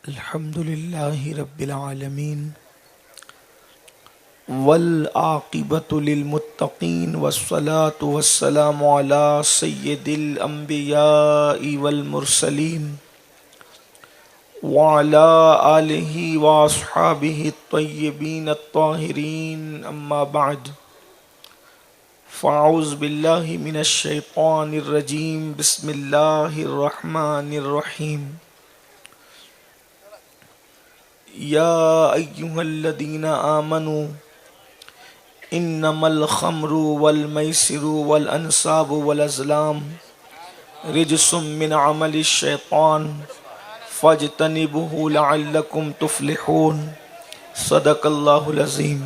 الحمد لله رب العالمين والعاقبة للمتقين والصلاة والسلام على سيد الأنبياء والمرسلين وعلى آله وأصحابه الطيبين الطاهرين أما بعد فأعوذ بالله من الشيطان الرجيم بسم الله الرحمن الرحيم يا أيها الذين آمنوا إنما الخمر والميسر والأنصاب والأزلام رجس من عمل الشيطان فاجتنبوه لعلكم تفلحون صدق الله العظيم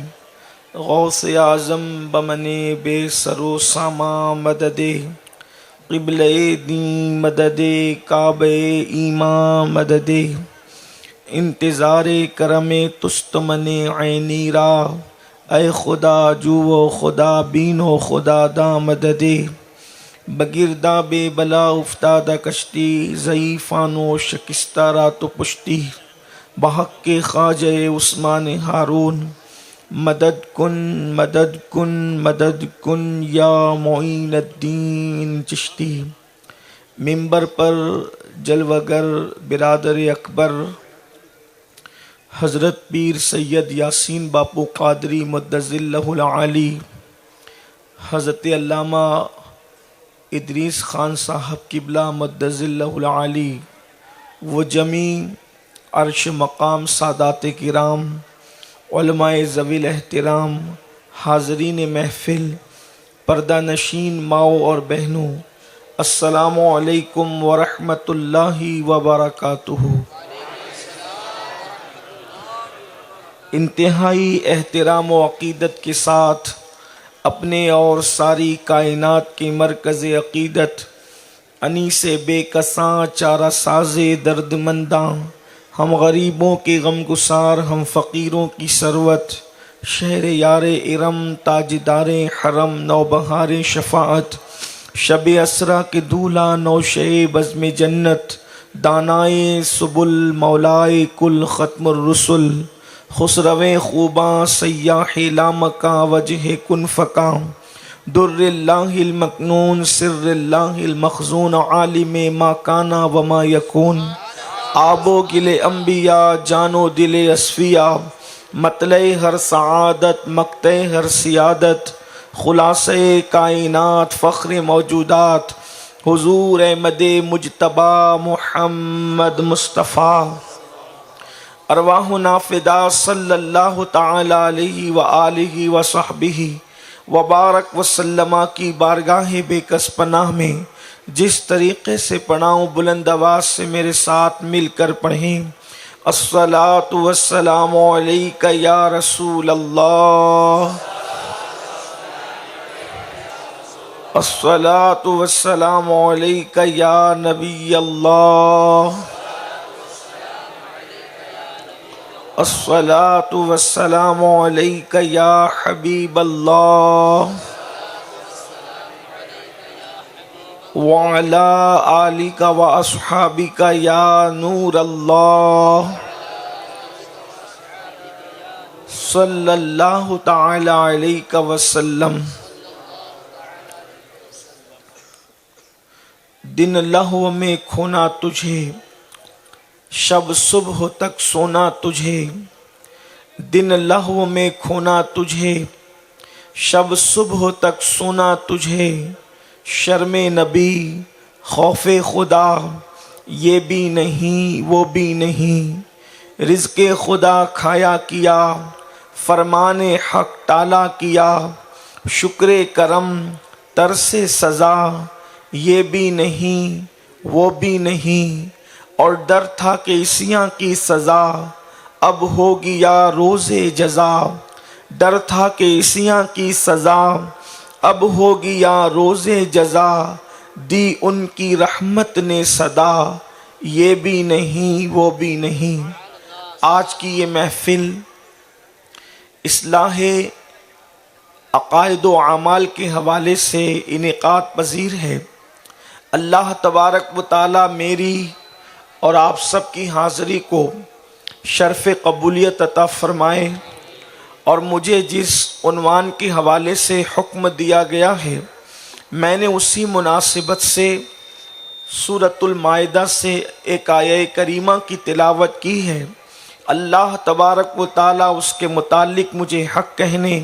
غوث اعظم بمنے بے سرو ساما مددے قبلِ دین مددے کعبہ ایمان مددے انتظار کرم تستمن عینی را اے خدا جو و خدا بین و خدا دا مددے بگردہ بے بلا افتادہ کشتی ضعیفان و شکستہ را تو پشتی بحق کے خواجہ عثمان ہارون مدد کن مدد کن مدد کن یا معین الدین چشتی۔ ممبر پر جلوگر برادر اکبر حضرت پیر سید یاسین باپو قادری مدظ اللہ العالی، حضرت علامہ ادریس خان صاحب قبلہ مدظ اللہ العالی، وہ جمی عرش مقام سادات کرام، علماء ذوی الاحترام، حاضرین محفل، پردہ نشین ماؤں اور بہنوں، السلام علیکم ورحمۃ اللہ وبرکاتہ۔ انتہائی احترام و عقیدت کے ساتھ اپنے اور ساری کائنات کے مرکز عقیدت انیس بے کساں چارہ ساز درد منداں، ہم غریبوں کے غم گسار، ہم فقیروں کی ثروت، شہر یار ارم، تاجدار حرم، نوبہار شفاعت، شب اسرا کے دولہ، نوشے بزم جنت، دانائے سبل، مولائے کل، ختم الرسل، خسروِ خوباں، سیاح لامکاں، وجہ کن فکاں، در اللہ المکنون، سر اللہ المخزون، عالم ما کانا وما یکون، آب و گل انبیاء، جان و دل اصفیاء، مطلع ہر سعادت، مقطع ہر سیادت، خلاصہ کائنات، فخر موجودات، حضور احمد مجتبی محمد مصطفیٰ، ارواحنا فدا صلی اللہ تعالی علیہ وآلہ وصحبہ وبارک وسلم کی بارگاہ بے کس پناہ میں جس طریقے سے پڑھاؤں بلند آواز سے میرے ساتھ مل کر پڑھیں۔ الصلاۃ والسلام علیک یا رسول اللہ، الصلاۃ والسلام علیک یا نبی اللہ، الصلاۃ والسلام علیک یا حبیب اللہ، وعلی آلک واصحابک یا نور اللہ، صلی اللہ تعالی علیہ وسلم۔ دن لہو میں کھونا تجھے، شب صبح تک سونا تجھے، دن لہو میں کھونا تجھے، شب صبح تک سونا تجھے، شرم نبی خوف خدا یہ بھی نہیں وہ بھی نہیں، رزق خدا کھایا کیا، فرمان حق ٹالا کیا، شکر کرم ترس سزا یہ بھی نہیں وہ بھی نہیں، اور ڈر تھا کہ عصیاں کی سزا اب ہوگی یا روز جزا، ڈر تھا کہ عصیاں کی سزا اب ہوگی یا روز جزا، دی ان کی رحمت نے صدا یہ بھی نہیں وہ بھی نہیں۔ آج کی یہ محفل اصلاح عقائد و اعمال کے حوالے سے انعقاد پذیر ہے۔ اللہ تبارک و تعالی میری اور آپ سب کی حاضری کو شرف قبولیت عطا فرمائے، اور مجھے جس عنوان کے حوالے سے حکم دیا گیا ہے میں نے اسی مناسبت سے سورۃ المائدہ سے ایک آیہ کریمہ کی تلاوت کی ہے۔ اللہ تبارک و تعالیٰ اس کے متعلق مجھے حق کہنے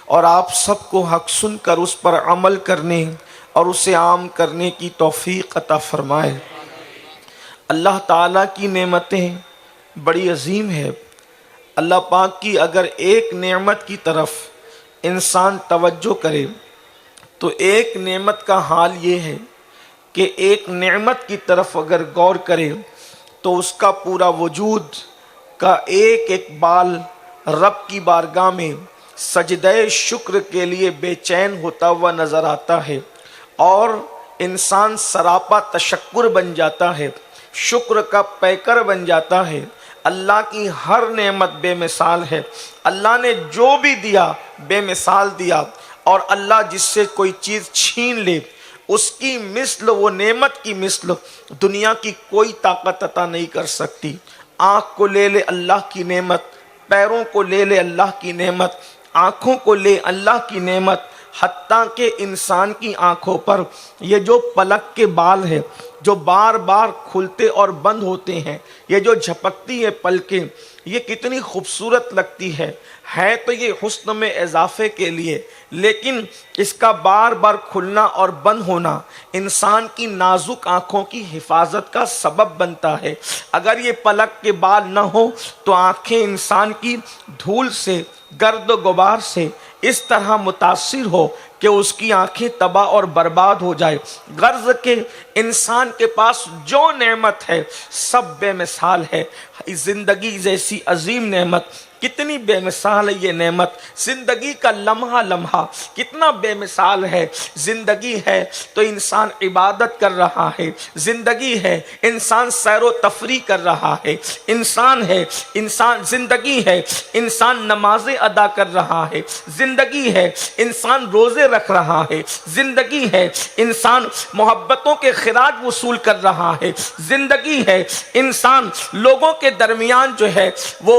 اور آپ سب کو حق سن کر اس پر عمل کرنے اور اسے عام کرنے کی توفیق عطا فرمائے۔ اللہ تعالیٰ کی نعمتیں بڑی عظیم ہے۔ اللہ پاک کی اگر ایک نعمت کی طرف انسان توجہ کرے تو ایک نعمت کا حال یہ ہے کہ ایک نعمت کی طرف اگر غور کرے تو اس کا پورا وجود کا ایک ایک بال رب کی بارگاہ میں سجدہ شکر کے لیے بے چین ہوتا ہوا نظر آتا ہے، اور انسان سراپا تشکر بن جاتا ہے، شکر کا پیکر بن جاتا ہے۔ اللہ کی ہر نعمت بے مثال ہے، اللہ نے جو بھی دیا بے مثال دیا، اور اللہ جس سے کوئی چیز چھین لے اس کی مثل، وہ نعمت کی مثل دنیا کی کوئی طاقت عطا نہیں کر سکتی۔ آنکھ کو لے لے اللہ کی نعمت، پیروں کو لے لے اللہ کی نعمت، آنکھوں کو لے اللہ کی نعمت، حتیٰ کہ انسان کی آنکھوں پر یہ جو پلک کے بال ہیں جو بار بار کھلتے اور بند ہوتے ہیں، یہ جو جھپکتی ہے پلکیں، یہ کتنی خوبصورت لگتی ہے تو یہ حسن میں اضافے کے لیے، لیکن اس کا بار بار کھلنا اور بند ہونا انسان کی نازک آنکھوں کی حفاظت کا سبب بنتا ہے۔ اگر یہ پلک کے بال نہ ہو تو آنکھیں انسان کی دھول سے، گرد و غبار سے اس طرح متاثر ہو کہ اس کی آنکھیں تباہ اور برباد ہو جائے۔ غرض کہ انسان کے پاس جو نعمت ہے سب بے مثال ہے۔ زندگی جیسی عظیم نعمت کتنی بے مثال ہے یہ نعمت، زندگی کا لمحہ لمحہ کتنا بے مثال ہے۔ زندگی ہے تو انسان عبادت کر رہا ہے، زندگی ہے انسان سیر و تفریح کر رہا ہے، انسان زندگی ہے انسان نمازیں ادا کر رہا ہے، زندگی ہے انسان روزے رکھ رہا ہے، زندگی ہے انسان محبتوں کے خراج وصول کر رہا ہے، زندگی ہے انسان لوگوں کے درمیان جو ہے وہ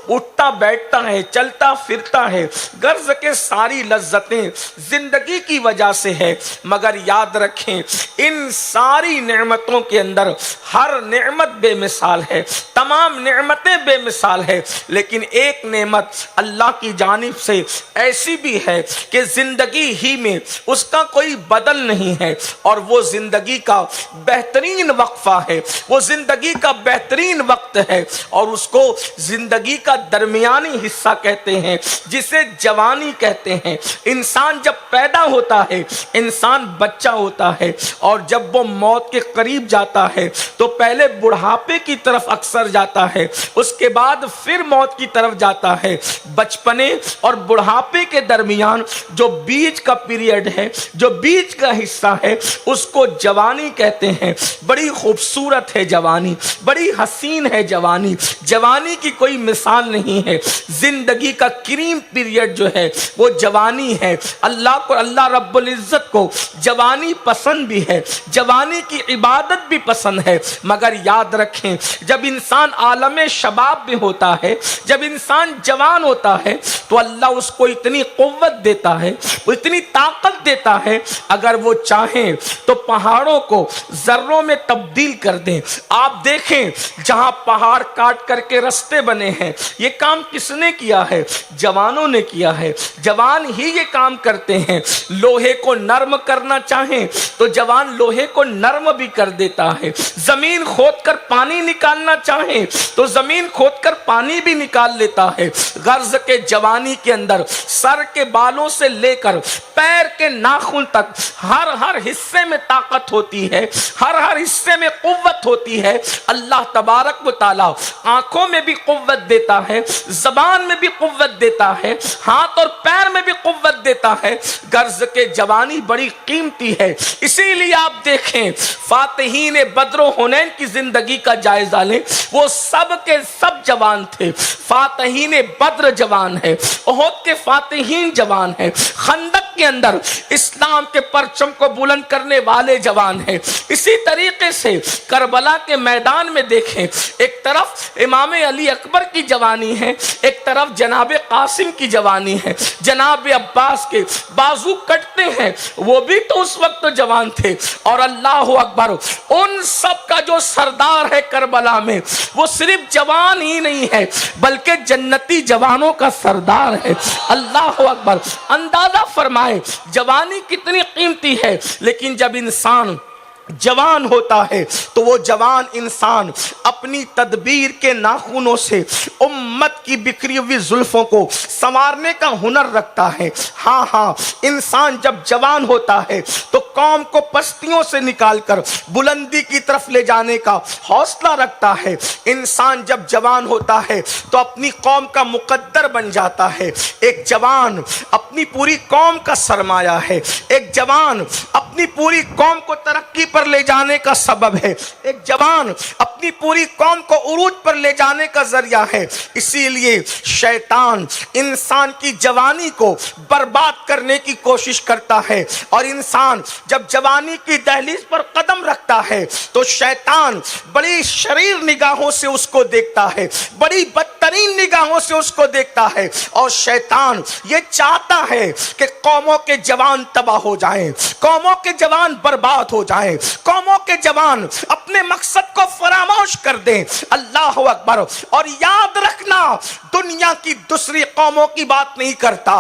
اٹھتا بیٹھتا ہے، چلتا پھرتا ہے۔ غرض کے ساری لذتیں زندگی کی وجہ سے ہے، مگر یاد رکھیں ان ساری نعمتوں کے اندر ہر نعمت بے مثال ہے، تمام نعمتیں بے مثال ہے، لیکن ایک نعمت اللہ کی جانب سے ایسی بھی ہے کہ زندگی ہی میں اس کا کوئی بدل نہیں ہے، اور وہ زندگی کا بہترین وقفہ ہے، وہ زندگی کا بہترین وقت ہے، اور اس کو زندگی کا درمیانی حصہ کہتے ہیں، جسے جوانی کہتے ہیں۔ انسان جب پیدا ہوتا ہے، انسان بچہ ہوتا ہے، اور جب وہ موت کے قریب جاتا ہے تو پہلے بڑھاپے کی طرف اکثر جاتا ہے، اس کے بعد پھر موت کی طرف جاتا ہے۔ بچپنے اور بڑھاپے کے درمیان جو بیچ کا پیریڈ ہے، جو بیچ کا حصہ ہے، اس کو جوانی کہتے ہیں۔ بڑی خوبصورت ہے جوانی، بڑی حسین ہے جوانی، جوانی کی کوئی مثال نہیں ہے۔ زندگی کا کریم پیریڈ جو ہے وہ جوانی ہے۔ اللہ رب العزت کو جوانی پسند بھی ہے، جوانی کی عبادت بھی پسند ہے، مگر یاد رکھیں جب انسان عالم شباب میں ہوتا ہے، جب انسان جوان ہوتا ہے تو اللہ اس کو اتنی قوت دیتا ہے، وہ اتنی طاقت دیتا ہے، اگر وہ چاہیں تو پہاڑوں کو ذروں میں تبدیل کر دیں۔ آپ دیکھیں جہاں پہاڑ کاٹ کر کے رستے بنے ہیں، یہ کام کس نے کیا ہے؟ جوانوں نے کیا ہے، جوان ہی یہ کام کرتے ہیں۔ لوہے کو نرم کرنا چاہیں تو جوان لوہے کو نرم بھی کر دیتا ہے، زمین کھود کر پانی نکالنا چاہیں تو زمین کھود کر پانی بھی نکال لیتا ہے۔ غرض کے جوانی کے اندر سر کے بالوں سے لے کر پیر کے ناخن تک ہر حصے میں طاقت ہوتی ہے، ہر حصے میں قوت ہوتی ہے۔ اللہ تبارک و تعالی آنکھوں میں بھی قوت دیتا ہے، زبان میں بھی قوت دیتا ہے، ہاتھ اور پیر میں بھی قوت دیتا ہے۔ غرض کے جوانی بڑی قیمتی ہے، اسی لیے آپ دیکھیں فاتحین بدر و حنین کی زندگی کا جائزہ لیں، وہ سب کے سب جوان تھے۔ فاتحین بدر جوان ہے، احد کے فاتحین جوان ہے، خندق کے اندر اسلام کے پرچم کو بلند کرنے والے جوان ہیں۔ ہے۔ اسی طریقے سے کربلا کے میدان میں دیکھیں، ایک طرف امام علی اکبر کی جوانی ہے، ایک طرف جناب قاسم کی جوانی ہے، جناب عباس کے بازو کٹتے ہیں، وہ بھی تو اس وقت جوان تھے، اور اللہ اکبر ان سب کا جو سردار ہے کربلا میں، وہ صرف جوان ہی نہیں ہے بلکہ جنتی جوانوں کا سردار ہے۔ اللہ اکبر، اندازہ فرمائے جوانی کتنی قیمتی ہے، لیکن جب انسان جوان ہوتا ہے تو وہ جوان انسان اپنی تدبیر کے ناخنوں سے امت کی بکھری ہوئی زلفوں کو سنوارنے کا ہنر رکھتا ہے۔ ہاں انسان جب جوان ہوتا ہے تو قوم کو پستیوں سے نکال کر بلندی کی طرف لے جانے کا حوصلہ رکھتا ہے۔ انسان جب جوان ہوتا ہے تو اپنی قوم کا مقدر بن جاتا ہے۔ ایک جوان اپنی پوری قوم کا سرمایہ ہے، ایک جوان اپنی پوری قوم کو ترقی پر لے جانے کا سبب ہے، ایک جوان اپنی پوری قوم کو عروج پر لے جانے کا ذریعہ ہے۔ اسی لیے شیطان انسان کی جوانی کو برباد کرنے کی کوشش کرتا ہے، اور انسان جب جوانی کی دہلیز پر قدم رکھتا ہے تو شیطان بڑی شریر نگاہوں سے اس کو دیکھتا ہے، بڑی بدترین نگاہوں سے اس کو دیکھتا ہے، اور شیطان یہ چاہتا ہے کہ قوموں کے جوان تباہ ہو جائیں، قوموں کے جوان برباد ہو جائیں، قوموں کے جوان اپنے مقصد کو فراموش کر دیں۔ اللہ اکبر، اور یاد رکھنا دنیا کی دوسری قوموں کی بات نہیں کرتا،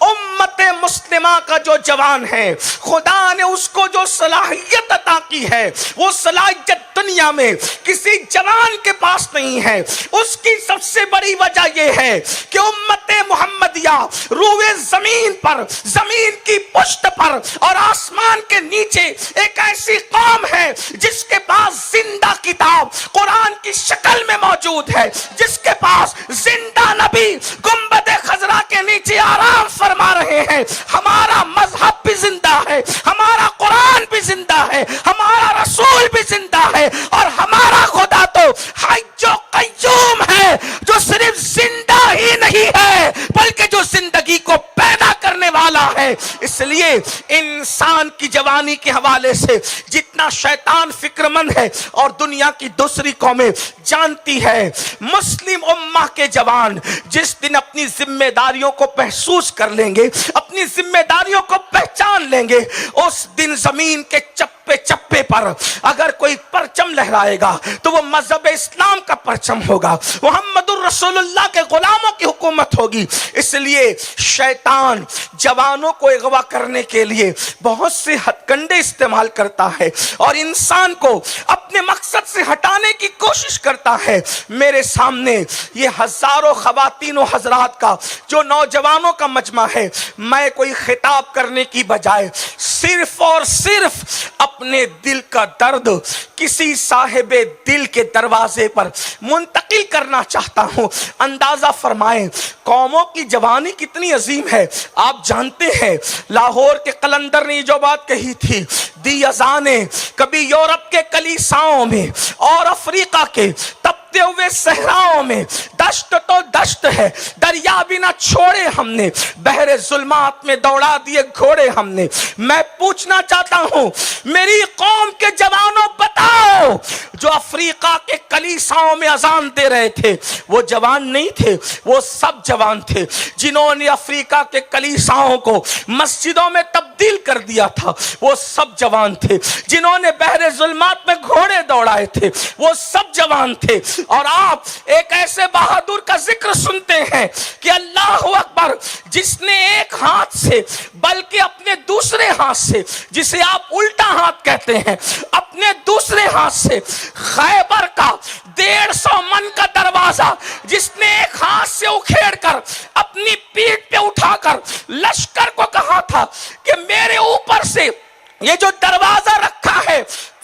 امت مسلمہ کا جو جوان ہے خدا نے اس کو جو صلاحیت عطا کی ہے، وہ صلاحیت دنیا میں کسی جوان کے پاس نہیں ہے۔ اس کی سب سے بڑی وجہ یہ ہے کہ امت محمدیہ روئے زمین پر، زمین کی پشت پر اور آسمان کے نیچے ایک ایسی قوم ہے جس کے پاس زندہ کتاب قرآن کی شکل میں موجود ہے، جس کے پاس زندہ نبی گنبد خضرا کے نیچے آرام فرما رہے ہیں۔ ہمارا مذہب بھی زندہ ہے، ہمارا قرآن بھی زندہ ہے، ہمارا رسول بھی زندہ ہے، اور ہمارا خدا تو حی و قیوم ہے، جو صرف زندہ ہی نہیں ہے بلکہ جو زندگی کو پیدا کرنے والا ہے۔ اس لیے انسان کی جوانی کے حوالے سے جتنا شیطان فکر مند ہے اور دنیا کی دوسری قومیں جانتی ہے، مسلم امہ کے جوان جس دن اپنی ذمہ داریوں کو محسوس کر لیں گے، اپنی ذمہ داریوں کو پہچان لیں گے، اس دن زمین کے چپے چپے پر اگر کوئی پرچم لہرائے گا تو وہ مذہب اسلام کا پرچم ہوگا، محمد الرسول اللہ کے غلاموں کی حکومت ہوگی۔ اس لیے شیطان جوانوں کو اغوا کرنے کے لیے بہت سے ہتھ کنڈے استعمال کرتا ہے اور انسان کو اپنے مقصد سے ہٹانے کی کوشش کرتا ہے۔ میرے سامنے یہ ہزاروں خواتین و حضرات کا جو نوجوانوں کا مجمع ہے، میں کوئی خطاب کرنے کی بجائے صرف اور صرف اپنے دل کا درد کسی صاحب دل کے دروازے پر منتقل کرنا چاہتا ہوں۔ اندازہ فرمائیں قوموں کی جوانی کتنی عظیم ہے۔ آپ جانتے ہیں لاہور کے قلندر نے جو بات کہی تھی، دی اذانیں کبھی یورپ کے کلیساؤں میں اور افریقہ کے تپتے ہوئے صحراؤں میں، دشت تو دشت ہے، دریا بھی نہ چھوڑے ہم نے، بحر ظلمات میں دوڑا دیے گھوڑے ہم نے۔ میں پوچھنا چاہتا ہوں میری قوم کے جوانوں، بتاؤ جو افریقہ کے کلیساؤں میں اذان دے رہے تھے وہ جوان نہیں تھے؟ وہ سب جوان تھے۔ جنہوں نے افریقہ کے کلیساؤں کو مسجدوں میں تبدیل کر دیا تھا وہ سب جوان تھے۔ جنہوں نے بحر ظلمات میں گھوڑے دوڑائے تھے وہ سب جوان تھے۔ اور آپ ایک ایسے بہادر کا ذکر سنتے ہیں کہ اللہ اکبر، جس نے ایک ہاتھ سے بلکہ اپنے دوسرے ہاتھ سے، جسے آپ الٹا ہاتھ کہتے ہیں، اپنے دوسرے ہاتھ سے خیبر کا 150 من کا دروازہ جس نے ایک ہاتھ سے اکھیڑ کر اپنی پیٹھ پہ اٹھا کر لشکر کو کہا تھا کہ میرے اوپر سے یہ جو دروازہ رکھا ہے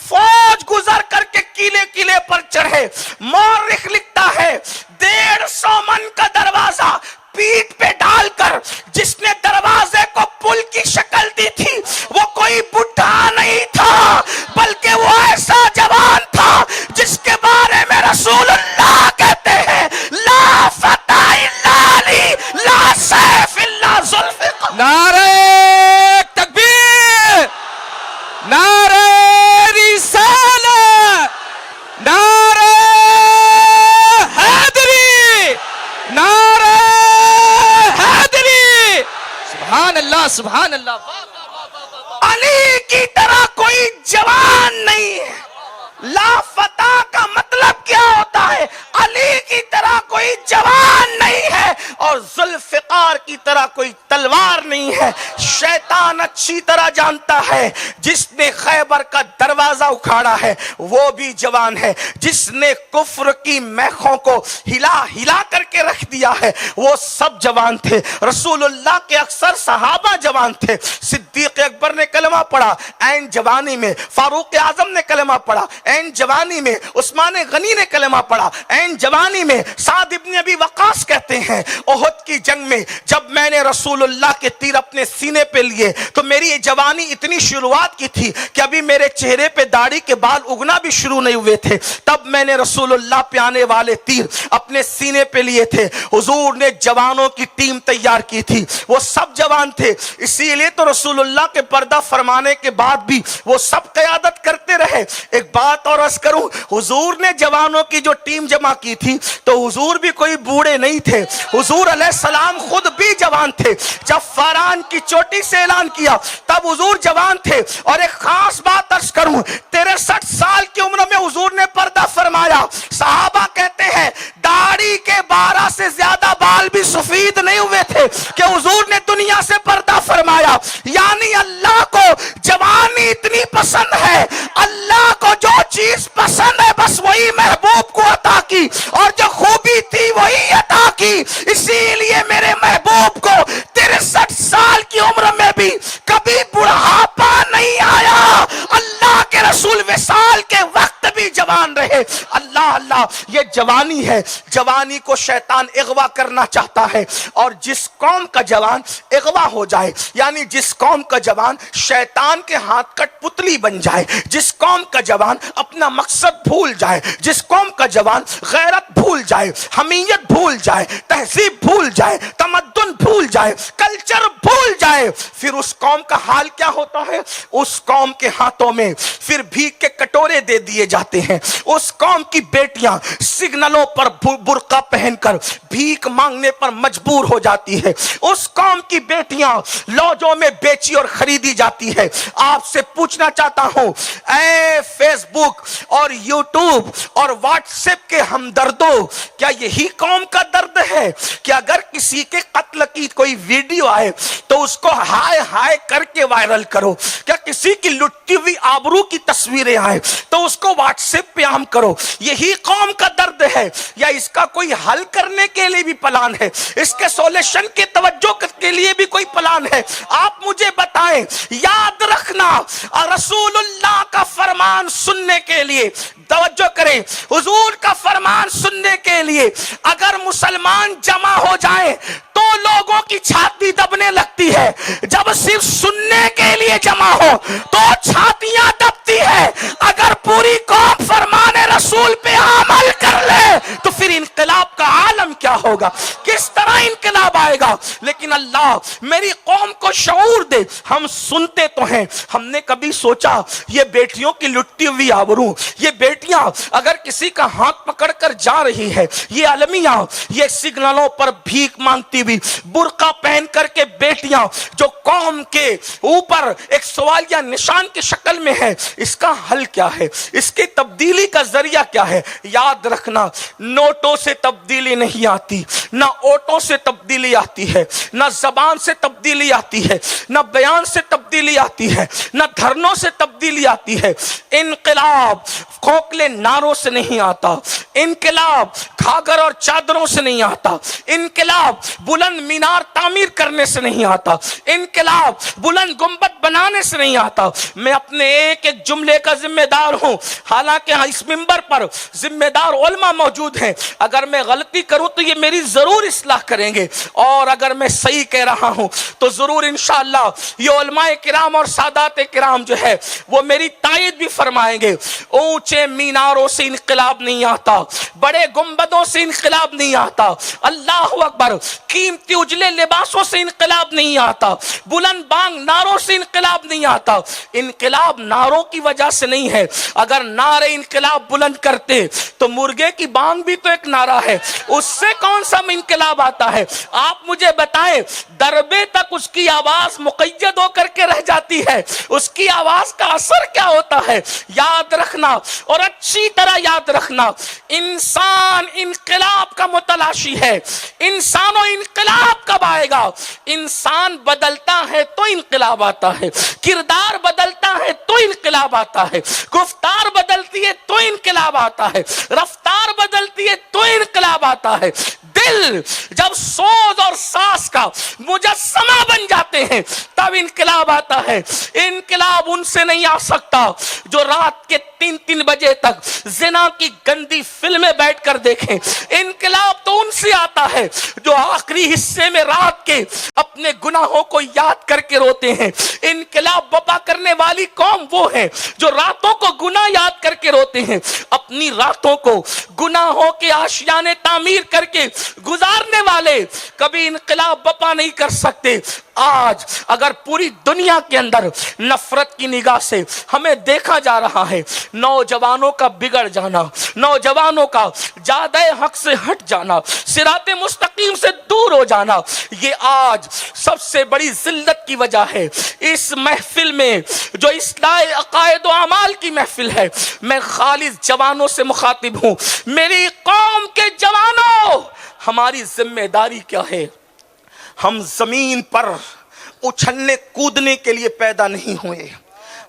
فوج گزر کر کے قلعے قلعے پر چڑھے۔ مورخ لکھتا ہے 150 من کا دروازہ پیٹ پہ ڈال کر جس نے دروازے کو پل کی شکل دی تھی وہ کوئی بڈھا نہیں تھا بلکہ وہ ایسا جوان تھا جس کے بارے میں رسول اللہ کہتے ہیں لا فتح الا علی لا سیف الا ذوالفقار۔ نعرہ تکبیر، نعرہ اللہ سبحان اللہ. علی کی طرح کوئی جوان نہیں ہے. لافتہ کا مطلب کیا ہوتا ہے؟ علی کی طرح کوئی جوان نہیں ہے اور ذوالفقار کی طرح کوئی تلوار نہیں ہے. شیطان اچھی طرح جانتا ہے جس نے خیبر کا دروازہ اکھاڑا ہے وہ بھی جوان ہے، جس نے کفر کی میخوں کو ہلا ہلا کر کے رکھ دیا ہے وہ سب جوان تھے. رسول اللہ کے اکثر صحابہ جوان تھے. صدیق اکبر نے کلمہ پڑھا عین جوانی میں، فاروق اعظم نے کلمہ پڑھا عین جوانی میں، عثمان غنی نے کلمہ پڑھا عین جوانی میں. سعد ابن ابی وقاص کہتے ہیں احد کی جنگ میں جب میں نے رسول اللہ کے تیر اپنے سینے پہ لیے تو میری یہ جوانی اتنی شروعات کی تھی کہ ابھی میرے چہرے پہ داڑھی کے بال اگنا بھی شروع نہیں ہوئے تھے، تب میں نے رسول اللہ پہ آنے والے تیر اپنے سینے پہ لیے تھے. حضور نے جوانوں کی ٹیم تیار کی تھی، وہ سب جوان تھے. اسی لیے تو رسول اللہ کے پردہ فرمانے کے بعد بھی وہ سب قیادت کرتے رہے. ایک بات اور عرض کروں، حضور نے جوانوں کی جو ٹیم جمع کی تھی تو حضور بھی کوئی بوڑھے نہیں تھے، حضور علیہ السلام خود بھی جوان تھے. جب فاران کی چوٹی سے اعلان کیا تب حضور جوان تھے. اور ایک خاص بات عرض کروں، 63 سال کی عمر میں حضور نے پردہ فرمایا. صحابہ کہتے ہیں داڑھی کے 12 سے زیادہ بال بھی سفید نہیں ہوئے تھے کہ حضور نے دنیا سے پردہ فرمایا. یعنی اللہ کو جوانی اتنی پسند ہے، اللہ کو جو چیز پسند ہے بس وہی محبوب کو عطا کی اور جو خوبی تھی وہی عطا کی. اسی لیے میرے محبوب کو 63 سال کی عمر میں بھی کبھی بڑھاپا نہیں آیا. اللہ کے رسول وصال کے وقت بھی جوان رہے. اللہ اللہ، یہ جوانی ہے. جوانی کو شیطان اغوا کرنا چاہتا ہے اور جس قوم کا جوان اغوا ہو جائے، یعنی جس قوم کا جوان شیطان کے ہاتھ کٹ پتلی بن جائے، جس قوم کا جوان اپنا مقصد بھول جائے، جس قوم کا جوان غیرت بھول جائے، حمیت بھول جائے، تہذیب بھول جائے، تمدن بھول جائے، کلچر بھول جائے، پھر اس قوم کا حال کیا ہوتا ہے؟ اس قوم کے ہاتھوں میں پھر بھیک کے کٹورے دے دیے جاتے ہیں. اس قوم کی بیٹیاں سگنلوں پر برقع پہن کر بھیک مانگنے پر مجبور ہو جاتی ہے. اس قوم کی بیٹیاں لوجوں میں بیچی اور خریدی جاتی ہے. آپ سے پوچھنا چاہتا ہوں اے فیس بک اور یوٹیوب اور واٹس ایپ کے ہمدردوں، کیا یہی قوم کا درد ہے کہ اگر کسی کے قتل کی کوئی ویڈیو آئے تو اس کو ہائے ہائے کر کے وائرل کرو؟ کیا کسی کی لٹی ہوئی آبرو کی تصویریں آئے تو اس کو واٹس ایپ پہ عام کرو؟ یہی قوم کا درد ہے یا اس کا کوئی حل کرنے کے لیے بھی پلان ہے؟ اس کے سولوشن کے توجہ کے لیے بھی کوئی پلان ہے؟ آپ مجھے بتائیں. یاد رکھنا، رسول اللہ کا فرمان سننے کے لیے توجہ کریں، حضور کا فرمان سننے کے لیے اگر مسلمان جمع ہو جائیں تو لوگوں کی چھاتی دبنے لگتی ہے. جب صرف سننے کے لیے جمع ہو تو چھاتیاں دبتی ہے. اگر پوری قوم فرمان رسول پہ عمل کر لے تو پھر انقلاب کا عالم کیا ہوگا، کس طرح انقلاب آئے گا. لیکن اللہ میری قوم کو شعور دے. ہم سنتے تو ہیں، ہم نے کبھی سوچا یہ بیٹیوں کی لٹی ہوئی آبرو، یہ بیٹیاں اگر کسی کا ہاتھ پکڑ کر جا رہی ہے، یہ المیاں، یہ سگنلوں پر بھیک مانگتی ہوئی برقع پہن کر کے بیٹیاں جو قوم کے اوپر ایک سوالیہ نشان کی شکل میں ہے، اس کا حل کیا ہے؟ اس کی تبدیلی کا ذریعہ کیا ہے؟ یاد رکھنا، نوٹوں سے تبدیلی نہیں آتی، نہ اوٹوں سے تبدیلی آتی ہے، نہ زبان سے تبدیلی آتی ہے، نہ بیان سے تبدیلی آتی ہے، نہ دھرنوں سے تبدیلی آتی ہے. انقلاب کھوکھلے نعروں سے نہیں آتا، انقلاب گھاگھر اور چادروں سے نہیں آتا، انقلاب بلند مینار تعمیر کرنے سے نہیں آتا، انقلاب بلند گنبد بنانے سے نہیں آتا. میں اپنے ایک ایک جملے کا ذمہ دار ہوں، حالانکہ اس منبر پر ذمہ دار علماء موجود ہیں. اگر میں غلطی کروں تو یہ میری ضرور اصلاح کریں گے، اور اگر میں صحیح کہہ رہا ہوں تو ضرور انشاءاللہ یہ علماء کرام اور سادات کرام جو ہے وہ میری تائید بھی فرمائیں گے. اونچے میناروں سے انقلاب نہیں آتا، بڑے گنبدوں سے انقلاب نہیں آتا، اللہ اکبر، قیمتی اجلے لباسوں سے انقلاب نہیں آتا، بلند بانگ نعروں سے انقلاب نہیں آتا. انقلاب نعروں کی وجہ سے نہیں ہے. اگر نعرے انقلاب بلند کرتے تو مرغے کی بانگ بھی تو ایک نعرہ ہے، اس سے کون سا دم انقلاب آتا ہے. آپ مجھے بتائیں دربے تک اس کی آواز مقید ہو کر کے رہ جاتی ہے, اس کی آواز کا اثر کیا ہوتا ہے؟ یاد رکھنا اور اچھی طرح یاد رکھنا, انسان انقلاب کا متلاشی ہے. انسان و انقلاب کب آئے گا؟ انسان بدلتا ہے تو انقلاب آتا ہے, کردار بدلتا ہے تو انقلاب آتا ہے, گفتار بدلتی ہے تو انقلاب آتا ہے, رفتار بدلتی ہے تو انقلاب آتا ہے. دل جب سوز اور ساز کا مجسمہ بن جاتے ہیں تب انقلاب آتا ہے. انقلاب ان سے نہیں آ سکتا جو رات کے 3 بجے تک زنا کی گندی فلمیں بیٹھ کر دیکھیں. انقلاب تو ان سے آتا ہے جو آخری حصے میں رات کے اپنے گناہوں کو یاد کر کے روتے ہیں. انقلاب بپا کرنے والی قوم وہ ہے جو راتوں کو گناہ یاد کر کے روتے ہیں. اپنی راتوں کو گناہوں کے آشیانے تعمیر کر کے گزارنے والے کبھی انقلاب بپا نہیں کر سکتے. آج اگر پوری دنیا کے اندر نفرت کی نگاہ سے ہمیں دیکھا جا رہا ہے, نوجوانوں کا بگڑ جانا, نوجوانوں کا جادہ حق سے ہٹ جانا, صراط مستقیم سے دور ہو جانا, یہ آج سب سے بڑی ذلت کی وجہ ہے. اس محفل میں جو اصلاح عقائد و اعمال کی محفل ہے, میں خالص جوانوں سے مخاطب ہوں. میری قوم کے جوانوں, ہماری ذمہ داری کیا ہے؟ ہم زمین پر اچھلنے کودنے کے لیے پیدا نہیں ہوئے,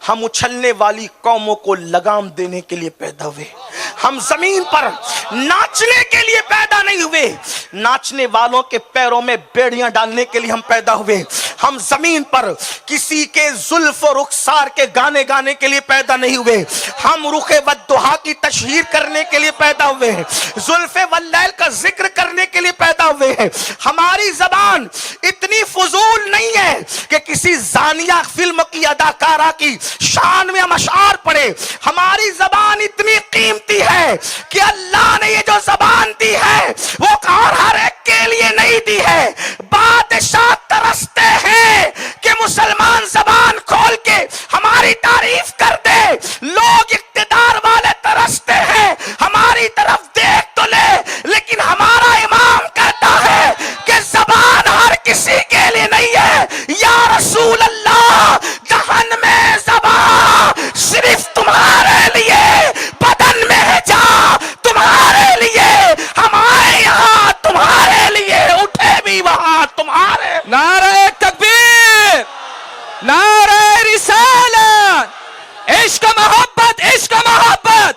ہم اچھلنے والی قوموں کو لگام دینے کے لیے پیدا ہوئے. ہم زمین پر ناچنے کے لیے پیدا نہیں ہوئے, ناچنے والوں کے پیروں میں بیڑیاں ڈالنے کے لیے ہم پیدا ہوئے. ہم زمین پر کسی کے زلف و رخسار کے گانے گانے کے لیے پیدا نہیں ہوئے, ہم رخ والضحیٰ کی تشہیر کرنے کے لیے پیدا ہوئے ہیں, زلف واللیل کا ذکر کرنے کے لیے پیدا ہوئے ہیں. ہماری زبان اتنی فضول نہیں ہے کہ کسی زانیہ فلم کی اداکارہ کی شان میں ہم اشعار پڑھے. ہماری زبان اتنی قیمتی ہے کہ اللہ نے یہ جو زبان دی ہے وہ ہر ایک کے لیے نہیں دی ہے. بادشاہ ترستے ہیں کہ مسلمان زبان کھول کے ہماری تعریف کر دے, لوگ اقتدار والے ترستے ہیں ہماری طرف دیکھ تو لے, لیکن ہمارا امام کہتا ہے کہ زبان ہر کسی کے لیے نہیں ہے. یا رسول اللہ, جہن میں زبان صرف تمہارے لیے, بدن میں ہے جا تمہارے لیے, ہم آئے یہاں تمہارے لیے, اٹھے بھی وہاں تمہارے. نعرہ تکبیر, نعرہ رسالت, عشق محبت, عشق محبت,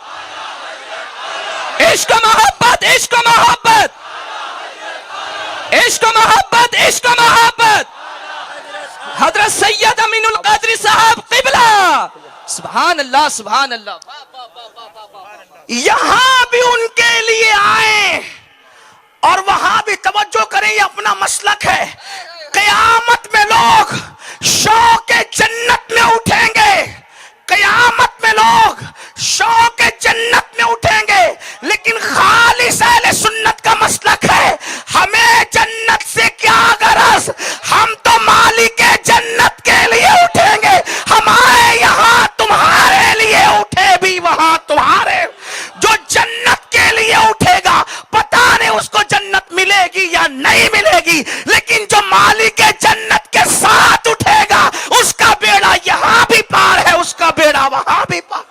عشق محبت, عشق محبت, عشق محبت, عشق محبت. حضرت سید امین القادری صاحب قبلہ. سبحان اللہ, سبحان اللہ. یہاں بھی ان کے لیے آئیں اور وہاں بھی توجہ کریں, یہ اپنا مسلک ہے. قیامت میں لوگ شوق جنت میں اٹھیں گے, قیامت میں لوگ شوق جنت میں اٹھیں گے, لیکن خالص اہل سنت کا مسلک ہے ہمیں جنت سے کیا غرض, ہم تو مالک جنت کے لیے اٹھیں گے. ہم آئے یہاں تمہارے لیے, اٹھے بھی وہاں تمہارے. جو جنت کے لیے اٹھے گا پتہ نہیں اس کو جنت ملے گی یا نہیں ملے گی, لیکن جو مالک جنت کے ساتھ اٹھے گا اس کا بیڑا یہاں بھی پار ہے, اس کا بیڑا وہاں بھی پار.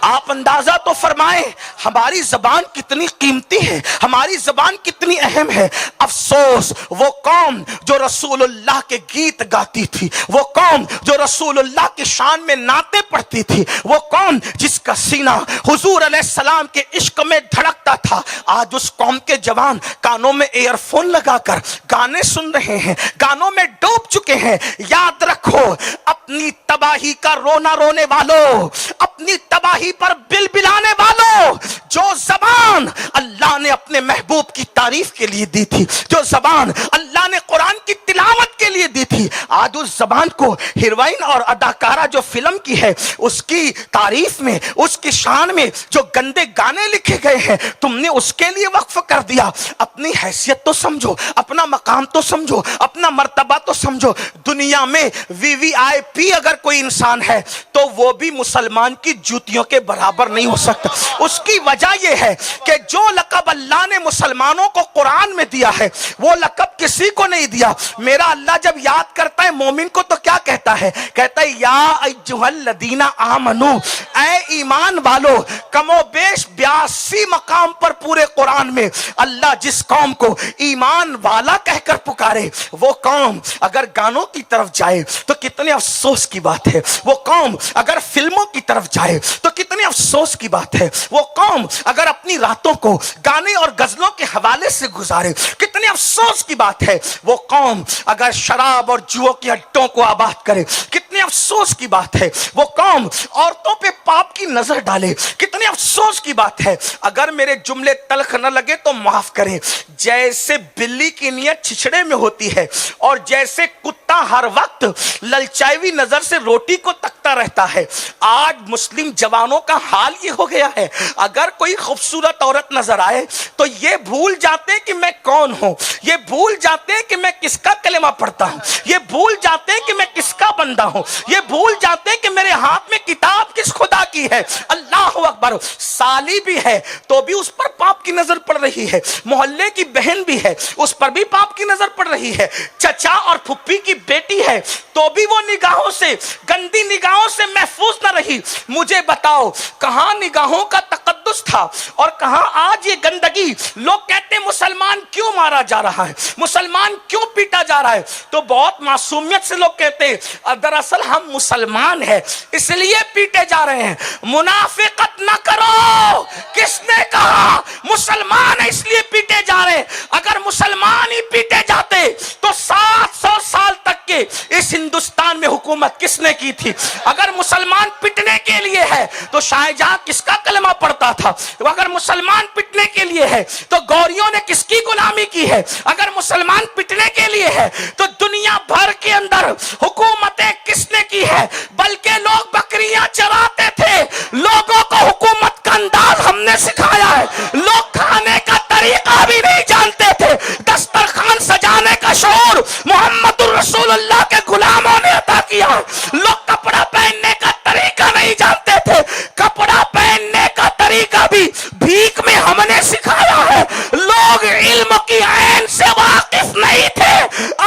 آپ اندازہ تو فرمائیں ہماری زبان کتنی قیمتی ہے, ہماری زبان کتنی اہم ہے. افسوس وہ قوم جو رسول اللہ کے گیت گاتی تھی, وہ قوم جو رسول اللہ کی شان میں نعتیں پڑھتی تھی, وہ قوم جس کا سینہ حضور علیہ السلام کے عشق میں دھڑکتا تھا, آج اس قوم کے جوان کانوں میں ایئر فون لگا کر گانے سن رہے ہیں, گانوں میں ڈوب چکے ہیں. یاد رکھو, اپنی تباہی کا رونا رونے والوں, اپنی تباہی پر بل بلانے والوں, جو زبان اللہ نے اپنے محبوب کی تعریف کے لیے دی تھی, جو زبان اللہ نے قرآن کی تلاوت کے لیے دی تھی, آج اس زبان کو ہیروئن اور اداکارہ جو فلم کی ہے اس کی تعریف میں, اس کی شان میں جو گندے گانے لکھے گئے ہیں تم نے اس کے لیے وقف کر دیا. اپنی حیثیت تو سمجھو, اپنا مقام تو سمجھو, اپنا مرتبہ تو سمجھو. دنیا میں VVIP اگر کوئی انسان ہے تو وہ بھی مسلمان کی جوتیوں کے برابر نہیں ہو سکتا. اس کی وجہ یہ ہے کہ جو لقب اللہ نے مسلمان مسلمانوں کو قرآن میں دیا ہے، وہ لقب کسی کو نہیں دیا۔ میرا اللہ جب یاد کرتا ہے مومن کو تو کیا کہتا ہے؟ کہتا ہے یا ایھا الذین آمنو، اے ایمان والو۔ کم و بیش 82 مقام پر پورے قرآن میں اللہ جس قوم کو ایمان والا کہہ کر پکارے، وہ قوم اگر گانوں کی طرف جائے تو کتنے افسوس کی بات ہے، وہ قوم اگر فلموں کی طرف جائے تو کتنے افسوس کی بات ہے، وہ قوم اگر اپنی راتوں کو گانے اور غزلوں کے حوالے سے گزارے کتنے افسوس کی بات ہے، وہ قوم اگر شراب اور جوؤ کے اڈوں کو آباد کرے کتنے افسوس کی بات ہے، وہ قوم عورتوں پہ پاپ کی نظر ڈالے کتنے افسوس کی بات ہے۔ اگر میرے جملے تلخ نہ لگے تو معاف کریں، جیسے بلی کی نیت چھچڑے میں ہوتی ہے اور جیسے کتا ہر وقت للچائی ہوئی نظر سے روٹی کو تکتا رہتا ہے، آج مسلم جوانوں کا حال یہ ہو گیا ہے، اگر کوئی خوبصورت عورت نظر آئے تو یہ بھول جاتے کہ میں کون ہوں، یہ بھول جاتے کہ میں کس کا کلمہ پڑھتا ہوں، یہ بھول جاتے کہ میں کس کا بندہ ہوں، یہ بھول جاتے کہ میرے ہاتھ میں کتاب کس خدا کی ہے۔ اللہ اکبر۔ سالی بھی ہے تو بھی اس پر پاپ کی نظر پڑ رہی ہے، محلے کی بہن بھی ہے اس پر بھی پاپ کی نظر پڑ رہی ہے، چچا اور پھپھی کی بیٹی ہے تو بھی وہ نگاہوں سے، گندی نگاہوں سے محفوظ نہ رہی۔ مجھے بتاؤ کہاں نگاہوں کا تقدس تھا اور کہاں آج یہ گندگی؟ لوگ کہتے ہیں مسلمان کیوں مارا جا رہا ہے، مسلمان کیوں پیٹا جا رہا ہے، تو بہت معصومیت سے لوگ کہتے ہیں دراصل ہم مسلمان ہیں اس لیے پیٹے جا رہے ہیں۔ منافقت نہ کرو، کس نے کہا مسلمان ہے اس لیے پیٹے جا رہے ہیں؟ اگر مسلمان ہی پیٹے جاتے تو 700 سال تک کے اس ہندوستان میں حکومت کس نے کی تھی؟ اگر مسلمان پٹنے کے لیے ہے تو شاہجہاں کس کا کلمہ پڑھتا تھا؟ اگر مسلمان پٹنے کے لیے ہے تو گوریوں نے کس کی غلامی کی ہے؟ اگر مسلمان پٹنے کے لیے ہے تو دنیا بھر کے اندر حکومتیں کس نے کی ہے؟ بلکہ لوگ بکریاں چراتے تھے، لوگوں کو حکومت کا انداز ہم نے سکھایا ہے، لوگ کھانے کا طریقہ بھی نہیں جانتے تھے، دسترخوان سجانے کا شعور محمد الرسول اللہ کے غلاموں نے عطا کیا ہے، لوگ کپڑا پہننے کا طریقہ نہیں جانتے تھے، کپڑا پہننے کا طریقہ بھی بھیک میں ہم نے سکھایا ہے، لوگ علم کی عین سے واقف نہیں تھے،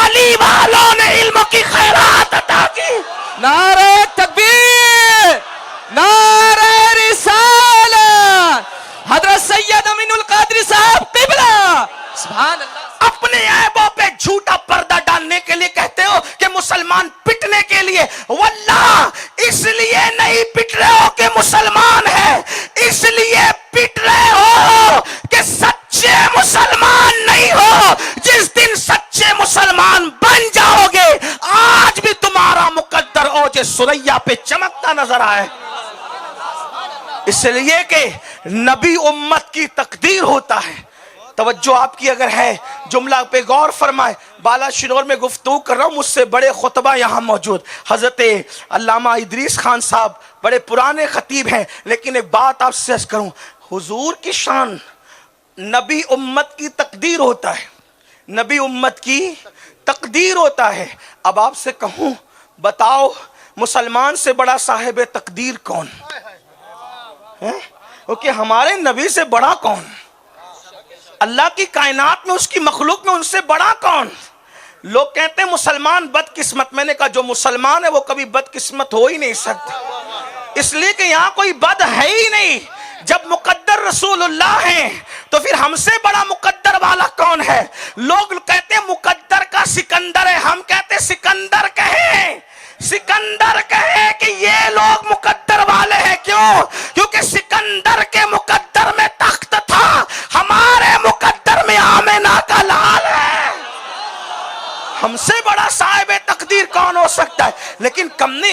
علی والوں نے علم کی خیرات عطا کی۔ نعرہ تکبیر، نعرہ رسالت، حضرت سید امین القادری صاحب قبلہ، سبحان اللہ۔ اپنے عیبوں پہ جھوٹا پردہ ڈالنے کے لیے کہتے ہو کہ مسلمان پٹنے کے لیے، واللہ اس لیے نہیں پٹ رہے ہو کہ مسلمان ہے، اس لیے پٹ رہے ہو کہ سچے مسلمان نہیں ہو۔ جس دن سچے مسلمان بن جاؤ گے آج بھی تمہارا مقدر اوج ثریا پہ چمکتا نظر آئے، اس لیے کہ نبی امت کی تقدیر ہوتا ہے۔ توجہ آپ کی اگر ہے جملہ پہ غور فرمائے، بالا شنور میں گفتگو کر رہا ہوں، مجھ سے بڑے خطبہ یہاں موجود، حضرت علامہ ادریس خان صاحب بڑے پرانے خطیب ہیں، لیکن ایک بات آپ سے عرض کروں، حضور کی شان نبی امت کی تقدیر ہوتا ہے، نبی امت کی تقدیر ہوتا ہے۔ اب آپ سے کہوں بتاؤ مسلمان سے بڑا صاحب تقدیر کون ہے؟ کیونکہ ہمارے نبی سے بڑا کون؟ اللہ کی کائنات میں اس کی مخلوق میں ان سے بڑا کون؟ لوگ کہتے ہیں مسلمان بدقسمت، میں نے کہا جو مسلمان ہے وہ کبھی بدقسمت ہو ہی نہیں سکتا، اس لیے کہ یہاں کوئی بد ہے ہی نہیں۔ جب مقدر رسول اللہ ہیں تو پھر ہم سے بڑا مقدر والا کون ہے؟ لوگ کہتے ہیں مقدر کا سکندر ہے، ہم کہتے سکندر کہیں، سکندر کہیں کہ یہ لوگ مقدر والے ہیں۔ کیوں؟ کیونکہ سکندر کے مقدر میں تخت تھا، ہمارے مقدر میں آمنہ کا لال ہے۔ ہم سے بڑا صاحب تقدیر کون ہو سکتا ہے؟ لیکن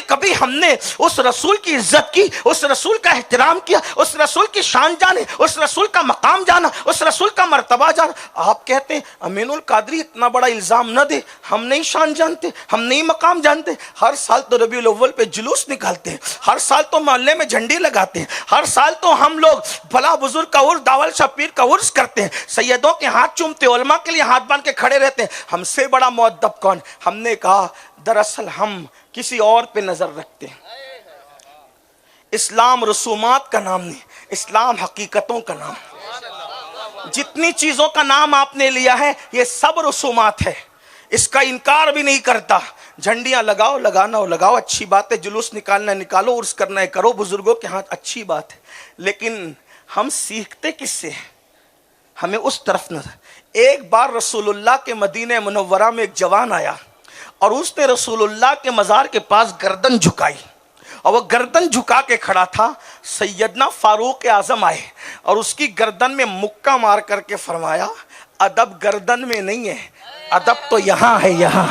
کبھی ہم نے اس رسول کی عزت کی، اس رسول کا احترام کیا، اس رسول کی شان جانے، اس رسول کا مقام جانا، اس رسول کا مرتبہ جانا۔ آپ کہتے ہیں امین القادری اتنا بڑا الزام نہ دے، ہم نہیں شان جانتے، ہم نہیں مقام جانتے۔ ہر سال تو ربیع الاول پہ جلوس نکالتے ہیں، ہر سال تو محلے میں جھنڈی لگاتے ہیں، ہر سال تو ہم لوگ بھلا بزرگ کا عرس، داول شاہ پیر کا عرس کرتے ہیں، سیدوں کے ہاتھ چومتے، علماء کے لیے ہاتھ باندھ کے کھڑے رہتے ہیں۔ ہم سے بڑا مؤدب کون؟ ہم نے کہا دراصل ہم کسی اور پہ نظر رکھتے ہیں۔ اسلام رسومات کا نام نہیں، اسلام حقیقتوں کا نام۔ جتنی چیزوں کا نام آپ نے لیا ہے یہ سب رسومات ہے، اس کا انکار بھی نہیں کرتا. جھنڈیاں لگاؤ، لگانا ہو لگاؤ، اچھی بات ہے، جلوس نکالنا ہے نکالو، عرس کرنا ہے کرو، بزرگوں کے ہاتھ اچھی بات ہے، لیکن ہم سیکھتے کس سے ہیں؟ ہمیں اس طرف نظر. ایک بار رسول اللہ کے مدینہ منورہ میں ایک جوان آیا اور اس نے رسول اللہ کے مزار کے پاس گردن جھکائی، اور وہ گردن جھکا کے کھڑا تھا. سیدنا فاروق اعظم آئے اور اس کی گردن میں مکہ مار کر کے فرمایا ادب گردن میں نہیں ہے، ادب تو یہاں ہے، یہاں.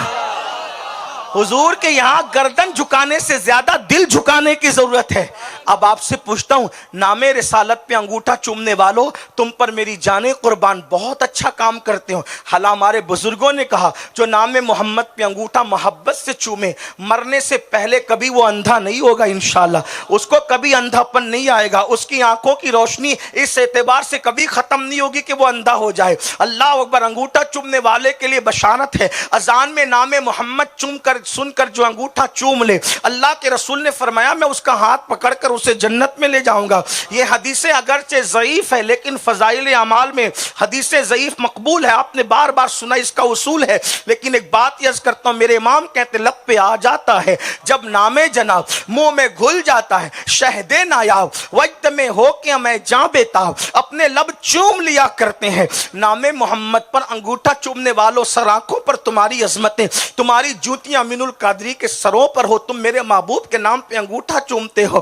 حضور کے یہاں گردن جھکانے سے زیادہ دل جھکانے کی ضرورت ہے. اب آپ سے پوچھتا ہوں، نام رسالت پہ انگوٹھا چومنے والوں، تم پر میری جانیں قربان، بہت اچھا کام کرتے ہو. حالانکہ ہمارے بزرگوں نے کہا جو نام محمد پہ انگوٹھا محبت سے چومے، مرنے سے پہلے کبھی وہ اندھا نہیں ہوگا انشاءاللہ، اس کو کبھی اندھا پن نہیں آئے گا، اس کی آنکھوں کی روشنی اس اعتبار سے کبھی ختم نہیں ہوگی کہ وہ اندھا ہو جائے. اللہ اکبر. انگوٹھا چومنے والے کے لیے بشارت ہے، اذان میں نام محمد چوم کر سن کر جو انگوٹھا چوم لے، اللہ کے رسول نے فرمایا میں اس کا ہاتھ پکڑ کر اسے جنت میں لے جاؤں گا. یہ حدیثیں اگرچہ ضعیف ہے لیکن فضائل اعمال میں حدیثیں ضعیف مقبول ہے، آپ نے بار بار سنا، اس کا اصول ہے. لیکن ایک بات عرض کرتا ہوں، میرے امام کہتے لب پہ آ جاتا ہے جب نام جناب، منہ میں گھل جاتا ہے شہد نایاب، وجد میں ہو کے میں جاں بیتاب، اپنے لب چوم لیا کرتے ہیں. نام محمد پر انگوٹھا چومنے والوں، سر آنکھوں پر تمہاری عظمتیں، تمہاری جوتیاں امین القادری کے سروں پر ہو. تم میرے محبوب کے نام پہ انگوٹھا چومتے ہو،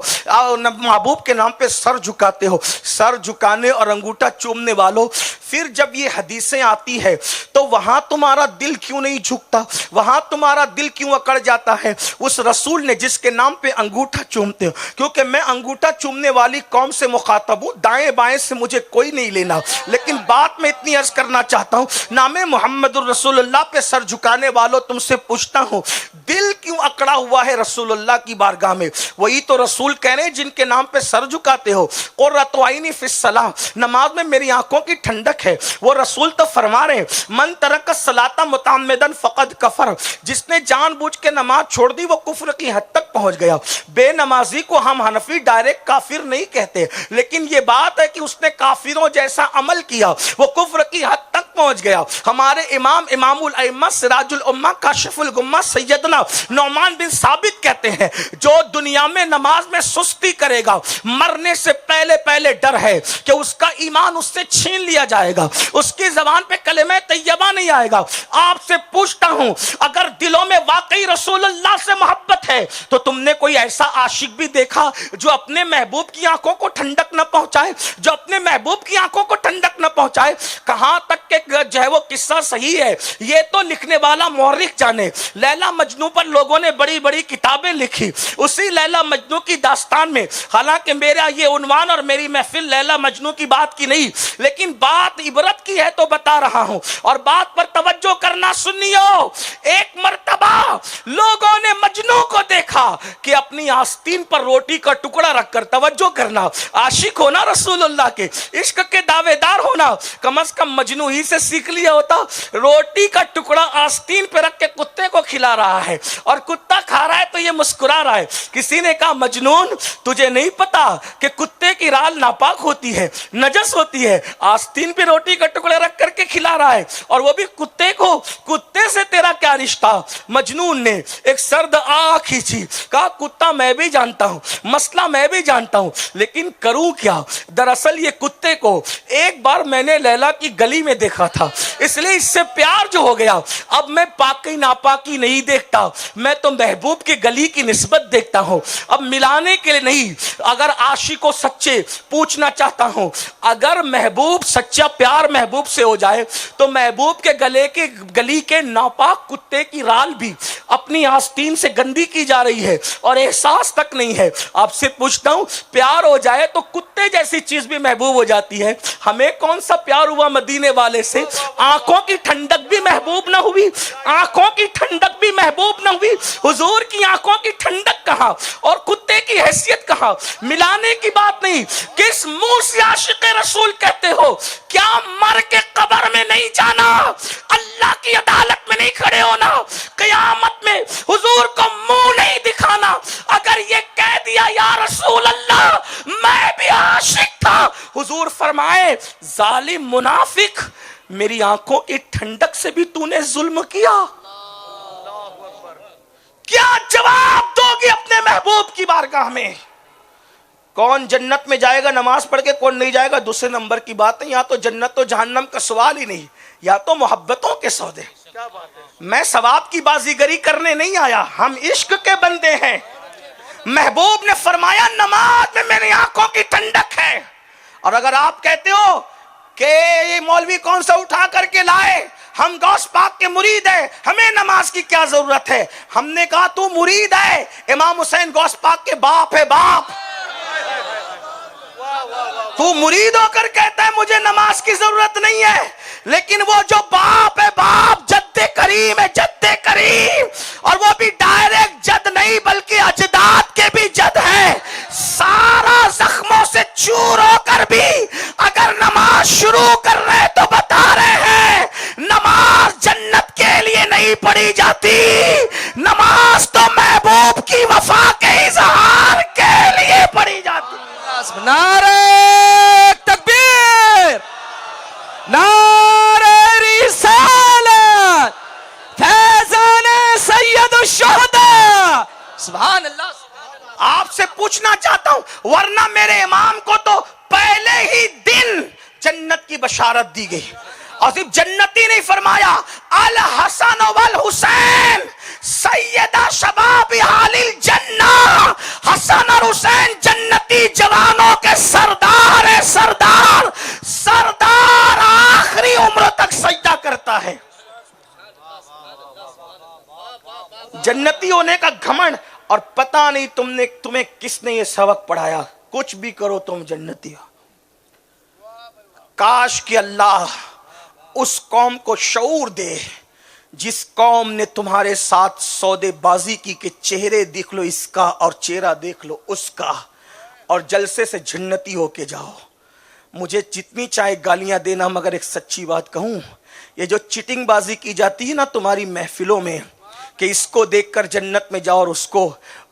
محبوب کے نام پہ سر جھکاتے ہو. سر جھکانے اور انگوٹھا چومنے والوں، پھر جب یہ حدیثیں آتی ہے تو وہاں تمہارا دل کیوں نہیں جھکتا؟ وہاں تمہارا دل کیوں اکڑ جاتا ہے اس رسول نے جس کے نام پہ انگوٹھا چومتے ہو؟ کیونکہ میں انگوٹھا چومنے والی قوم سے مخاطب ہوں، دائیں بائیں سے مجھے کوئی نہیں لینا. لیکن بات میں اتنی عرض کرنا چاہتا ہوں، نام محمد الرسول اللہ پہ سر جھکانے والوں، تم سے پوچھتا ہوں دل کیوں اکڑا ہوا ہے رسول اللہ کی بارگاہ میں؟ وہی تو رسول کہہ رہے ہیں جن کے نام پہ سر جھکاتے ہو، قرۃ عینی فی الصلاۃ، نماز میں میری آنکھوں کی ٹھنڈک ہے. وہ رسول تو فرما رہے ہیں من ترک الصلاۃ متعمدا فقد کفر، جس نے جان بوجھ کے نماز چھوڑ دی وہ کفر کی حد تک پہنچ گیا. بے نمازی کو ہم حنفی ڈائریکٹ کافر نہیں کہتے، لیکن یہ بات ہے کہ اس نے کافروں جیسا عمل کیا، وہ کفر کی حد تک پہنچ گیا. ہمارے امام الائمہ سراج الامہ کاشف الغمہ سیدنا نعمان بن ثابت کہتے ہیں جو دنیا میں نماز میں سستی کرے گا، مرنے سے پہلے ڈر ہے کہ اس کا ایمان اس سے چھین لیا جائے گا، اس کی زبان پہ کلمہ طیبہ نہیں آئے گا. آپ سے پوچھتا ہوں اگر دلوں میں واقعی رسول اللہ سے محبت ہے تو تم نے کوئی ایسا عاشق بھی دیکھا جو اپنے محبوب کی آنکھوں کو ٹھنڈک نہ پہنچائے، جو اپنے محبوب کی آنکھوں کو ٹھنڈک نہ پہنچائے؟ کہاں تک کہ جو ہے وہ قصہ صحیح ہے یہ تو لکھنے والا مورخ جانے. لیلا مجنوں پر لوگوں نے بڑی بڑی کتابیں لکھی، اسی لیلا مجنوں کی داستان میں، حالانکہ میرا یہ عنوان اور میری محفل لیلا مجنوں کی بات کی نہیں، لیکن بات عبرت کی ہے تو بتا رہا ہوں، اور بات پر توجہ کرنا سنیو. ایک مرتبہ لوگوں نے مجنوں کو دیکھا کہ اپنی آستین پر روٹی کا ٹکڑا رکھ کر، توجہ کرنا، عاشق ہونا رسول اللہ کے، عشق کے دعوے دار ہونا، کم از کم مجنوں ہی سے سیکھ لیا ہوتا. روٹی کا ٹکڑا آستین پہ رکھ کے کتے کو کھلا رہا ہے اور کتا کھا رہا ہے تو یہ مسکرا رہا ہے. کسی نے کہا مجنون تجھے نہیں پتا کہ کتے کی رال ناپاک ہوتی ہے، نجس ہوتی ہے، آستین پہ روٹی کا ٹکڑا رکھ کر کے کھلا رہا ہے اور وہ بھی کتے کو. کتے سے تیرا کیا رشتہ؟ مجنون نے ایک سرد آنکھ کھینچی، کہا کتا میں بھی جانتا ہوں، مسئلہ میں بھی جانتا ہوں، لیکن کروں کیا؟ دراصل یہ کتے کو ایک بار میں نے لیلا کی گلی میں دیکھا تھا، اس لیے اس سے پیار جو ہو گیا. اب میں پاکی ناپاکی نہیں دیکھتا، میں تو محبوب کی گلی کی نسبت دیکھتا ہوں. اب ملانے کے لیے نہیں، اگر عاشق کو سچے پوچھنا چاہتا ہوں، اگر محبوب سچا پیار محبوب سے ہو جائے تو محبوب کے گلی کے ناپاک کتے کی رال بھی اپنی آستین سے گندی کی جا رہی ہے اور احساس تک نہیں ہے. آپ سے پوچھتا ہوں پیار ہو جائے تو کتے جیسی چیز بھی محبوب ہو جاتی ہے. ہمیں کون سا پیار ہوا مدینے والے سے؟ آنکھوں کی ٹھنڈک بھی محبوب نہ ہوئی، آنکھوں کی ٹھنڈک بھی محبوب نہ ہوئی. حضور کی آنکھوں کی ٹھنڈک کہاں اور کتے کی حیثیت کہاں؟ ملانے کی بات نہیں. کس منہ سے عاشق رسول کہتے ہو؟ کیا مر کے قبر میں نہیں جانا؟ اللہ کی عدالت میں نہیں کھڑے ہونا؟ قیامت میں حضور کو منہ نہیں دکھانا؟ اگر یہ کہہ دیا یا رسول اللہ میں بھی عاشق تھا. حضور فرمائے ظالم منافق میری آنکھوں کی ٹھنڈک سے بھی تو نے ظلم کیا. کیا جواب دو گی اپنے محبوب کی بارگاہ میں؟ کون جنت میں جائے گا نماز پڑھ کے، کون نہیں جائے گا دوسرے نمبر کی بات ہے. یا تو جنت و جہنم کا سوال ہی نہیں، یا تو محبتوں کے سودے. میں ثواب کی بازیگری کرنے نہیں آیا، ہم عشق کے بندے ہیں. محبوب نے فرمایا نماز میں میری آنکھوں کی ٹھنڈک ہے. اور اگر آپ کہتے ہو کہ یہ مولوی کون سا اٹھا کر کے لائے، ہم غوث پاک کے مرید ہیں، ہمیں نماز کی کیا ضرورت ہے؟ ہم نے کہا تو مرید ہے، امام حسین غوث پاک کے باپ ہے. باپ تو مرید ہو کر کہتا ہے مجھے نماز کی ضرورت نہیں ہے، لیکن وہ جو باپ ہے باپ جد کریم ہے، جد کریم، اور وہ بھی ڈائریکٹ جد نہیں بلکہ اجداد کے بھی جد ہے. سارا زخموں سے چور ہو کر بھی اگر نماز شروع کر رہے تو بتا رہے ہیں نماز جنت کے لیے نہیں پڑھی جاتی، نماز تو محبوب کی وفا کے اظہار کے لیے پڑھی جاتی. نعرہ تکبیر، نعرہ رسالت، فیضان سید الشہداء. سبحان اللہ. آپ سے پوچھنا چاہتا ہوں، ورنہ میرے امام کو تو پہلے ہی دن جنت کی بشارت دی گئی. اور صرف جنتی نہیں فرمایا الحسن والحسین سیدہ شباب اہل الجنہ. حسن اور حسین جنتی جوانوں کے سردار ہے. سردار سردار آخری عمر تک سجدہ کرتا ہے. جنتی ہونے کا گھمنڈ، اور پتہ نہیں تمہیں کس نے یہ سبق پڑھایا، کچھ بھی کرو تم جنتی ہو. کاش کہ اللہ اس قوم کو شعور دے جس قوم نے تمہارے ساتھ سودے بازی کی کہ چہرے دیکھ لو اس کا اور چہرہ دیکھ لو اس کا، اور جلسے سے جنتی ہو کے جاؤ. مجھے جتنی چاہے گالیاں دینا، مگر ایک سچی بات کہوں، یہ جو چیٹنگ بازی کی جاتی ہے نا تمہاری محفلوں میں کہ اس کو دیکھ کر جنت میں جاؤ، اور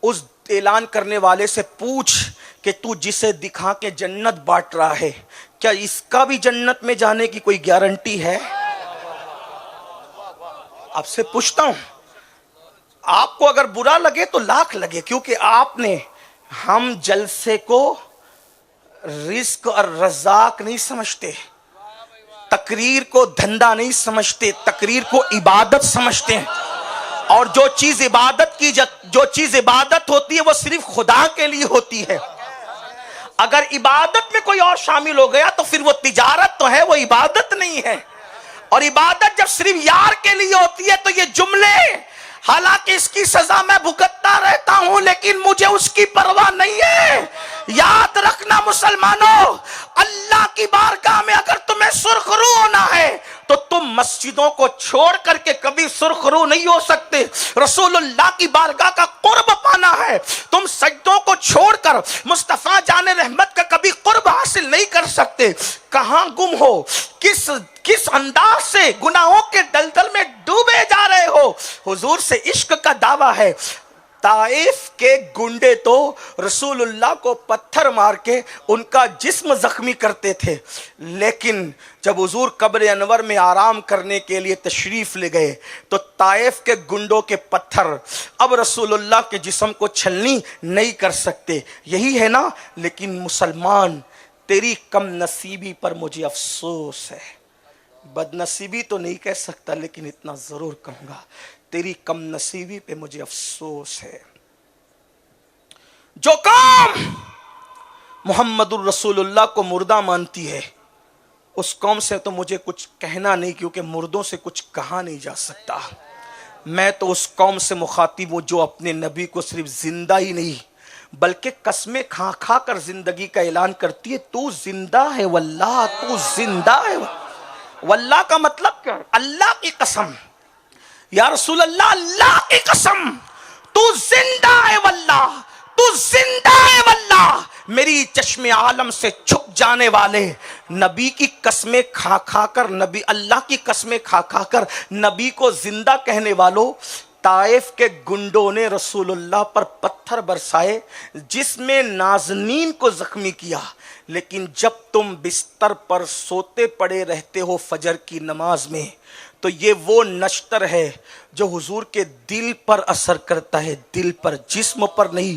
اس اعلان کرنے والے سے پوچھ کہ تو جسے دکھا کے جنت بانٹ رہا ہے کیا اس کا بھی جنت میں جانے کی کوئی گارنٹی ہے؟ آپ سے پوچھتا ہوں. آپ کو اگر برا لگے تو لاکھ لگے، کیونکہ آپ نے ہم جلسے کو رزق اور رزاق نہیں سمجھتے، تقریر کو دھندا نہیں سمجھتے، تقریر کو عبادت سمجھتے ہیں. اور جو چیز عبادت ہوتی ہے وہ صرف خدا کے لیے ہوتی ہے. اگر عبادت میں کوئی اور شامل ہو گیا تو پھر وہ تجارت تو ہے، وہ عبادت نہیں ہے. اور عبادت جب صرف یار کے لیے ہوتی ہے تو یہ جملے، حالانکہ اس کی سزا میں بھگتتا رہتا ہوں لیکن مجھے اس کی پرواہ نہیں ہے. یاد رکھنا مسلمانوں، اللہ کی بارگاہ میں اگر تمہیں سرخ رو ہونا ہے تو تم مسجدوں کو چھوڑ کر کے کبھی سرخ رو نہیں ہو سکتے. رسول اللہ کی بارگاہ کا قرب پانا ہے، تم سجدوں کو چھوڑ کر مصطفیٰ جان رحمت کا کبھی قرب حاصل نہیں کر سکتے. کہاں گم ہو، کس انداز سے گناہوں کے دلدل میں ڈوبے جا رہے ہو. حضور سے عشق کا دعویٰ ہے. طائف کے گنڈے تو رسول اللہ کو پتھر مار کے ان کا جسم زخمی کرتے تھے، لیکن جب حضور قبر انور میں آرام کرنے کے لیے تشریف لے گئے تو طائف کے گنڈوں کے پتھر اب رسول اللہ کے جسم کو چھلنی نہیں کر سکتے. یہی ہے نا. لیکن مسلمان، تیری کم نصیبی پر مجھے افسوس ہے. بد نصیبی تو نہیں کہہ سکتا لیکن اتنا ضرور کہوں گا، تیری کم نصیبی پہ مجھے افسوس ہے. جو قوم محمد الرسول اللہ کو مردہ مانتی ہے اس قوم سے تو مجھے کچھ کہنا نہیں، کیونکہ مردوں سے کچھ کہا نہیں جا سکتا. میں تو اس قوم سے مخاطب ہوں جو اپنے نبی کو صرف زندہ ہی نہیں بلکہ قسمیں کھا کھا کر زندگی کا اعلان کرتی ہے. تو زندہ ہے واللہ، تو زندہ ہے. واللہ کا مطلب کیا؟ اللہ کی قسم. یا رسول اللہ، اللہ کی قسم تو زندہ ہے واللہ، تو زندہ ہے واللہ. میری چشم عالم سے چھپ جانے والے نبی کی قسمیں کھا کھا کر، نبی اللہ کی قسمیں کھا کھا کر نبی کو زندہ کہنے والوں، طائف کے گنڈوں نے رسول اللہ پر پتھر برسائے، جس میں نازنین کو زخمی کیا، لیکن جب تم بستر پر سوتے پڑے رہتے ہو فجر کی نماز میں تو یہ وہ نشتر ہے جو حضور کے دل پر اثر کرتا ہے، دل پر، جسم پر نہیں۔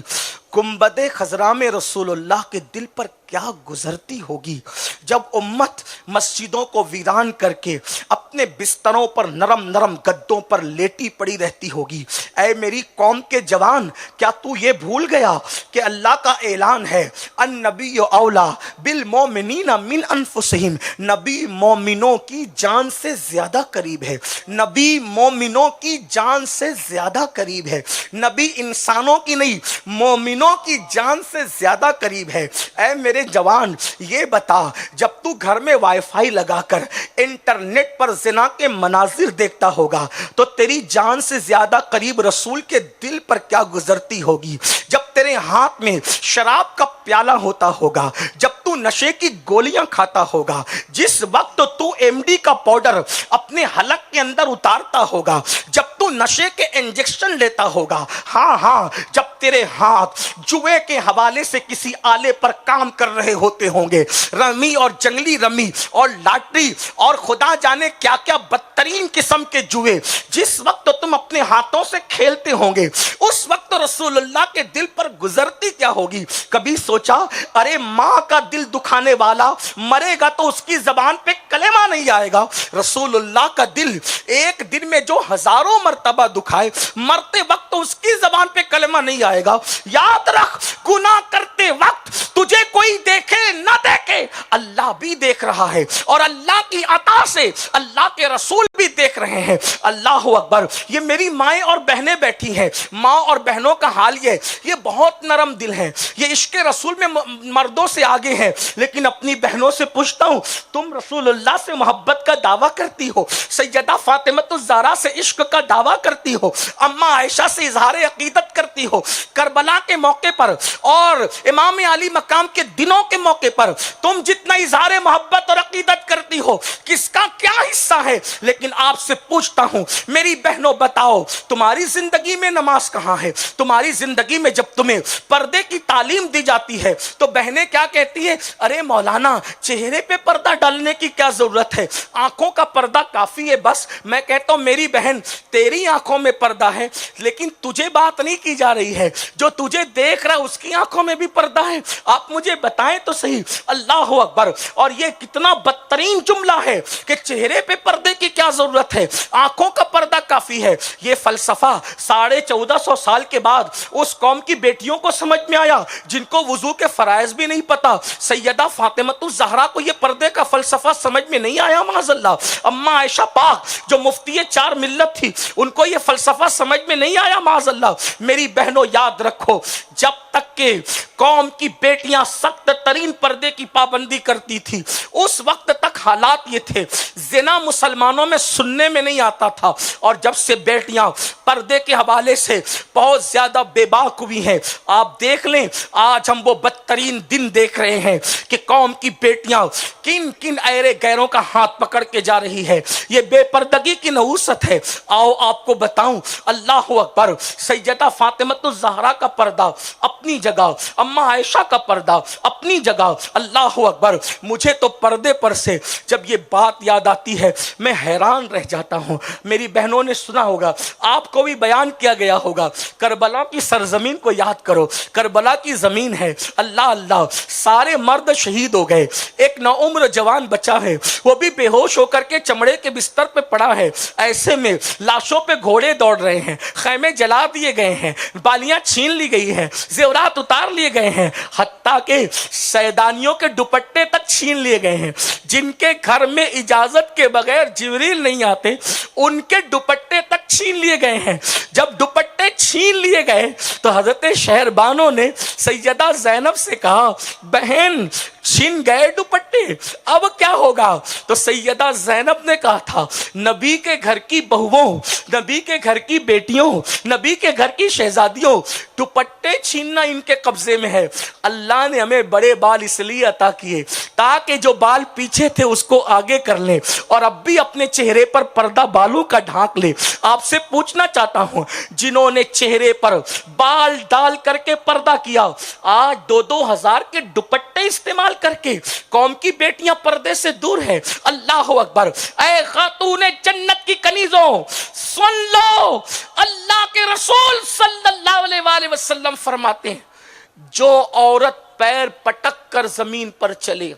گنبد خضرا میں رسول اللہ کے دل پر کیا گزرتی ہوگی جب امت مسجدوں کو ویران کر کے اپنے بستروں پر نرم نرم گدوں پر لیٹی پڑی رہتی ہوگی۔ اے میری قوم کے جوان، کیا تو یہ بھول گیا کہ اللہ کا اعلان ہے النبی اولا بالمومنین من انفسہم، نبی مومنوں کی جان سے زیادہ قریب ہے، نبی مومنوں کی جان سے زیادہ قریب ہے، نبی انسانوں کی نہیں مومنوں کی جان سے زیادہ قریب ہے۔ اے میرے جوان یہ بتا، جب تو گھر میں وائی فائی لگا کر انٹرنیٹ پر زنا کے مناظر دیکھتا ہوگا تو تیری جان سے زیادہ قریب رسول کے دل پر کیا گزرتی ہوگی؟ جب تیرے ہاتھ میں شراب کا پیالہ ہوتا ہوگا، جب تو نشے کی گولیاں کھاتا ہوگا، جس وقت تو ایم ڈی کا پاؤڈر اپنے حلق کے اندر اتارتا ہوگا، جب تو نشے کے انجیکشن لیتا ہوگا، ہاں جب تیرے ہاتھ جوئے کے حوالے سے کسی آلے پر کام کر رہے ہوتے ہوں گے، رمی اور جنگلی رمی اور لاٹری اور خدا جانے کیا کیا بدترین قسم کے جوئے جس وقت تم اپنے ہاتھوں سے کھیلتے ہوں گے، اس وقت رسول اللہ کے دل پر گزرتی کیا ہوگی؟ کبھی سوچا ارے ماں کا دل دکھانے والا مرے گا تو اس کی زبان پہ کلمہ نہیں آئے گا؟ رسول اللہ کا دل ایک دن میں جو ہزاروں مرتبہ دکھائے، مرتے وقت اس کی زبان پہ کلمہ نہیں آئے گا۔ یاد رکھ، گناہ کرتے وقت تجھے کوئی دیکھے نہ دیکھے، اللہ بھی دیکھ رہا ہے، اور اللہ کی عطا سے اللہ کے رسول بھی دیکھ رہے ہیں۔ اللہ اکبر۔ یہ میری مائیں اور بہنیں بیٹھی ہیں، ماں اور بہنوں کا حال یہ بہت نرم دل ہیں، یہ عشق رسول میں مردوں سے آگے ہیں، لیکن اپنی بہنوں سے پوچھتا ہوں، تم رسول اللہ سے محبت کا دعویٰ کرتی ہو، سیدہ فاطمہ الزہرا سے عشق کا دعویٰ کرتی ہو، اماں عائشہ سے اظہار عقیدت کرتی ہو، کربلا کے موقع پر اور امام علی مقام کے دنوں کے موقع پر تم جتنا اظہار محبت اور عقیدت کرتی ہو، کس کا کیا حصہ ہے؟ لیکن آپ سے پوچھتا ہوں میری بہنوں، بتاؤ تمہاری زندگی میں نماز کہاں ہے؟ تمہاری زندگی میں جب تمہیں پردے کی تعلیم دی جاتی ہے تو بہنیں کیا کہتی ہیں؟ ارے مولانا چہرے پہ پردہ ڈالنے کی کیا ضرورت ہے، آنکھوں کا پردہ کافی ہے بس۔ میں کہتا ہوں میری بہن، تیری آنکھوں میں پردہ ہے لیکن تجھے بات نہیں کی جا رہی ہے، جو تجھے دیکھ رہا اس کی آنکھوں میں بھی پردہ ہے۔ آپ مجھے بتائیں تو صحیح۔ اللہ اکبر۔ اور یہ کتنا بدترین جملہ ہے کہ چہرے پہ پردے کی کیا ضرورت ہے، آنکھوں کا پردہ کافی ہے۔ یہ فلسفہ 1450 سال کے بعد اس قوم کی بیٹیوں کو سمجھ میں آیا جن کو وضو کے فرائض بھی نہیں پتا۔ سیدہ فاطمہ الزہرا کو یہ پردے کا فلسفہ سمجھ میں نہیں آیا معاذ اللہ۔ اماں عائشہ پاک جو مفتی 4 ملت تھی، ان کو یہ فلسفہ سمجھ میں نہیں آیا معاذ اللہ۔ میری بہنوں یاد رکھو، جب تک کہ قوم کی بیٹیاں سخت ترین پردے کی پابندی کرتی تھی، اس وقت تک حالات یہ تھے، زنا مسلمانوں میں سننے میں نہیں آتا تھا، اور جب سے بیٹیاں پردے کے حوالے سے بہت زیادہ بے باک ہوئی ہیں، آپ دیکھ لیں آج ہم وہ بدترین دن دیکھ رہے ہیں کہ قوم کی بیٹیاں کن کن ایرے غیروں کا ہاتھ پکڑ کے جا رہی ہے۔ یہ بے پردگی کی نحوست ہے۔ آؤ آپ کو بتاؤں، اللہ اکبر، سیدہ فاطمہ الزہرا کا پردہ اپنی جگہ، اماں عائشہ کا پردہ اپنی جگہ۔ اللہ اکبر۔ مجھے تو پردے پر سے جب یہ بات یاد آتی ہے میں حیران رہ جاتا ہوں۔ میری بہنوں نے سنا ہوگا، آپ کو بھی بیان کیا گیا ہوگا، کربلا کی سرزمین کو یاد کرو۔ کربلا کی زمین ہے، اللہ اللہ، سارے مرد شہید ہو گئے، ایک نوعمر جوان بچہ ہے، وہ بھی بے ہوش ہو کر کے چمڑے کے بستر پہ پڑا ہے۔ ایسے میں لاشوں پہ گھوڑے دوڑ رہے ہیں، خیمے جلا دیے گئے ہیں، بالیاں چھین لی گئی ہیں، زیورات اتار لیے گئے ہیں، حتیٰ کہ سیدانیوں کے دوپٹے تک چھین لیے گئے ہیں۔ جن کے گھر میں اجازت کے بغیر جبریل نہیں آتے، ان کے دوپٹے تک چھین لیے گئے ہیں۔ جب دوپٹے دوپٹے چھین لیے گئے تو حضرت شہربانو نے سیدہ زینب سے کہا بہن چھن گئے دوپٹے اب کیا ہوگا؟ تو سیدہ زینب نے کہا تھا نبی کے گھر کی بہوؤں، نبی کے گھر کی بیٹیوں، نبی کے گھر کی شہزادیوں، دوپٹے چھیننا ان کے قبضے میں ہے۔ اللہ نے ہمیں بڑے بال اس لیے عطا کیے تاکہ جو بال پیچھے تھے اس کو آگے کر لیں، اور اب بھی اپنے چہرے پر پردہ بالوں کا ڈھانک لے۔ آپ سے پوچھنا چاہتا ہوں جنہوں نے چہرے پر بال ڈال کر کے پردہ کیا، آج 2,000 کے دوپٹے استعمال کر کے قوم کی بیٹیاں پردے سے دور ہیں۔ اللہ اکبر۔ اے خاتون جنت کی کنیزوں سن لو، اللہ کے رسول صلی اللہ علیہ وآلہ وسلم فرماتے ہیں جو عورت پیر پٹک کر زمین پر چلے،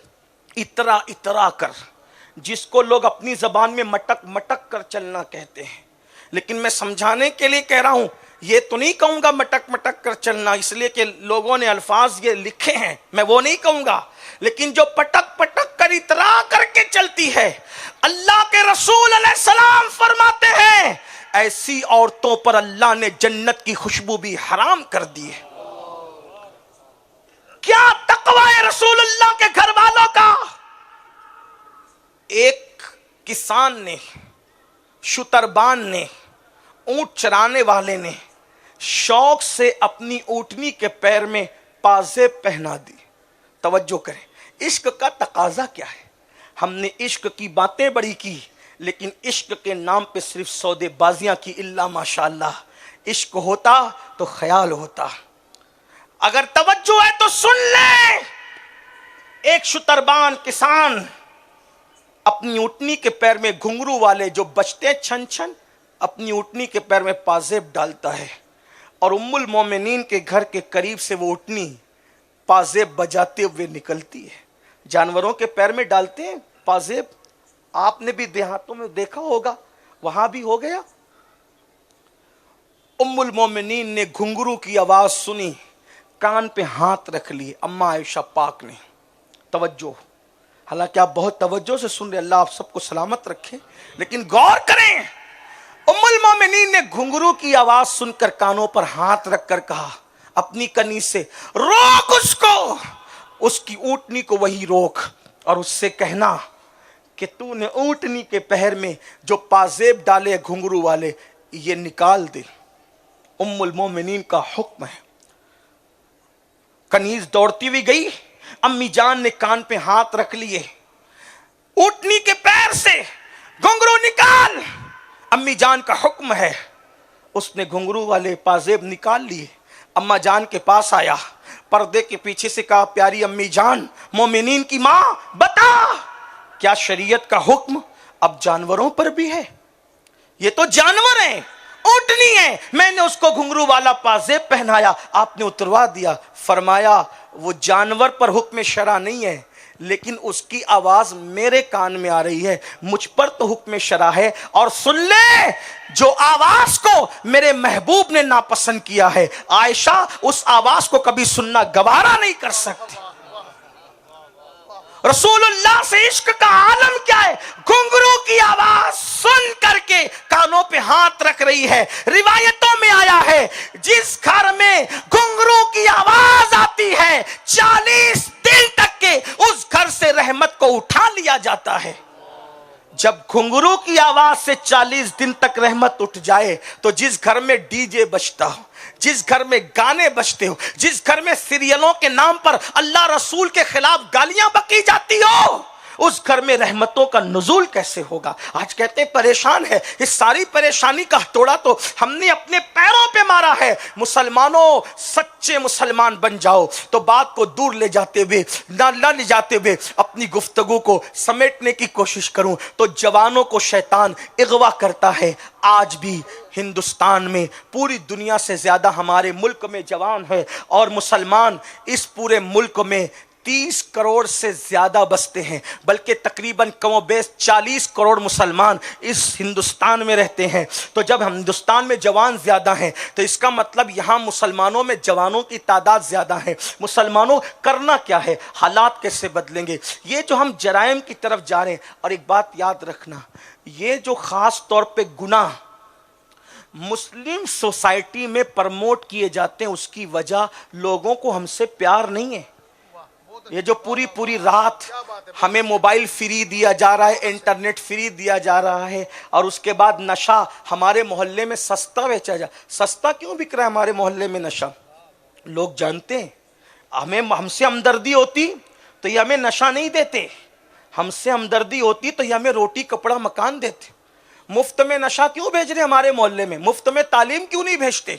اترا اترا کر، جس کو لوگ اپنی زبان میں مٹک مٹک کر چلنا کہتے ہیں، لیکن میں سمجھانے کے لیے کہہ رہا ہوں یہ تو نہیں کہوں گا مٹک مٹک کر چلنا، اس لیے کہ لوگوں نے الفاظ یہ لکھے ہیں، میں وہ نہیں کہوں گا، لیکن جو پٹک پٹک کر اترا کر کے چلتی ہے، اللہ کے رسول علیہ السلام فرماتے ہیں ایسی عورتوں پر اللہ نے جنت کی خوشبو بھی حرام کر دی ہے۔ کیا تقوی ہے رسول اللہ کے گھر والوں کا؟ ایک کسان نے، شتربان نے، اونٹ چرانے والے نے شوق سے اپنی اونٹنی کے پیر میں پازیب پہنا دی۔ توجہ کریں، عشق کا تقاضا کیا ہے؟ ہم نے عشق کی باتیں بڑی کی، لیکن عشق کے نام پہ صرف سودے بازیاں کی۔ اللہ ماشاءاللہ، عشق ہوتا تو خیال ہوتا۔ اگر توجہ ہے تو سن لیں، ایک شتربان کسان اپنی اونٹنی کے پیر میں گھنگرو والے جو بجتے چھن چھن، اپنی اونٹنی کے پیر میں پازیب ڈالتا ہے، اور ام المومنین کے گھر کے قریب سے وہ اونٹنی پازیب بجاتے ہوئے نکلتی ہے۔ جانوروں کے پیر میں ڈالتے ہیں پازیب، آپ نے بھی دیہاتوں میں دیکھا ہوگا، وہاں بھی ہو گیا۔ ام المومنین نے گھنگرو کی آواز سنی، کان پہ ہاتھ رکھ لیے، اما عائشہ پاک نے۔ توجہ، حالانکہ آپ بہت توجہ سے سن رہے، اللہ آپ سب کو سلامت رکھے، لیکن غور کریں، ام المومنین نے گھنگرو کی آواز سن کر کانوں پر ہاتھ رکھ کر کہا اپنی کنیز سے روک اس کو، اس کی اونٹنی کو وہی روک، اور اس سے کہنا کہ تو نے اونٹنی کے پہر میں جو پازیب ڈالے گھنگرو والے یہ نکال دے۔ ام المومنین کا حکم ہے۔ کنیز دوڑتی ہوئی گئی، امی جان نے کان پہ ہاتھ رکھ لیے، اونٹنی کے پیر سے گھنگرو نکال، امی جان کا حکم ہے۔ اس نے گھنگرو والے پازیب نکال لیے، اما جان کے پاس آیا، پردے کے پیچھے سے کہا پیاری امی جان، مومنین کی ماں، بتا کیا شریعت کا حکم اب جانوروں پر بھی ہے؟ یہ تو جانور ہیں، اونٹنی ہے، میں نے اس کو گھنگرو والا پازیب پہنایا، آپ نے اتروا دیا۔ فرمایا وہ جانور پر حکم شرع نہیں ہے، لیکن اس کی آواز میرے کان میں آ رہی ہے، مجھ پر تو حکم شرع ہے۔ اور سن لے، جو آواز کو میرے محبوب نے ناپسند کیا ہے، عائشہ اس آواز کو کبھی سننا گوارا نہیں کر سکتی۔ رسول اللہ سے عشق کا عالم کیا ہے؟ گھنگرو کی آواز سن کر کے کانوں پہ ہاتھ رکھ رہی ہے۔ روایتوں میں آیا ہے جس گھر میں گھنگرو کی آواز آتی ہے 40 دن تک کے اس گھر سے رحمت کو اٹھا لیا جاتا ہے۔ جب گھنگرو کی آواز سے 40 دن تک رحمت اٹھ جائے تو جس گھر میں ڈی جے بجتا ہو، جس گھر میں گانے بجتے ہو، جس گھر میں سیریلوں کے نام پر اللہ رسول کے خلاف گالیاں بکی جاتی ہو، اس گھر میں رحمتوں کا نزول کیسے ہوگا؟ آج کہتے ہیں پریشان ہے، اس ساری پریشانی کا ہتھوڑا تو ہم نے اپنے پیروں پہ مارا ہے۔ مسلمانوں، سچے مسلمان بن جاؤ۔ تو بات کو دور لے جاتے ہوئے، نہ لے جاتے ہوئے اپنی گفتگو کو سمیٹنے کی کوشش کروں تو جوانوں کو شیطان اغوا کرتا ہے۔ آج بھی ہندوستان میں پوری دنیا سے زیادہ ہمارے ملک میں جوان ہے، اور مسلمان اس پورے ملک میں 30 کروڑ سے زیادہ بستے ہیں، بلکہ تقریباً کم و بیش 40 کروڑ مسلمان اس ہندوستان میں رہتے ہیں۔ تو جب ہندوستان میں جوان زیادہ ہیں تو اس کا مطلب یہاں مسلمانوں میں جوانوں کی تعداد زیادہ ہے۔ مسلمانوں کرنا کیا ہے؟ حالات کیسے بدلیں گے؟ یہ جو ہم جرائم کی طرف جا رہے ہیں، اور ایک بات یاد رکھنا، یہ جو خاص طور پہ گناہ مسلم سوسائٹی میں پرموٹ کیے جاتے ہیں، اس کی وجہ لوگوں کو ہم سے پیار نہیں ہے۔ یہ جو پوری رات ہمیں موبائل فری دیا جا رہا ہے، انٹرنیٹ فری دیا جا رہا ہے، اور اس کے بعد نشہ ہمارے محلے میں سستا بیچا جا، سستا کیوں بک رہا ہے ہمارے محلے میں نشہ؟ لوگ جانتے ہیں، ہم سے ہمدردی ہوتی تو یہ ہمیں نشہ نہیں دیتے، ہم سے ہمدردی ہوتی تو یہ ہمیں روٹی کپڑا مکان دیتے۔ مفت میں نشہ کیوں بھیج رہے ہمارے محلے میں؟ مفت میں تعلیم کیوں نہیں بھیجتے؟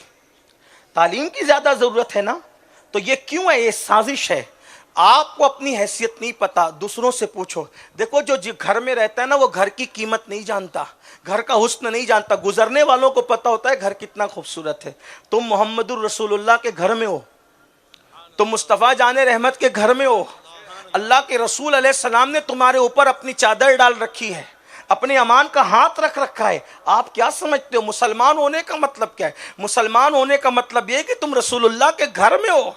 تعلیم کی زیادہ ضرورت ہے نا، تو یہ کیوں ہے؟ یہ سازش ہے۔ آپ کو اپنی حیثیت نہیں پتا، دوسروں سے پوچھو۔ دیکھو جو گھر میں رہتا ہے نا، وہ گھر کی قیمت نہیں جانتا، گھر کا حسن نہیں جانتا، گزرنے والوں کو پتا ہوتا ہے گھر کتنا خوبصورت ہے۔ تم محمد الرسول اللہ کے گھر میں ہو، تم مصطفیٰ جان رحمت کے گھر میں ہو، اللہ کے رسول علیہ السلام نے تمہارے اوپر اپنی چادر ڈال رکھی ہے، اپنے امان کا ہاتھ رکھ رکھا ہے۔ آپ کیا سمجھتے ہو مسلمان ہونے کا مطلب کیا ہے؟ مسلمان ہونے کا مطلب یہ کہ تم رسول اللہ کے گھر میں ہو،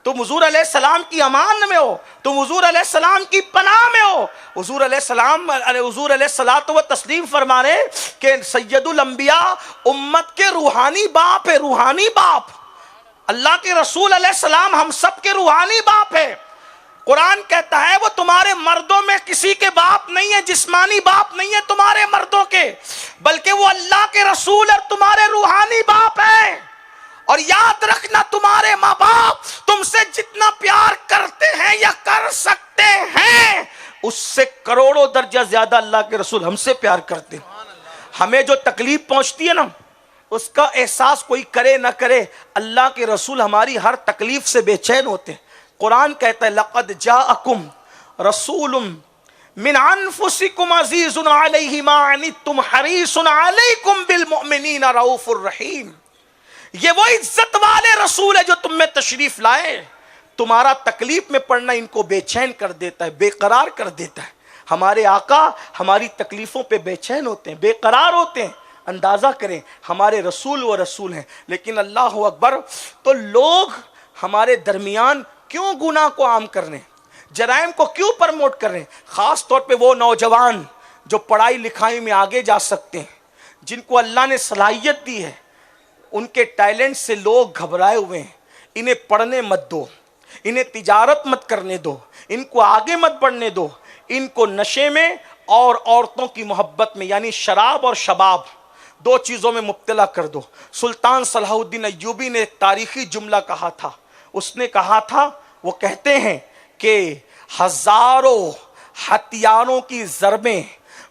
تم حضور علیہ السلام کی امان میں ہو، تم حضور علیہ السلام کی پناہ میں ہو۔ حضور علیہ السلام، حضور علیہ الصلوۃ و تسلیم فرما رہے کہ سید الانبیاء امت کے روحانی باپ ہے، روحانی باپ۔ اللہ کے رسول علیہ السلام ہم سب کے روحانی باپ ہے۔ قرآن کہتا ہے وہ تمہارے مردوں میں کسی کے باپ نہیں ہے، جسمانی باپ نہیں ہے تمہارے مردوں کے، بلکہ وہ اللہ کے رسول اور تمہارے روحانی باپ ہے۔ اور یاد رکھنا، تمہارے ماں باپ تم سے جتنا پیار کرتے ہیں یا کر سکتے ہیں، اس سے کروڑوں درجہ زیادہ اللہ کے رسول ہم سے پیار کرتے ہیں۔ ہمیں جو تکلیف پہنچتی ہے نا، اس کا احساس کوئی کرے نہ کرے، اللہ کے رسول ہماری ہر تکلیف سے بے چین ہوتے ہیں۔ قرآن کہتا ہے لقد جاءکم رسول من انفسکم عزیز علیہ ما عنتم حریص علیکم بالمؤمنین رؤوف الرحیم۔ یہ وہ عزت والے رسول ہے جو تم میں تشریف لائے، تمہارا تکلیف میں پڑنا ان کو بے چین کر دیتا ہے، بے قرار کر دیتا ہے۔ ہمارے آقا ہماری تکلیفوں پہ بے چین ہوتے ہیں، بے قرار ہوتے ہیں۔ اندازہ کریں، ہمارے رسول وہ رسول ہیں، لیکن اللہ اکبر، تو لوگ ہمارے درمیان کیوں گناہ کو عام کر رہے ہیں، جرائم کو کیوں پرموٹ کر رہے ہیں؟ خاص طور پہ وہ نوجوان جو پڑھائی لکھائی میں آگے جا سکتے ہیں، جن کو اللہ نے صلاحیت دی ہے، ان کے ٹیلنٹ سے لوگ گھبرائے ہوئے ہیں۔ انہیں پڑھنے مت دو، انہیں تجارت مت کرنے دو، ان کو آگے مت بڑھنے دو، ان کو نشے میں اور عورتوں کی محبت میں، یعنی شراب اور شباب، دو چیزوں میں مبتلا کر دو۔ سلطان صلاح الدین ایوبی نے ایک تاریخی جملہ کہا تھا، اس نے کہا تھا، وہ کہتے ہیں کہ ہزاروں ہتھیاروں کی ضربیں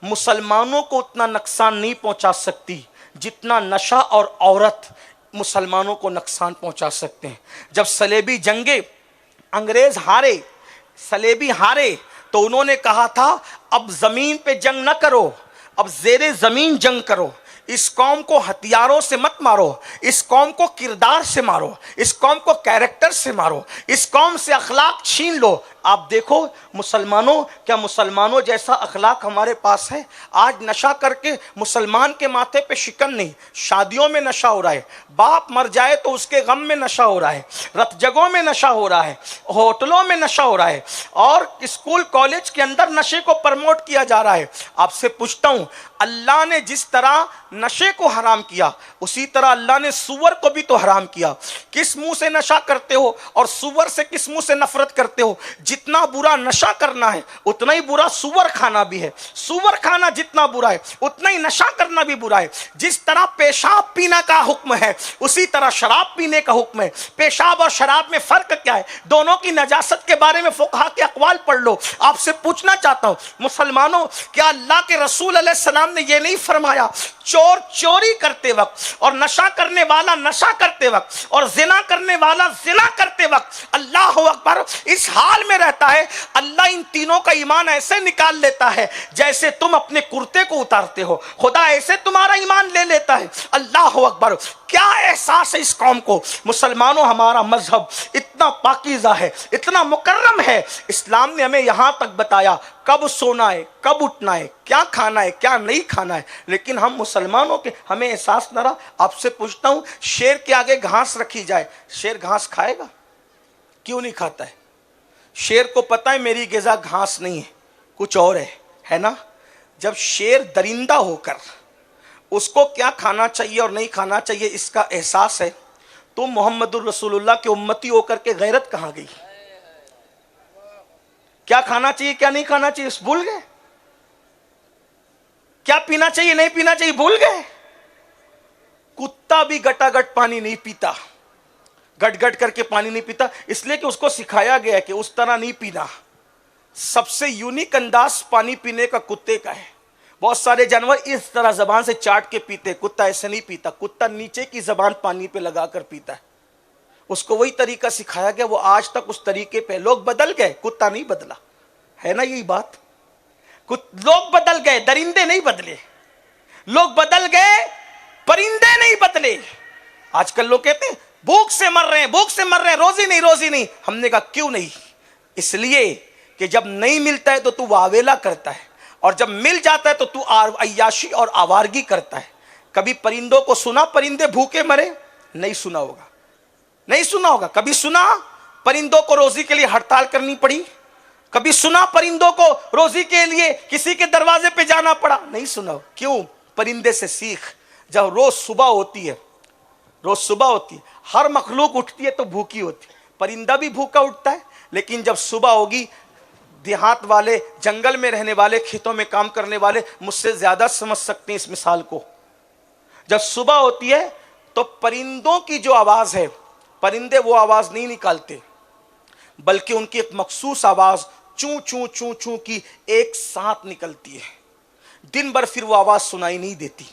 مسلمانوں کو اتنا نقصان نہیں پہنچا سکتی جتنا نشہ اور عورت مسلمانوں کو نقصان پہنچا سکتے ہیں۔ جب صلیبی جنگیں انگریز ہارے، صلیبی ہارے، تو انہوں نے کہا تھا اب زمین پہ جنگ نہ کرو، اب زیر زمین جنگ کرو۔ اس قوم کو ہتھیاروں سے مت مارو، اس قوم کو کردار سے مارو، اس قوم کو کیریکٹر سے مارو، اس قوم سے اخلاق چھین لو۔ آپ دیکھو مسلمانوں، کیا مسلمانوں جیسا اخلاق ہمارے پاس ہے؟ آج نشہ کر کے مسلمان کے ماتھے پہ شکن نہیں، شادیوں میں نشہ ہو رہا ہے، باپ مر جائے تو اس کے غم میں نشہ ہو رہا ہے، رت جگہوں میں نشہ ہو رہا ہے، ہوٹلوں میں نشہ ہو رہا ہے، اور اسکول کالج کے اندر نشے کو پرموٹ کیا جا رہا ہے۔ آپ سے پوچھتا ہوں، اللہ نے جس طرح نشے کو حرام کیا، اسی طرح اللہ نے سور کو بھی تو حرام کیا۔ کس منہ سے نشہ کرتے ہو اور سور سے کس منہ سے نفرت کرتے ہو؟ جتنا برا نشہ کرنا ہے اتنا ہی برا سور کھانا بھی ہے، سور کھانا جتنا برا ہے اتنا ہی نشہ کرنا بھی برا ہے۔ جس طرح پیشاب پینا کا حکم ہے اسی طرح شراب پینے کا حکم ہے۔ پیشاب اور شراب میں فرق کیا ہے؟ دونوں کی نجاست کے بارے میں فقہا کے اقوال پڑھ لو۔ آپ سے پوچھنا چاہتا ہوں مسلمانوں، کیا اللہ کے رسول علیہ السلام نے یہ نہیں فرمایا چور چوری کرتے وقت اور نشہ کرنے والا نشہ کرتے وقت اور زنا کرنے والا زنا کرتے وقت اللہ اکبر اس حال میں رہتا ہے، اللہ ان تینوں کا ایمان ایسے نکال لیتا ہے جیسے تم اپنے کرتے کو اتارتے ہو، خدا ایسے تمہارا ایمان لے لیتا ہے۔ اللہ اکبر، کیا احساس ہے اس قوم کو؟ مسلمانوں، ہمارا مذہب اتنا پاکیزہ ہے، اتنا مکرم ہے، اسلام نے ہمیں یہاں تک بتایا کب سونا ہے، کب اٹھنا ہے، کیا کھانا ہے، کیا نہیں کھانا ہے، لیکن ہم مسلمانوں کے ہمیں احساس نہ رہا۔ آپ سے پوچھتا ہوں، شیر کے آگے گھاس رکھی جائے، شیر گھاس کھائے گا؟ کیوں نہیں کھاتا ہے؟ شیر کو پتہ ہے میری غذا گھاس نہیں ہے، کچھ اور ہے نا؟ جب شیر درندہ ہو کر اس کو کیا کھانا چاہیے اور نہیں کھانا چاہیے اس کا احساس ہے، تو محمد الرسول اللہ کے امتی ہو کر کے غیرت کہاں گئی؟ کیا کھانا چاہیے کیا نہیں کھانا چاہیے اس بھول گئے؟ کیا پینا چاہیے نہیں پینا چاہیے بھول گئے؟ کتا بھی گٹا گٹ پانی نہیں پیتا، گٹ گٹ کر کے پانی نہیں پیتا، اس لیے کہ اس کو سکھایا گیا ہے کہ اس طرح نہیں پینا۔ سب سے یونیک انداز پانی پینے کا کتے کا ہے۔ بہت سارے جانور اس طرح زبان سے چاٹ کے پیتے، کتا ایسے نہیں پیتا، کتا نیچے کی زبان پانی پہ لگا کر پیتا ہے۔ اس کو وہی طریقہ سکھایا گیا، وہ آج تک اس طریقے پہ۔ لوگ بدل گئے، کتا نہیں بدلا، ہے نا یہی بات؟ لوگ بدل گئے، درندے نہیں بدلے۔ لوگ بدل گئے، پرندے نہیں بدلے۔ آج کل لوگ کہتے ہیں بھوک سے مر رہے ہیں، بھوک سے مر رہے ہیں، روزی نہیں روزی نہیں۔ ہم نے کہا کیوں نہیں؟ اس لیے کہ جب نہیں ملتا ہے تو واویلا کرتا ہے، اور جب مل جاتا ہے تو عیاشی اور آوارگی کرتا ہے۔ کبھی پرندوں کو سنا پرندے بھوکے مرے؟ نہیں سنا ہوگا، نہیں سنا ہوگا۔ کبھی سنا پرندوں کو روزی کے لیے ہڑتال کرنی پڑی؟ کبھی سنا پرندوں کو روزی کے لیے کسی کے دروازے پہ جانا پڑا؟ نہیں سنا ہوگا۔ کیوں؟ پرندے سے سیکھ۔ جب روز صبح ہوتی ہے، روز صبح ہوتی ہے، ہر مخلوق اٹھتی ہے تو بھوکی ہوتی ہے، پرندہ بھی بھوکا اٹھتا ہے، لیکن جب صبح ہوگی، دیہات والے، جنگل میں رہنے والے، کھیتوں میں کام کرنے والے مجھ سے زیادہ سمجھ سکتے ہیں اس مثال کو۔ جب صبح ہوتی ہے تو پرندوں کی جو آواز ہے، پرندے وہ آواز نہیں نکالتے، بلکہ ان کی ایک مخصوص آواز چوں چوں چوں چوں کی ایک ساتھ نکلتی ہے۔ دن بھر پھر وہ آواز سنائی نہیں دیتی،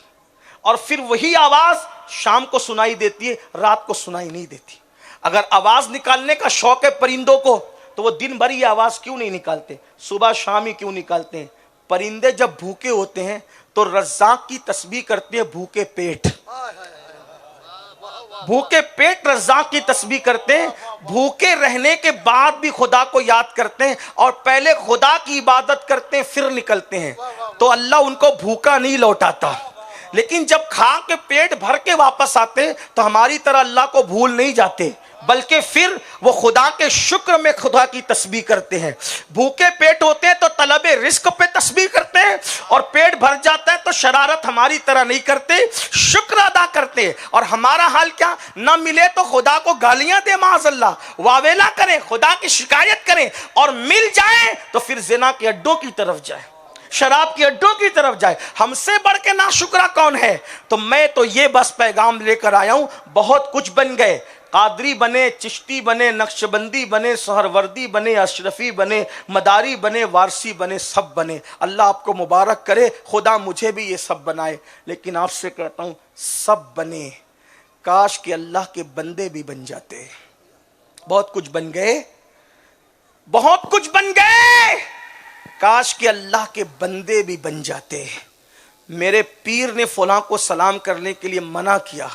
اور پھر وہی آواز شام کو سنائی دیتی ہے، رات کو سنائی نہیں دیتی۔ اگر آواز نکالنے کا شوق ہے پرندوں کو تو وہ دن بھر یہ آواز کیوں نہیں نکالتے؟ صبح شام ہی کیوں نکالتے ہیں؟ پرندے جب بھوکے ہوتے ہیں تو رزاق کی تسبیح کرتے ہیں بھوکے پیٹ۔ بھوکے پیٹ رزاق کی تسبیح کرتے ہیں، بھوکے رہنے کے بعد بھی خدا کو یاد کرتے ہیں، اور پہلے خدا کی عبادت کرتے ہیں پھر نکلتے ہیں، تو اللہ ان کو بھوکا نہیں لوٹاتا۔ لیکن جب کھا کے پیٹ بھر کے واپس آتے تو ہماری طرح اللہ کو بھول نہیں جاتے، بلکہ پھر وہ خدا کے شکر میں خدا کی تسبیح کرتے ہیں۔ بھوکے پیٹ ہوتے ہیں تو طلب رزق پہ تسبیح کرتے ہیں، اور پیٹ بھر جاتا ہے تو شرارت ہماری طرح نہیں کرتے، شکر ادا کرتے۔ اور ہمارا حال کیا؟ نہ ملے تو خدا کو گالیاں دے، معاذ اللہ، واویلا کریں، خدا کی شکایت کریں، اور مل جائیں تو پھر زنا کے اڈوں کی طرف جائیں، شراب کی اڈوں کی طرف جائے۔ ہم سے بڑھ کے ناشکرا کون ہے؟ تو میں تو یہ بس پیغام لے کر آیا ہوں، بہت کچھ بن گئے، قادری بنے، چشتی بنے، نقشبندی بنے، سہروردی بنے، اشرفی بنے، مداری بنے، وارسی بنے، سب بنے۔ اللہ آپ کو مبارک کرے، خدا مجھے بھی یہ سب بنائے۔ لیکن آپ سے کہتا ہوں سب بنے، کاش کہ اللہ کے بندے بھی بن جاتے۔ بہت کچھ بن گئے، بہت کچھ بن گئے، کاش کہ اللہ کے بندے بھی بن جاتے۔ میرے پیر نے فلاں کو سلام کرنے کے لیے منع کیا،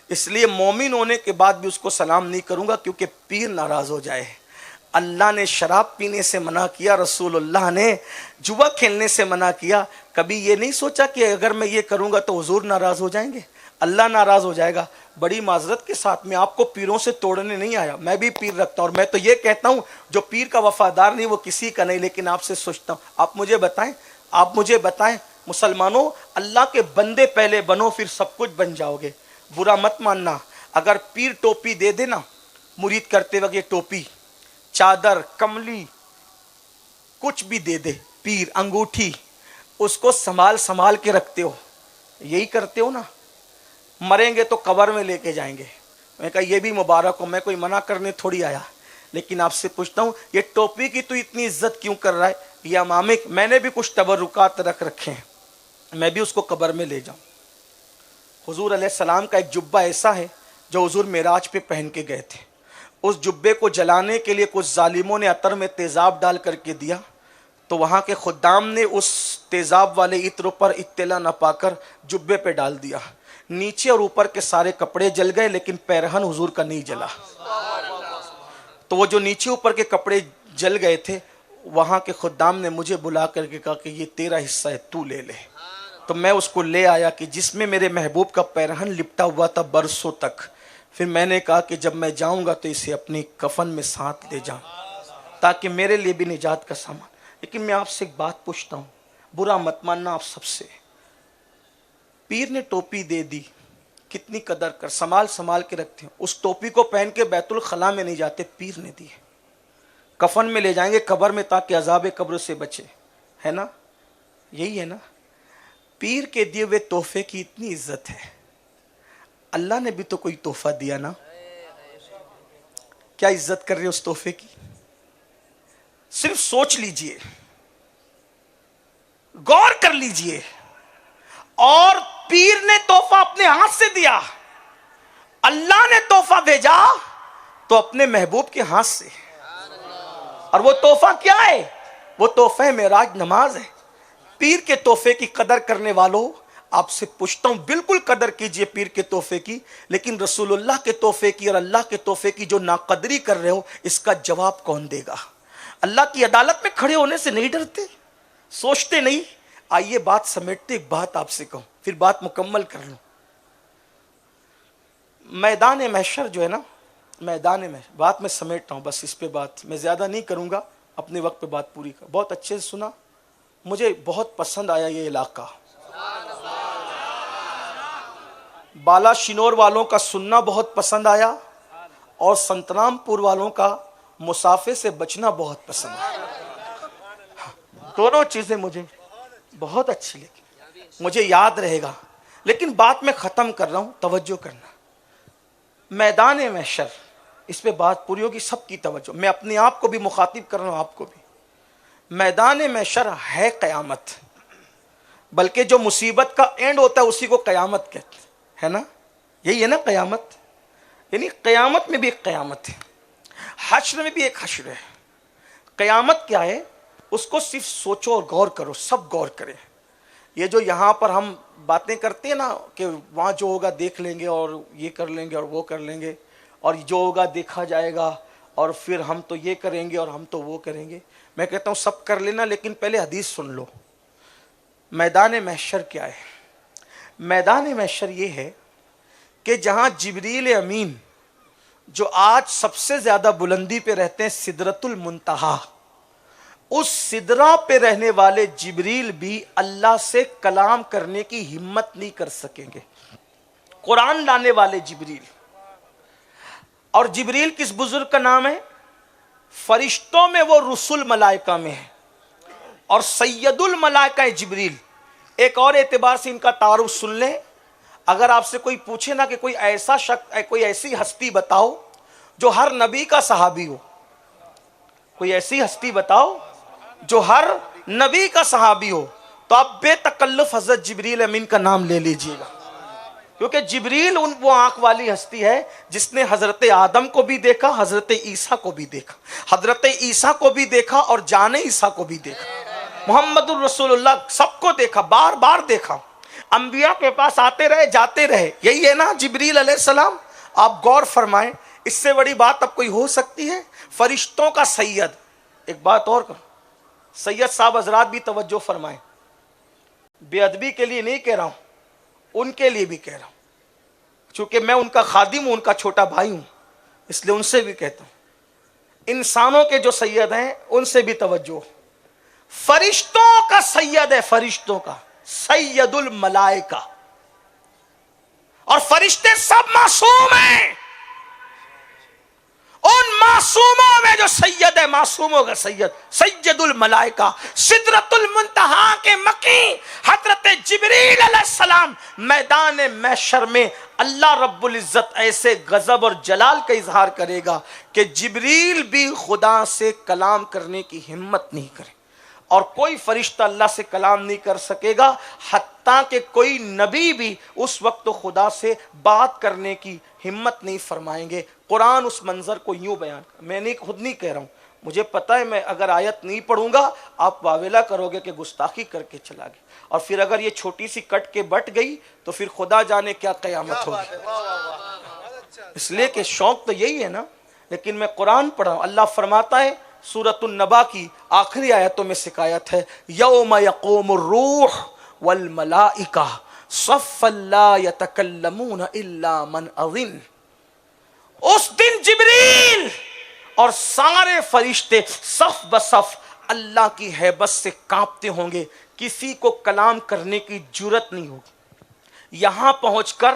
اس لیے مومن ہونے کے بعد بھی اس کو سلام نہیں کروں گا، کیونکہ پیر ناراض ہو جائے۔ اللہ نے شراب پینے سے منع کیا، رسول اللہ نے جوا کھیلنے سے منع کیا۔ کبھی یہ نہیں سوچا کہ اگر میں یہ کروں گا تو حضور ناراض ہو جائیں گے، اللہ ناراض ہو جائے گا؟ بڑی معذرت کے ساتھ میں آپ کو پیروں سے توڑنے نہیں آیا، میں بھی پیر رکھتا ہوں، اور میں تو یہ کہتا ہوں جو پیر کا وفادار نہیں وہ کسی کا نہیں۔ لیکن آپ سے سوچتا ہوں، آپ مجھے بتائیں مسلمانوں، اللہ کے بندے پہلے بنو، پھر سب کچھ بن جاؤ گے۔ برا مت ماننا، اگر پیر ٹوپی دے دے نا، مرید کرتے وقت یہ ٹوپی، چادر، کملی، کچھ بھی دے دے، پیر انگوٹھی، اس کو سنبھال کے رکھتے ہو، یہی کرتے ہو نا؟ مریں گے تو قبر میں لے کے جائیں گے۔ میں کہا یہ بھی مبارک ہو، میں کوئی منع کرنے تھوڑی آیا، لیکن آپ سے پوچھتا ہوں یہ ٹوپی کی تو اتنی عزت کیوں کر رہا ہے؟ یہ امامک، میں نے بھی کچھ تبرکات رکھ رکھے ہیں، میں بھی اس کو قبر میں لے جاؤں۔ حضور علیہ السلام کا ایک جبہ ایسا ہے جو حضور معراج پہ پہن کے گئے تھے، اس جبے کو جلانے کے لیے کچھ ظالموں نے عطر میں تیزاب ڈال کر کے دیا، تو وہاں کے خدام نے اس تیزاب والے عطر پر اطلاع نہ پا کر جبے پہ ڈال دیا، نیچے اور اوپر کے سارے کپڑے جل گئے لیکن پیرہن حضور کا نہیں جلا۔ تو وہ جو نیچے اوپر کے کپڑے جل گئے تھے، وہاں کے خدام نے مجھے بلا کر کے کہا کہ یہ تیرا حصہ ہے، تو لے لے۔ تو میں اس کو لے آیا کہ جس میں میرے محبوب کا پیرہن لپٹا ہوا تھا برسوں تک۔ پھر میں نے کہا کہ جب میں جاؤں گا تو اسے اپنی کفن میں ساتھ لے جاؤں تاکہ میرے لیے بھی نجات کا سامان۔ لیکن میں آپ سے ایک بات پوچھتا ہوں، برا مت ماننا آپ سب سے، پیر نے ٹوپی دے دی، کتنی قدر کر، سنبھال کے رکھتے ہیں. اس ٹوپی کو پہن کے بیت الخلاء میں نہیں جاتے، پیر نے دی ہے. کفن میں لے جائیں گے قبر میں تاکہ عذاب قبر سے بچے، ہے نا؟ یہی ہے نا. پیر کے دیے ہوئے تحفے کی اتنی عزت ہے. اللہ نے بھی تو کوئی تحفہ دیا نا، کیا عزت کر رہے اس تحفے کی؟ صرف سوچ لیجئے، غور کر لیجئے. اور پیر نے تحفہ اپنے ہاتھ سے دیا، اللہ نے تحفہ بھیجا تو اپنے محبوب کے ہاتھ سے. اور وہ تحفہ کیا ہے؟ وہ تحفہ معراج نماز ہے. پیر کے تحفے کی قدر کرنے والوں، آپ سے پوچھتا ہوں بالکل قدر کیجئے پیر کے تحفے کی، لیکن رسول اللہ کے تحفے کی اور اللہ کے تحفے کی جو ناقدری کر رہے ہو، اس کا جواب کون دے گا؟ اللہ کی عدالت میں کھڑے ہونے سے نہیں ڈرتے؟ سوچتے نہیں؟ آئیے بات سمیٹتے، ایک بات آپ سے کہوں پھر بات مکمل کر لوں. میدان محشر جو ہے نا، میدان میں بات میں سمیٹتا ہوں، بس اس پہ بات میں زیادہ نہیں کروں گا، اپنے وقت پہ بات پوری کر. بہت اچھے سے سنا، مجھے بہت پسند آیا یہ علاقہ. بالا شنور والوں کا سننا بہت پسند آیا، اور سنترام پور والوں کا مسافے سے بچنا بہت پسند آیا. دونوں چیزیں مجھے بہت اچھی لگی، مجھے یاد رہے گا. لیکن بات میں ختم کر رہا ہوں، توجہ کرنا. میدان محشر، اس پہ بات پوری ہوگی، سب کی توجہ. میں اپنے آپ کو بھی مخاطب کر رہا ہوں، آپ کو بھی. میدان محشر ہے قیامت، بلکہ جو مصیبت کا اینڈ ہوتا ہے اسی کو قیامت کہتے ہیں، ہے نا؟ یہی ہے نا قیامت. یعنی قیامت میں بھی ایک قیامت ہے، حشر میں بھی ایک حشر ہے. قیامت کیا ہے اس کو صرف سوچو اور غور کرو، سب غور کریں. یہ جو یہاں پر ہم باتیں کرتے ہیں نا کہ وہاں جو ہوگا دیکھ لیں گے اور یہ کر لیں گے اور وہ کر لیں گے، اور جو ہوگا دیکھا جائے گا، اور پھر ہم تو یہ کریں گے اور ہم تو وہ کریں گے. میں کہتا ہوں سب کر لینا، لیکن پہلے حدیث سن لو. میدان محشر کیا ہے؟ میدان محشر یہ ہے کہ جہاں جبریل امین جو آج سب سے زیادہ بلندی پہ رہتے ہیں، سدرۃ المنتہا، اس سدرہ پہ رہنے والے جبریل بھی اللہ سے کلام کرنے کی ہمت نہیں کر سکیں گے. قرآن لانے والے جبریل. اور جبریل کس بزرگ کا نام ہے؟ فرشتوں میں وہ رسول ملائکہ میں ہے، اور سید الملائکہ جبریل. ایک اور اعتبار سے ان کا تعارف سن لیں. اگر آپ سے کوئی پوچھے نا کہ کوئی ایسا شخص، کوئی ایسی ہستی بتاؤ جو ہر نبی کا صحابی ہو، کوئی ایسی ہستی بتاؤ جو ہر نبی کا صحابی ہو، تو آپ بے تکلف حضرت جبریل امین کا نام لے لیجئے گا. کیونکہ جبریل وہ آنکھ والی ہستی ہے جس نے حضرت آدم کو بھی دیکھا، حضرت عیسیٰ کو بھی دیکھا، حضرت عیسیٰ کو بھی دیکھا اور جان عیسیٰ کو بھی دیکھا، محمد الرسول اللہ سب کو دیکھا، بار بار دیکھا. انبیاء کے پاس آتے رہے جاتے رہے. یہی ہے نا جبریل علیہ السلام. آپ غور فرمائیں، اس سے بڑی بات اب کوئی ہو سکتی ہے؟ فرشتوں کا سید. ایک بات اور کروں، سید صاحب حضرات بھی توجہ فرمائیں، بے ادبی کے لیے نہیں کہہ رہا ہوں، ان کے لیے بھی کہہ رہا ہوں، چونکہ میں ان کا خادم ہوں، ان کا چھوٹا بھائی ہوں، اس لیے ان سے بھی کہتا ہوں. انسانوں کے جو سید ہیں ان سے بھی توجہ. فرشتوں کا سید ہے، فرشتوں کا سید الملائکہ. اور فرشتے سب معصوم ہیں. ان معصوموں میں جو سید ہے، معصوموں کا سید، سید الملائکہ، سدرۃ المنتہا کے مکی حضرت جبریل علیہ السلام. میدان محشر میں اللہ رب العزت ایسے غضب اور جلال کا اظہار کرے گا کہ جبریل بھی خدا سے کلام کرنے کی ہمت نہیں کرے، اور کوئی فرشتہ اللہ سے کلام نہیں کر سکے گا، حتیٰ کہ کوئی نبی بھی اس وقت خدا سے بات کرنے کی ہمت نہیں فرمائیں گے. قرآن اس منظر کو یوں بیان کر، میں نہیں خود نہیں کہہ رہا ہوں، مجھے پتہ ہے میں اگر آیت نہیں پڑھوں گا آپ واویلا کرو گے کہ گستاخی کر کے چلا گیا، اور پھر اگر یہ چھوٹی سی کٹ کے بٹ گئی تو پھر خدا جانے کیا قیامت ہوگی. اس لیے کہ شوق تو یہی ہے نا. لیکن میں قرآن پڑھا ہوں، اللہ فرماتا ہے سورۃ النبا کی آخری آیتوں میں سکایت ہے، یوم یقوم الروح والملائکہ صفا لا یتکلمون الا من اذن. اس دن جبریل اور سارے فرشتے صف بصف اللہ کی ہیبت سے کانپتے ہوں گے، کسی کو کلام کرنے کی جرت نہیں ہوگی. یہاں پہنچ کر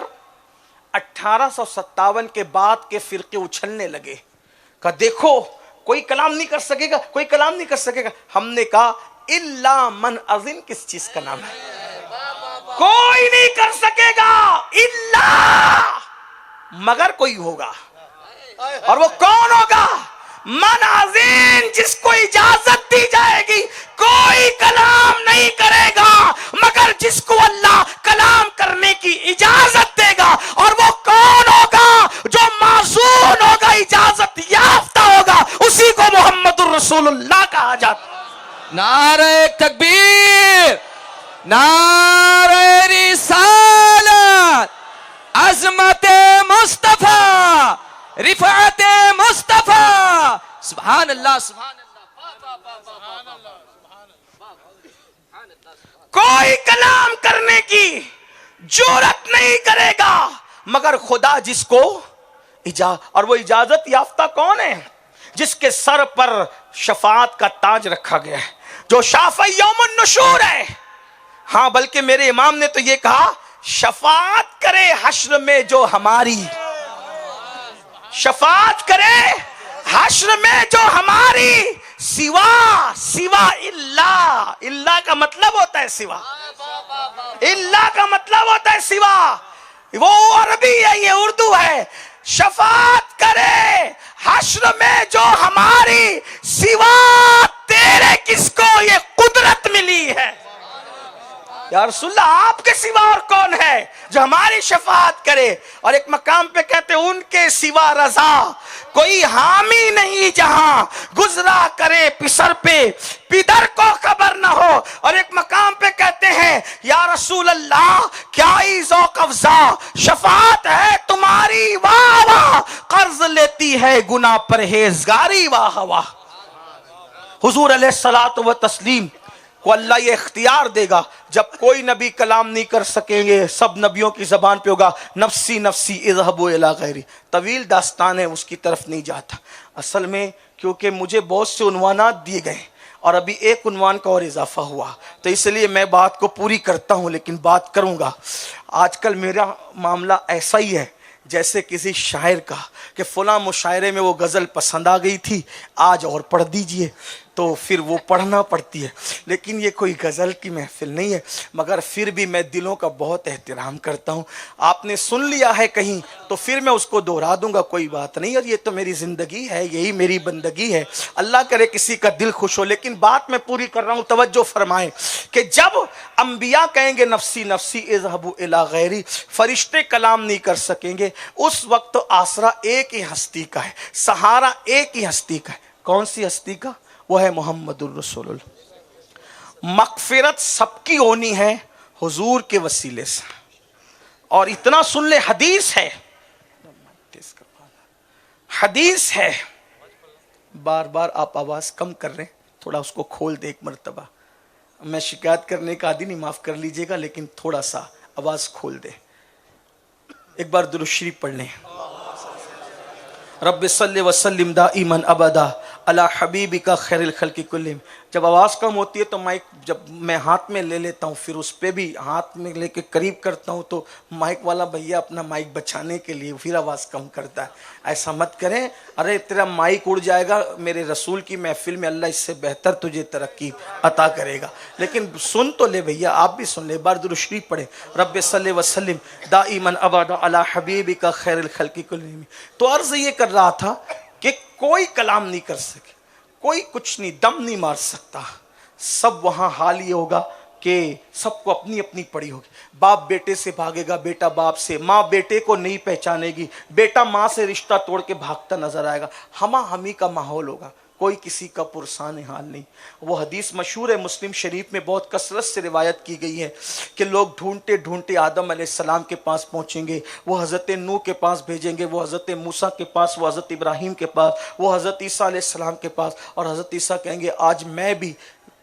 1857 کے بعد کے فرقے اچھلنے لگے کہ دیکھو کوئی کلام نہیں کر سکے گا، کوئی کلام نہیں کر سکے گا. ہم نے کہا الا من اذن کس چیز کا نام ہے؟ کوئی نہیں کر سکے گا الا مگر کوئی ہوگا. اور وہ کون ہوگا؟ من اذن، جس کو اجازت دی جائے گی. کوئی کلام نہیں کرے گا مگر جس کو اللہ کلام کرنے کی اجازت دے گا. اور وہ کون ہوگا؟ جو معزون ہوگا، اجازت یافتہ ہوگا، اسی کو محمد الرسول اللہ کہا جاتا. نعرہ تکبیر، نعرہ رسالت، عظمت مصطفیٰ، رفعت مصطفیٰ. سبحان اللہ، سبحان اللہ. کوئی کلام کرنے کی جرات نہیں کرے گا مگر خدا جس کو اور وہ اجازت یافتہ کون ہے؟ جس کے سر پر شفاعت کا تاج رکھا گیا ہے، جو شافع یوم النشور ہے. ہاں بلکہ میرے امام نے تو یہ کہا شفاعت کرے حشر میں جو ہماری، شفاعت کرے حشر میں جو ہماری، سوا اللہ. اللہ کا مطلب ہوتا ہے سوا، اللہ کا مطلب ہوتا ہے سوا. وہ عربی ہے، یہ اردو ہے. شفاعت کرے حشر میں جو ہماری، سوا تیرے کس کو یہ قدرت ملی ہے؟ یا رسول اللہ آپ کے سوا اور کون ہے جو ہماری شفاعت کرے؟ اور ایک مقام پہ کہتے ہیں ان کے سوا رضا کوئی حامی نہیں جہاں گزرا کرے پسر پہ پدر کو خبر نہ ہو. اور ایک مقام پہ کہتے ہیں یا رسول اللہ کیا ہی ذوق افزا شفاعت ہے تمہاری، واہ واہ قرض لیتی ہے گناہ پرہیزگاری، واہ واہ. حضور علیہ الصلوۃ والتسلیم کو اللہ یہ اختیار دے گا جب کوئی نبی کلام نہیں کر سکیں گے، سب نبیوں کی زبان پہ ہوگا نفسی نفسی اذهبوا الی غیری. طویل داستان ہے، اس کی طرف نہیں جاتا. اصل میں کیونکہ مجھے بہت سے عنوانات دیے گئے اور ابھی ایک عنوان کا اور اضافہ ہوا، تو اس لیے میں بات کو پوری کرتا ہوں، لیکن بات کروں گا. آج کل میرا معاملہ ایسا ہی ہے جیسے کسی شاعر کا کہ فلاں مشاعرے میں وہ غزل پسند آ گئی تھی، آج اور پڑھ دیجئے، تو پھر وہ پڑھنا پڑتی ہے. لیکن یہ کوئی غزل کی محفل نہیں ہے، مگر پھر بھی میں دلوں کا بہت احترام کرتا ہوں. آپ نے سن لیا ہے کہیں تو پھر میں اس کو دہرا دوں گا، کوئی بات نہیں. اور یہ تو میری زندگی ہے، یہی میری بندگی ہے. اللہ کرے کسی کا دل خوش ہو. لیکن بات میں پوری کر رہا ہوں، توجہ فرمائیں کہ جب انبیاء کہیں گے نفسی نفسی اذهبوا الی غیری، فرشتے کلام نہیں کر سکیں گے، اس وقت آسرا ایک ہی ہستی کا ہے، سہارا ایک ہی ہستی کا ہے. کون سی ہستی کا؟ وہ ہے محمد الرسول اللہ. مغفرت سب کی ہونی ہے حضور کے وسیلے سے. اور اتنا سن لے، حدیث ہے، حدیث ہے. بار بار آپ آواز کم کر رہے ہیں، تھوڑا اس کو کھول دے ایک مرتبہ. میں شکایت کرنے کا عادی نہیں، معاف کر لیجئے گا، لیکن تھوڑا سا آواز کھول دے. ایک بار درود شریف پڑھ لیں. رب صلی وسلم دائما ابدا علی حبیبک خیر الخلق کلہم. جب آواز کم ہوتی ہے تو مائک جب میں ہاتھ میں لے لیتا ہوں، پھر اس پہ بھی ہاتھ میں لے کے قریب کرتا ہوں تو مائک والا بھیا اپنا مائک بچانے کے لیے پھر آواز کم کرتا ہے. ایسا مت کریں، ارے تیرا مائک اڑ جائے گا. میرے رسول کی محفل میں اللہ اس سے بہتر تجھے ترقی عطا کرے گا. لیکن سن تو لے بھیا، آپ بھی سن لے. بار درود شریف پڑھیں. رب صلی وسلم دائما ابدا علی حبیبک خیر الخلق کلہم. تو عرض یہ کر رہا تھا کہ کوئی کلام نہیں کر سکے، کوئی کچھ نہیں، دم نہیں مار سکتا. سب وہاں حال یہ ہوگا کہ سب کو اپنی اپنی پڑی ہوگی. باپ بیٹے سے بھاگے گا، بیٹا باپ سے، ماں بیٹے کو نہیں پہچانے گی، بیٹا ماں سے رشتہ توڑ کے بھاگتا نظر آئے گا. ہمہ ہمی کا ماحول ہوگا، کوئی کسی کا پرسان حال نہیں. وہ حدیث مشہور ہے، مسلم شریف میں بہت کثرت سے روایت کی گئی ہے کہ لوگ ڈھونڈتے ڈھونڈتے آدم علیہ السلام کے پاس پہنچیں گے، وہ حضرت نوح کے پاس بھیجیں گے، وہ حضرت موسیٰ کے پاس، وہ حضرت ابراہیم کے پاس، وہ حضرت عیسیٰ علیہ السلام کے پاس. اور حضرت عیسیٰ کہیں گے آج میں بھی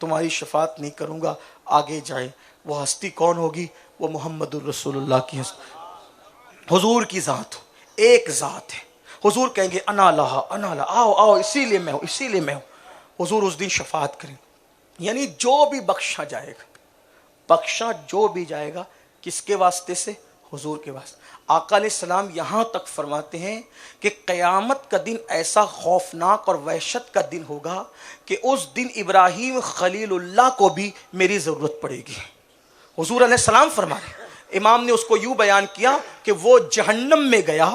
تمہاری شفاعت نہیں کروں گا، آگے جائے. وہ ہستی کون ہوگی؟ وہ محمد الرسول اللہ کی ہستی، حضور کی ذات. ایک ذات ہے. حضور کہیں گے انا لہا انا لہا، آؤ آؤ، اسی لیے میں ہوں، اسی لیے میں ہوں. حضور اس دن شفاعت کریں. یعنی جو بھی بخشا جائے گا، بخشا جو بھی جائے گا، کس کے واسطے سے؟ حضور کے پاس آقا علیہ السلام یہاں تک فرماتے ہیں کہ قیامت کا دن ایسا خوفناک اور وحشت کا دن ہوگا کہ اس دن ابراہیم خلیل اللہ کو بھی میری ضرورت پڑے گی. حضور علیہ السلام فرما رہے ہیں. امام نے اس کو یوں بیان کیا کہ وہ جہنم میں گیا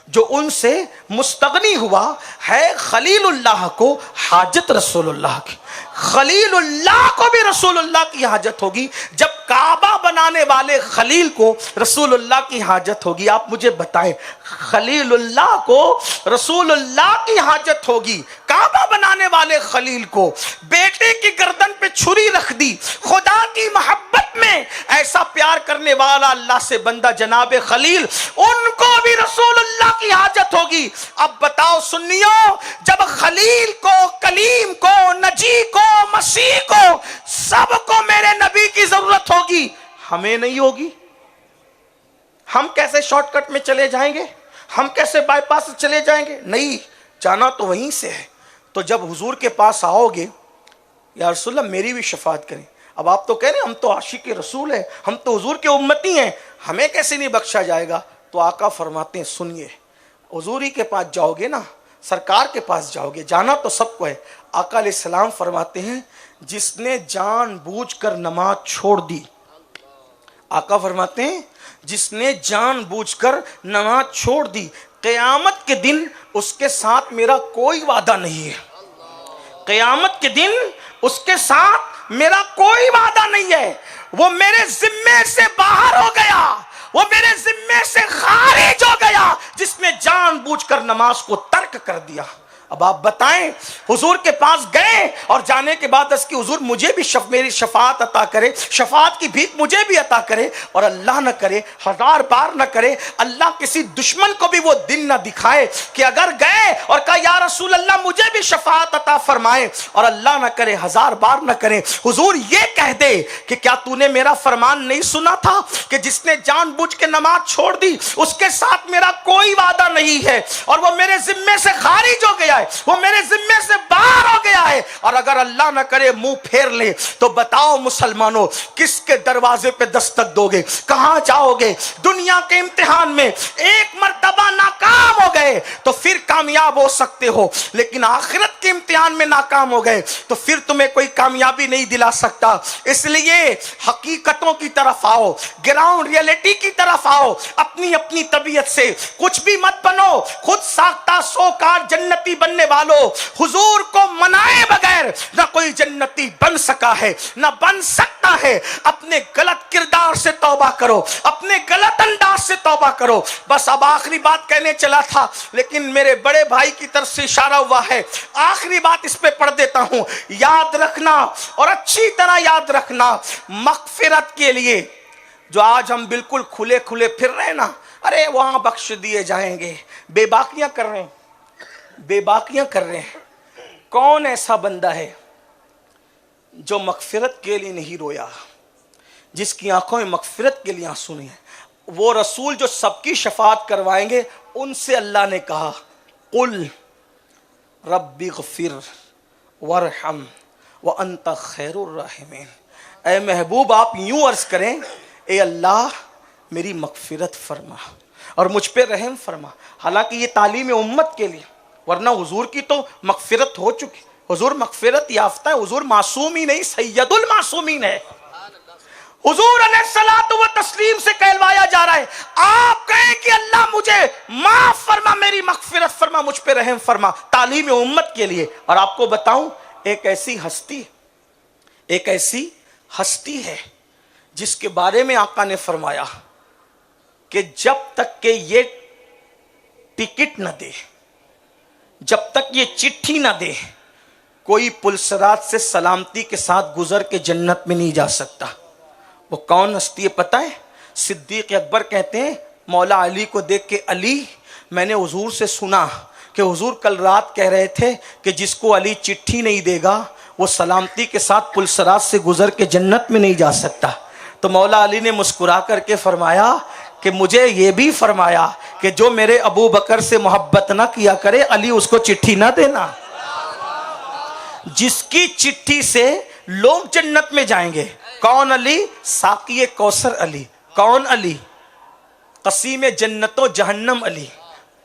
جو ان سے مستغنی ہوا ہے خلیل اللہ کو حاجت رسول اللہ کی. خلیل اللہ کو بھی رسول اللہ کی حاجت ہوگی. جب کعبہ بنانے والے خلیل کو رسول اللہ کی حاجت ہوگی, آپ مجھے بتائیں خلیل اللہ کو رسول اللہ کی حاجت ہوگی, کعبہ بنانے والے خلیل کو بیٹے کی گردن پہ چھری رکھ دی, خدا کی محبت میں ایسا پیار کرنے والا اللہ سے بندہ جناب خلیل, ان کو بھی رسول اللہ کی حاجت ہوگی. اب بتاؤ سنیو, جب خلیل کو, کلیم کو, نجی کو, مسیح کو, سب کو میرے نبی کی ضرورت ہوگی, ہمیں نہیں ہوگی؟ ہم کیسے شارٹ کٹ میں چلے جائیں گے؟ ہم کیسے بائی پاس سے چلے جائیں گے؟ نہیں, جانا تو وہیں سے ہے. تو جب حضور کے پاس آؤ گے, یا رسول اللہ میری بھی شفاعت کریں. اب آپ تو کہہ رہے ہیں ہم تو عاشق رسول ہیں, ہم تو حضور کے امتی ہیں, ہمیں کیسے نہیں بخشا جائے گا؟ تو آقا فرماتے ہیں سنیے, حضور ہی کے پاس جاؤ گے نا, سرکار کے پاس جاؤ گے, جانا تو سب کو ہے. آقا علیہ السلام فرماتے ہیں جس نے جان بوجھ کر نماز چھوڑ دی, آقا فرماتے ہیں جس نے جان بوجھ کر نماز چھوڑ دی, قیامت کے دن اس کے ساتھ میرا کوئی وعدہ نہیں ہے. قیامت کے دن اس کے ساتھ میرا کوئی وعدہ نہیں ہے, وہ میرے ذمے سے باہر ہو گیا, وہ میرے ذمے سے خارج ہو گیا جس نے جان بوجھ کر نماز کو ترک کر دیا. اب آپ بتائیں, حضور کے پاس گئے اور جانے کے بعد اس کی حضور مجھے بھی میری شفاعت عطا کرے, شفاعت کی بھیک مجھے بھی عطا کرے, اور اللہ نہ کرے, ہزار بار نہ کرے, اللہ کسی دشمن کو بھی وہ دن نہ دکھائے کہ اگر گئے اور کہا یا رسول اللہ مجھے بھی شفاعت عطا فرمائے, اور اللہ نہ کرے, ہزار بار نہ کرے, حضور یہ کہہ دے کہ کیا تو نے میرا فرمان نہیں سنا تھا کہ جس نے جان بوجھ کے نماز چھوڑ دی اس کے ساتھ میرا کوئی وعدہ نہیں ہے, اور وہ میرے ذمے سے خارج ہو گیا, وہ میرے ذمے سے باہر ہو گیا ہے. اور اگر اللہ نہ کرے منہ پھیر لے تو بتاؤ مسلمانوں کس کے دروازے پہ دستک دو گے, کہاں جاؤ گے؟ دنیا کے امتحان میں ایک مرتبہ ناکام ہو گئے تو پھر کامیاب ہو سکتے ہو, لیکن آخرت کے امتحان میں ناکام ہو گئے تو پھر تمہیں کوئی کامیابی نہیں دلا سکتا. اس لیے حقیقتوں کی طرف آؤ, گراؤنڈ ریئلٹی کی طرف آؤ, اپنی اپنی طبیعت سے کچھ بھی مت بنو, خود ساختہ سوکار جنتی بننے والوں, حضور کو منائے بغیر نہ کوئی جنتی بن سکا ہے نہ بن سکتا ہے. اپنے غلط کردار سے توبہ کرو, اپنے غلط انداز سے توبہ کرو. بس اب آخری بات کہنے چلا تھا لیکن میرے بڑے بھائی کی طرف سے اشارہ ہوا ہے, آخری بات اس پہ پڑھ دیتا ہوں. یاد رکھنا اور اچھی طرح یاد رکھنا, مغفرت کے لیے جو آج ہم بالکل کھلے کھلے پھر رہے ہیں نا, ارے وہاں بخش دیے جائیں گے, بے باکیاں کر رہے ہیں, بے باکیاں کر رہے ہیں. کون ایسا بندہ ہے جو مغفرت کے لیے نہیں رویا, جس کی آنکھوں میں مغفرت کے لیے آنسو نہیں ہے؟ وہ رسول جو سب کی شفاعت کروائیں گے, ان سے اللہ نے کہا قل رب اغفر وارحم وانت خیر الراحمین. اے محبوب آپ یوں عرض کریں, اے اللہ میری مغفرت فرما اور مجھ پہ رحم فرما. حالانکہ یہ تعلیم امت کے لیے, ورنہ حضور کی تو مغفرت ہو چکی, حضور مغفرت یافتہ ہے, حضور معصوم ہی نہیں سید المعصومین ہے. حضور علیہ الصلوۃ والتسلیم سے کہلوایا جا رہا ہے, آپ کہیں کہ اللہ مجھے معاف فرما, میری مغفرت فرما, مجھ پہ رحم فرما, تعلیم امت کے لیے. اور آپ کو بتاؤں ایک ایسی ہستی ہے جس کے بارے میں آقا نے فرمایا کہ جب تک کہ یہ ٹکٹ نہ دے, جب تک یہ چٹھی نہ دے, کوئی پلسرات سے سلامتی کے ساتھ گزر کے جنت میں نہیں جا سکتا. وہ کون ہستی ہے پتہ ہے؟ صدیق اکبر کہتے ہیں مولا علی کو دیکھ کے, علی میں نے حضور سے سنا کہ حضور کل رات کہہ رہے تھے کہ جس کو علی چٹھی نہیں دے گا وہ سلامتی کے ساتھ پلسرات سے گزر کے جنت میں نہیں جا سکتا. تو مولا علی نے مسکرا کر کے فرمایا کہ مجھے یہ بھی فرمایا کہ جو میرے ابو بکر سے محبت نہ کیا کرے علی اس کو چٹھی نہ دینا. جس کی چٹھی سے لوگ جنت میں جائیں گے. کون علی؟ ساقی کوثر علی. کون علی؟ قسیم جنت و جہنم علی.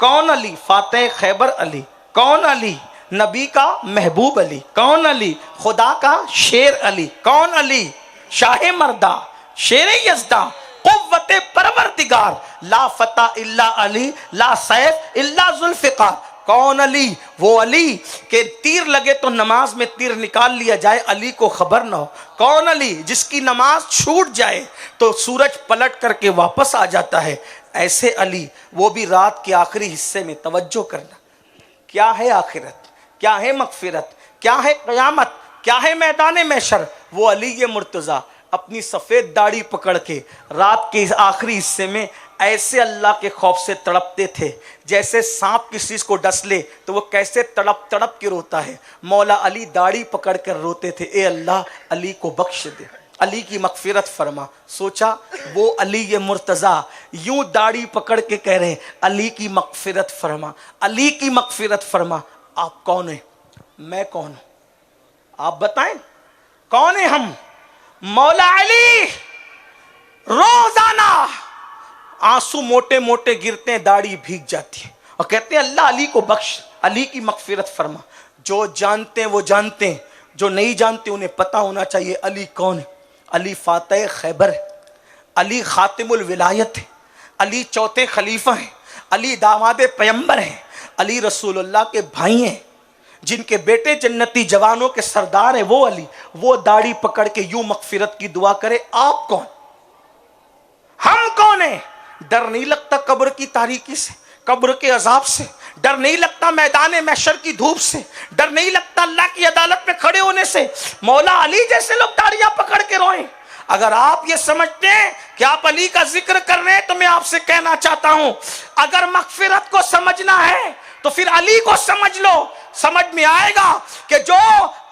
کون علی؟ فاتح خیبر علی. کون علی؟ نبی کا محبوب علی. کون علی؟ خدا کا شیر علی. کون علی؟ شاہ مردہ، شیر یزداں، قوت پروردگار، لا فتح الا علی، لا سیف الا ذوالفقار. کون علی؟ وہ علی کہ تیر لگے تو نماز میں تیر نکال لیا جائے، علی کو خبر نہ ہو. کون علی؟ جس کی نماز چھوٹ جائے تو سورج پلٹ کر کے واپس آ جاتا ہے. ایسے علی، وہ بھی رات کے آخری حصے میں. توجہ کرنا، کیا ہے آخرت، کیا ہے مغفرت، کیا ہے قیامت، کیا ہے میدان محشر. وہ علی مرتضیٰ اپنی سفید داڑھی پکڑ کے رات کے آخری حصے میں ایسے اللہ کے خوف سے تڑپتے تھے جیسے سانپ کسی چیز کو ڈس لے تو وہ کیسے تڑپ تڑپ کے روتا ہے. مولا علی داڑھی پکڑ کر روتے تھے، اے اللہ علی کو بخش دے، علی کی مغفرت فرما. سوچا وہ علی مرتضیٰ یوں داڑھی پکڑ کے کہہ رہے ہیں علی کی مغفرت فرما، علی کی مغفرت فرما. آپ کون ہیں؟ میں کون ہوں؟ آپ بتائیں کون ہیں ہم؟ مولا علی روزانہ آنسو موٹے موٹے گرتے ہیں، داڑھی بھیگ جاتی ہے اور کہتے ہیں اللہ علی کو بخش، علی کی مغفرت فرما. جو جانتے ہیں وہ جانتے ہیں، جو نہیں جانتے انہیں پتہ ہونا چاہیے علی کون ہے. علی فاتح خیبر ہے، علی خاتم الولایت ہے، علی چوتھے خلیفہ ہیں، علی داماد پیمبر ہیں، علی رسول اللہ کے بھائی ہیں، جن کے بیٹے جنتی جوانوں کے سردار ہیں. وہ علی، وہ داڑھی پکڑ کے یوں مغفرت کی دعا کرے. آپ کون؟ ہم کون ہیں؟ ڈر نہیں لگتا قبر کی تاریکی سے، قبر کے عذاب سے؟ ڈر نہیں لگتا میدان محشر کی دھوپ سے؟ ڈر نہیں لگتا اللہ کی عدالت میں کھڑے ہونے سے؟ مولا علی جیسے لوگ داڑیاں پکڑ کے روئیں. اگر آپ یہ سمجھتے ہیں کہ آپ علی کا ذکر کر رہے ہیں تو میں آپ سے کہنا چاہتا ہوں، اگر مغفرت کو سمجھنا ہے تو پھر علی کو سمجھ لو. سمجھ میں آئے گا کہ جو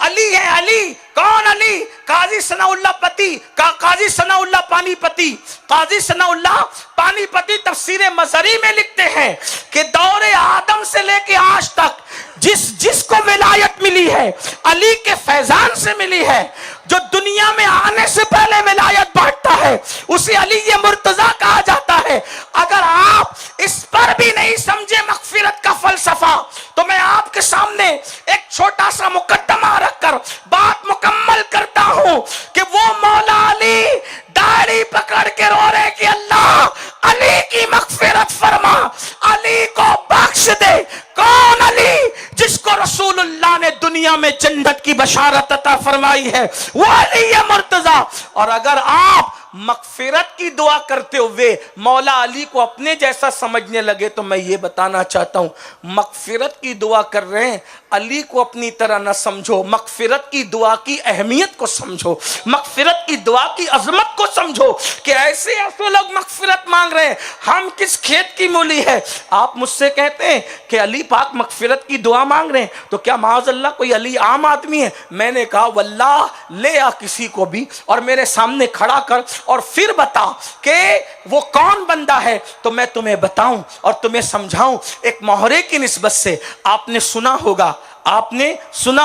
علی ہے، علی کون علی؟ قاضی ثناء اللہ پتی، قاضی ثناء اللہ پانی پتی، قاضی ثناء اللہ پانی پتی تفسیر مظہری میں لکھتے ہیں کہ دور آدم سے لے کے آج تک جس کو ولایت ملی ہے علی کے فیضان سے ملی ہے. جو دنیا میں آنے سے پہلے ولایت بانٹتا ہے اسے علی مرتضیٰ کہا جاتا ہے. اگر آپ اس پر بھی نہیں سمجھے مغفرت کا فلسفہ تو میں آپ کے سامنے ایک چھوٹا سا مقدمہ رکھ کر بات مکمل کرتا ہوں کہ وہ مولا علی داڑھی پکڑ کے رو رہے کہ اللہ علی کی مغفرت فرما، علی کو بخش دے. کون علی؟ جس کو رسول اللہ نے دنیا میں جنت کی بشارت عطا فرمائی ہے، وہ علی مرتضیٰ. اور اگر آپ مغفرت کی دعا کرتے ہوئے مولا علی کو اپنے جیسا سمجھنے لگے تو میں یہ بتانا چاہتا ہوں مغفرت کی دعا کر رہے ہیں، علی کو اپنی طرح نہ سمجھو. مغفرت کی دعا کی اہمیت کو سمجھو، مغفرت کی دعا کی عظمت کو سمجھو کہ ایسے ایسے لوگ مغفرت مانگ رہے ہیں. ہم کس کھیت کی مولی ہے؟ آپ مجھ سے کہتے ہیں کہ علی پاک مغفرت کی دعا مانگ رہے ہیں تو کیا معاذ اللہ کوئی علی عام آدمی ہے؟ میں نے کہا واللہ لے آ کسی کو بھی اور میرے سامنے کھڑا کر اور پھر بتا کہ وہ کون بندہ ہے تو میں تمہیں بتاؤں اور تمہیں سمجھاؤں. ایک محرے کی نسبت سے آپ نے سنا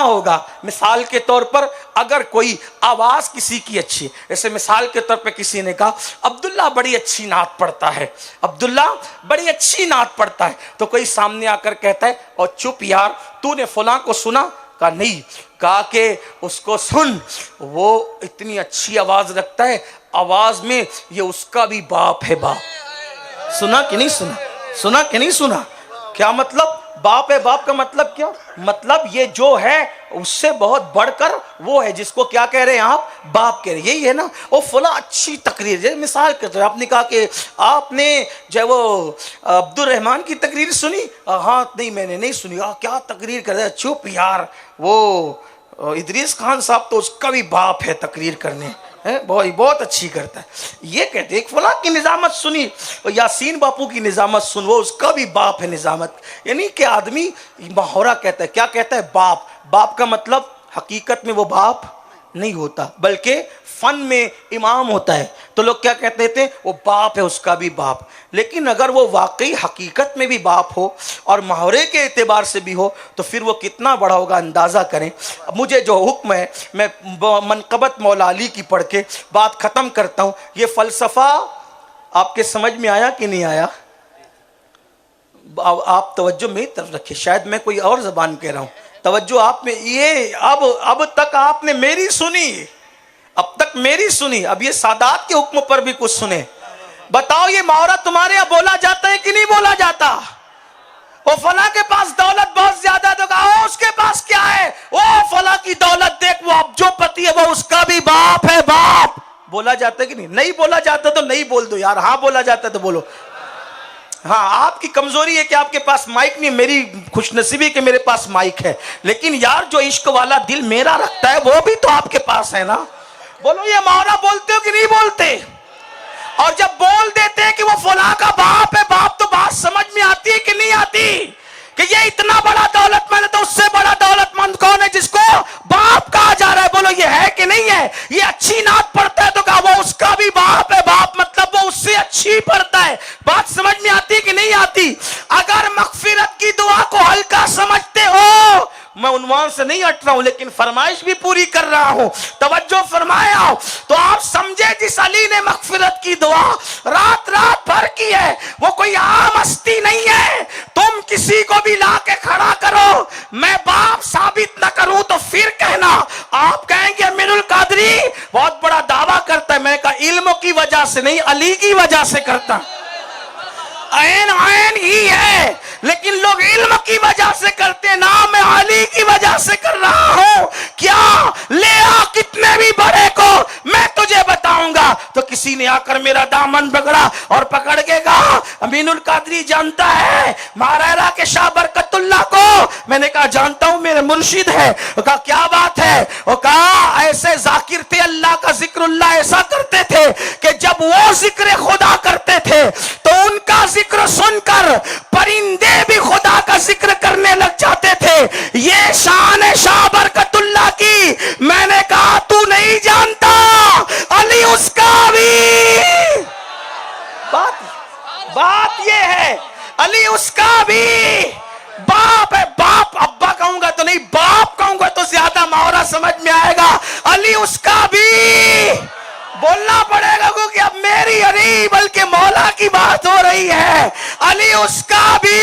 ہوگا مثال کے طور پر اگر کوئی آواز کسی کی اچھی، ایسے مثال کے طور پہ کسی نے کہا عبداللہ بڑی اچھی نعت پڑھتا ہے، عبداللہ بڑی اچھی نعت پڑھتا ہے، تو کوئی سامنے آ کر کہتا ہے اور چپ یار تو نے فلاں کو سنا؟ کہا نہیں. کہا کہ اس کو سن، وہ اتنی اچھی آواز رکھتا ہے، آواز میں یہ اس کا بھی باپ ہے. باپ سنا کہ نہیں سنا؟ سنا کہ نہیں سنا؟ کیا مطلب باپ ہے؟ باپ کا مطلب کیا؟ مطلب یہ جو ہے اس سے بہت بڑھ کر وہ ہے جس کو کیا کہہ رہے ہیں آپ؟ باپ کہہ رہے ہیں. یہی ہے نا وہ فلاں اچھی تقریر. جیسے مثال کے طور آپ نے کہا کہ آپ نے جو وہ عبد الرحمان کی تقریر سنی؟ ہاں نہیں میں نے نہیں سنی. کیا تقریر کر رہے ہیں؟ چپ یار، وہ ادریس خان صاحب تو اس کا بھی باپ ہے تقریر کرنے، بہت اچھی کرتا ہے. یہ کہتے ایک فلاں کی نظامت سنی، یاسین باپو کی نظامت سن، وہ اس کا بھی باپ ہے نظامت. یعنی کہ آدمی محورہ کہتا ہے. کیا کہتا ہے؟ باپ. باپ کا مطلب حقیقت میں وہ باپ نہیں ہوتا بلکہ فن میں امام ہوتا ہے. تو لوگ کیا کہتے تھے؟ وہ باپ ہے، اس کا بھی باپ. لیکن اگر وہ واقعی حقیقت میں بھی باپ ہو اور محورے کے اعتبار سے بھی ہو تو پھر وہ کتنا بڑا ہوگا اندازہ کریں. مجھے جو حکم ہے میں منقبت مولا علی کی پڑھ کے بات ختم کرتا ہوں. یہ فلسفہ آپ کے سمجھ میں آیا کہ نہیں آیا؟ آپ توجہ میری طرف رکھیں، شاید میں کوئی اور زبان کہہ رہا ہوں، توجہ آپ میں یہ اب تک آپ نے میری سنی، اب تک میری سنی، اب یہ سادات کے حکم پر بھی کچھ سنیں۔ بتاؤ یہ محاورہ تمہارے یہاں بولا جاتا ہے کہ نہیں بولا جاتا؟ وہ فلاں کے پاس دولت بہت زیادہ ہے تو کہا اس کے پاس کیا ہے؟ وہ فلاں کی دولت دیکھ، وہ اب جو پتی ہے وہ اس کا بھی باپ ہے، باپ۔ بولا جاتا ہے کہ نہیں؟ نہیں بولا جاتا تو نہیں بول دو یار، ہاں بولا جاتا ہے تو بولو۔ ہاں آپ کی کمزوری ہے کہ آپ کے پاس مائک نہیں، میری خوش نصیبی کہ میرے پاس مائک ہے، لیکن یار جو عشق والا دل میرا رکھتا ہے وہ بھی تو آپ کے پاس ہے نا۔ بولو یہ محاورہ بولتے ہو کہ نہیں بولتے؟ اور جب بول دیتے ہیں کہ وہ فلاں کا باپ ہے، باپ، تو بات سمجھ میں آتی ہے کہ نہیں آتی؟ کہ یہ اتنا بڑا دولت مند ہے تو اس سے بڑا دولت مند کون ہے جس کو باپ کہا جا رہا ہے؟ بولو یہ ہے کہ نہیں ہے؟ یہ اچھی نعت پڑھتا ہے تو کہا وہ اس کا بھی باپ ہے، باپ مطلب وہ اس سے اچھی پڑھتا ہے۔ بات سمجھ میں آتی ہے کہ نہیں آتی؟ اگر مغفرت کی دعا کو ہلکا سمجھتے ہو، میں عنوان سے نہیں ہٹ رہا ہوں لیکن فرمائش بھی پوری کر رہا ہوں، توجہ فرمایا، تو آپ سمجھے جس علی نے مغفرت کی دعا رات بھر کی ہے وہ کوئی عام ہستی نہیں ہے۔ تم کسی کو بھی لا کے کھڑا کرو، میں باپ ثابت نہ کروں تو پھر کہنا، آپ کہیں گے امین القادری بہت بڑا دعویٰ کرتا ہے، میں نے کہا علم کی وجہ سے نہیں، علی کی وجہ سے کرتا، عین ہی ہے، لیکن لوگ علم کی وجہ سے کرتے، نا میں علی کی وجہ سے کر رہا ہوں۔ کیا لے آ کتنے بھی بڑے کو، میں تجھے بتاؤں گا۔ تو کسی نے آ کر میرا دامن پکڑا اور پکڑ کے کہا امین القادری جانتا ہے مہاراجہ کے شاہ برکت اللہ کو؟ میں نے کہا جانتا ہوں، میرے مرشد ہے۔ وہ کہا کیا بات ہے؟ وہ کہا ایسے ذاکر تھے، اللہ کا ذکر اللہ ایسا کرتے تھے کہ جب وہ ذکر خدا کرتے تھے تو ان کا ذکر سن کر پرندے بھی خدا کا ذکر کرنے لگ جاتے تھے۔ یہ شان ہے شاہ برکت اللہ کی۔ میں نے کہا تو نہیں جانتا، علی اس کا بھی بات یہ ہے، علی اس کا بھی باپ ہے۔ باپ ابا کہوں گا تو نہیں، باپ کہوں گا تو زیادہ محاورہ سمجھ میں آئے گا۔ علی اس کا بھی بولنا پڑے گا کیونکہ اب میری علی بلکہ مولا کی بات ہو رہی ہے۔ علی اس کا بھی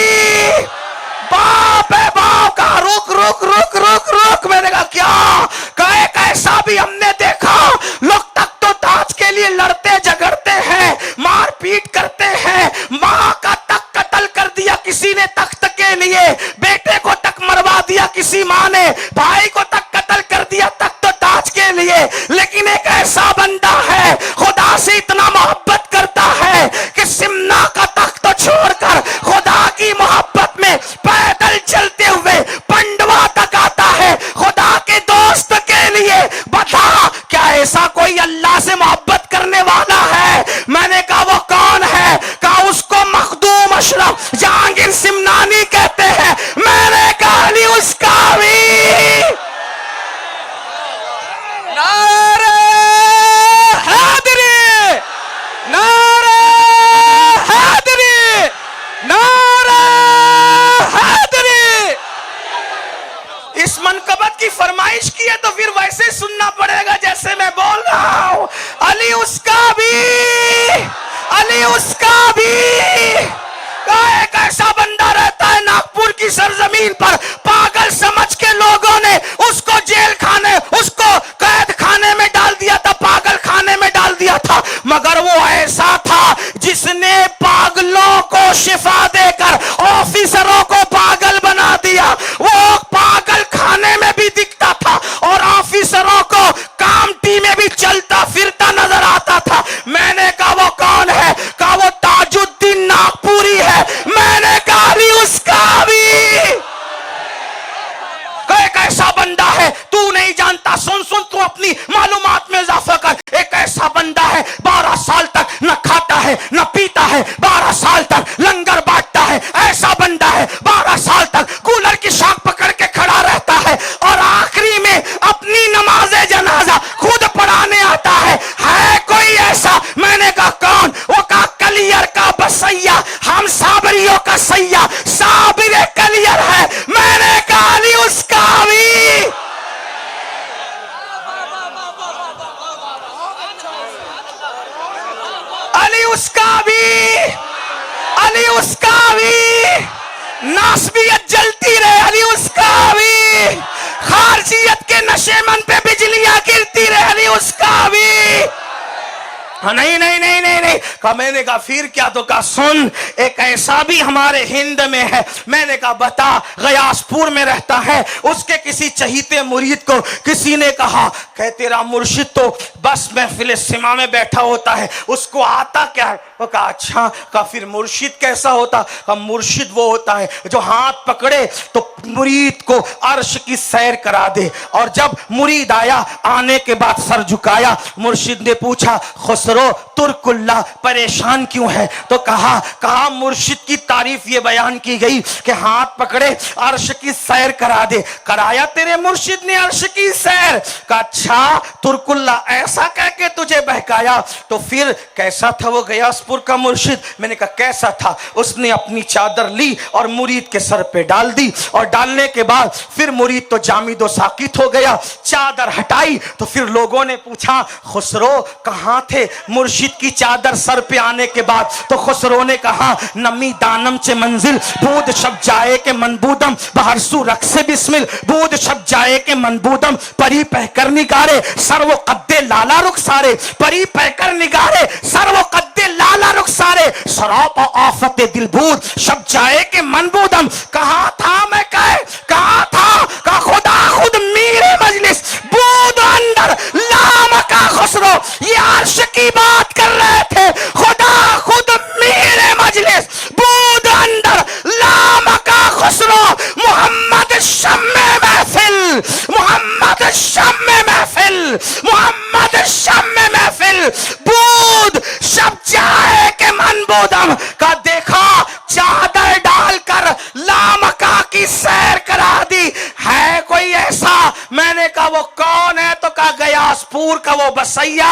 باپ ہے، باپ کا۔ رک رک رک رک رک، میں نے کہا کیا؟ کہ ایک ایسا بھی ہم نے دیکھا، لوگ تخت و تاج کے لیے لڑتے جھگڑتے ہیں، مار پیٹ کرتے ہیں، ماں کا تک قتل کر دیا کسی نے تخت کے لیے، بیٹے کو تک مروا دیا کسی ماں نے، بھائی کو تک قتل کر دیا تخت و تاج کے لیے، لیکن ایک ایسا بندہ ہے خدا سے اتنا محبت کرتا ہے کہ سمنا کا تخت چھوڑ کر خدا کی محبت میں پیدل چلتے ہوئے پنڈوا تک آتا ہے خدا کے دوست کے لیے۔ بتا کیا ایسا کوئی اللہ سے محبت کرنے والا ہے؟ میں نے کہا وہ کون ہے؟ کہا اس کو مخدوم اشرف جہانگیر سمنانی کہتے ہیں۔ میں نے کہا علی اس کا بھی نعرہ حیدری، نعرہ حیدری، نعرہ حیدری۔ اس منقبت کی فرمائش کی ہے تو پھر ویسے سننا پڑے گا جیسے میں بول رہا ہوں۔ علی اس کا بھی، علی اس کا بھی۔ ایک ایسا بندہ رہتا ہے ناگپور کی سرزمین پر، پاگل سمجھ کے لوگوں نے اس کو جیل خانے، اس کو قید خانے میں ڈال دیا تھا، پاگل خانے میں ڈال دیا تھا، مگر وہ ایسا تھا جس نے پاگلوں کو شفا دے کر آفیسروں کو پاگل بنا دیا۔ وہ پاگل خانے میں بھی دکھتا تھا اور آفیسروں کو کامٹی میں بھی چلتا پھرتا نظر آتا تھا۔ میں نے کہا وہ کون ہے؟ کہا وہ تاج الدین ناگپوری ہے۔ میں نے کہا علی اس کا بھی ایک ایسا بندہ ہے، تو نہیں جانتا، سن تو اپنی معلومات میں اضافہ کر۔ ایک ایسا بندہ ہے 12 سال تک نہ کھاتا ہے نہ پیتا ہے، 12 سال تک لنگر بانٹتا ہے، ایسا بندہ ہے 12 سال تک کولر کی شاخ پکڑ کے کھڑا رہتا ہے اور آخری میں اپنی نماز جنازہ خود پڑھانے آتا ہے۔ ہے کوئی ایسا؟ میں نے کہا کون؟ وہ کہا کلیئر کا بسیا، ہم صابریوں کا سیا، صابر کلیئر ہے۔ میں نے کہا علی اس کا بھی علی اس کا ناسبیت جلتی رہے علی اس کا بھی، خارجیت کے نشے من پہ بجلیاں گرتی رہے علی اس کا بھی. نہیں نہیں نہیں نہیں نہیں کہا. میں نے کہا پھر کیا؟ تو کہا سن، ایک ایسا بھی ہمارے ہند میں ہے. میں نے کہا بتا. غیاس پور میں رہتا ہے. اس کے کسی چہیتے مرید کو کسی نے کہا کہ تیرا مرشد تو بس محفل سما میں بیٹھا ہوتا ہے، اس کو آتا کیا ہے؟ وہ کہا اچھا. کہا پھر مرشد کیسا ہوتا؟ کہا مرشد وہ ہوتا ہے جو ہاتھ پکڑے تو مرید کو عرش کی سیر کرا دے، اور جب مرید آیا، آنے کے بعد سر جھکایا، مرشد نے پوچھا خسرو ترک اللہ پریشان کیوں ہے؟ تو کہا مرشد کی تعریف یہ بیان کی گئی کہ ہاتھ پکڑے عرش کی سیر کرا دے. کرایا تیرے مرشد نے عرش کی سیر. کہا اچھا ترک اللہ ایسا کہہ کے تجھے بہکایا، تو پھر کیسا تھا وہ غیاس پور کا مرشد؟ میں نے کہا کیسا تھا؟ اس نے اپنی چادر لی اور مرید کے سر پہ ڈال دی، اور ڈالنے کے بعد پھر مرید تو جامد و ساکت ہو گیا. چادر ہٹائی تو پھر لوگوں نے پوچھا خسرو کہاں تھے؟ مرشد کی چادر سر پہ آنے کے بعد تو خسرو نے کہا نمی دانم چے منزل بود شب جائے کے منبودم بہر سو رقص بسمل بود شب جائے کے منبودم پری پہ کر نگارے سر و قد لالا رخسارے پری پہ کر نگارے سر و قد لالا رخسارے سراپ آفت دل بود شب جائے کے منبودم. کہاں تھا میں کہاں تھا؟ کہ خدا خود میرے مجلس بود اندر لام کا خسرو یہ عرش کی بات کر رہے تھے. خدا خود میرے مجلس بود اندر لام کا خسرو محمد شم محفل محمد شم محفل محمد شم محفل بود شب جائے کے منبودم. کا دیکھا چادر ڈال کر لامکا کی سیر کرا دی. ہے کوئی ایسا؟ میں نے کہا وہ کون ہے؟ تو کہا غیاس پور کا وہ بسیہ،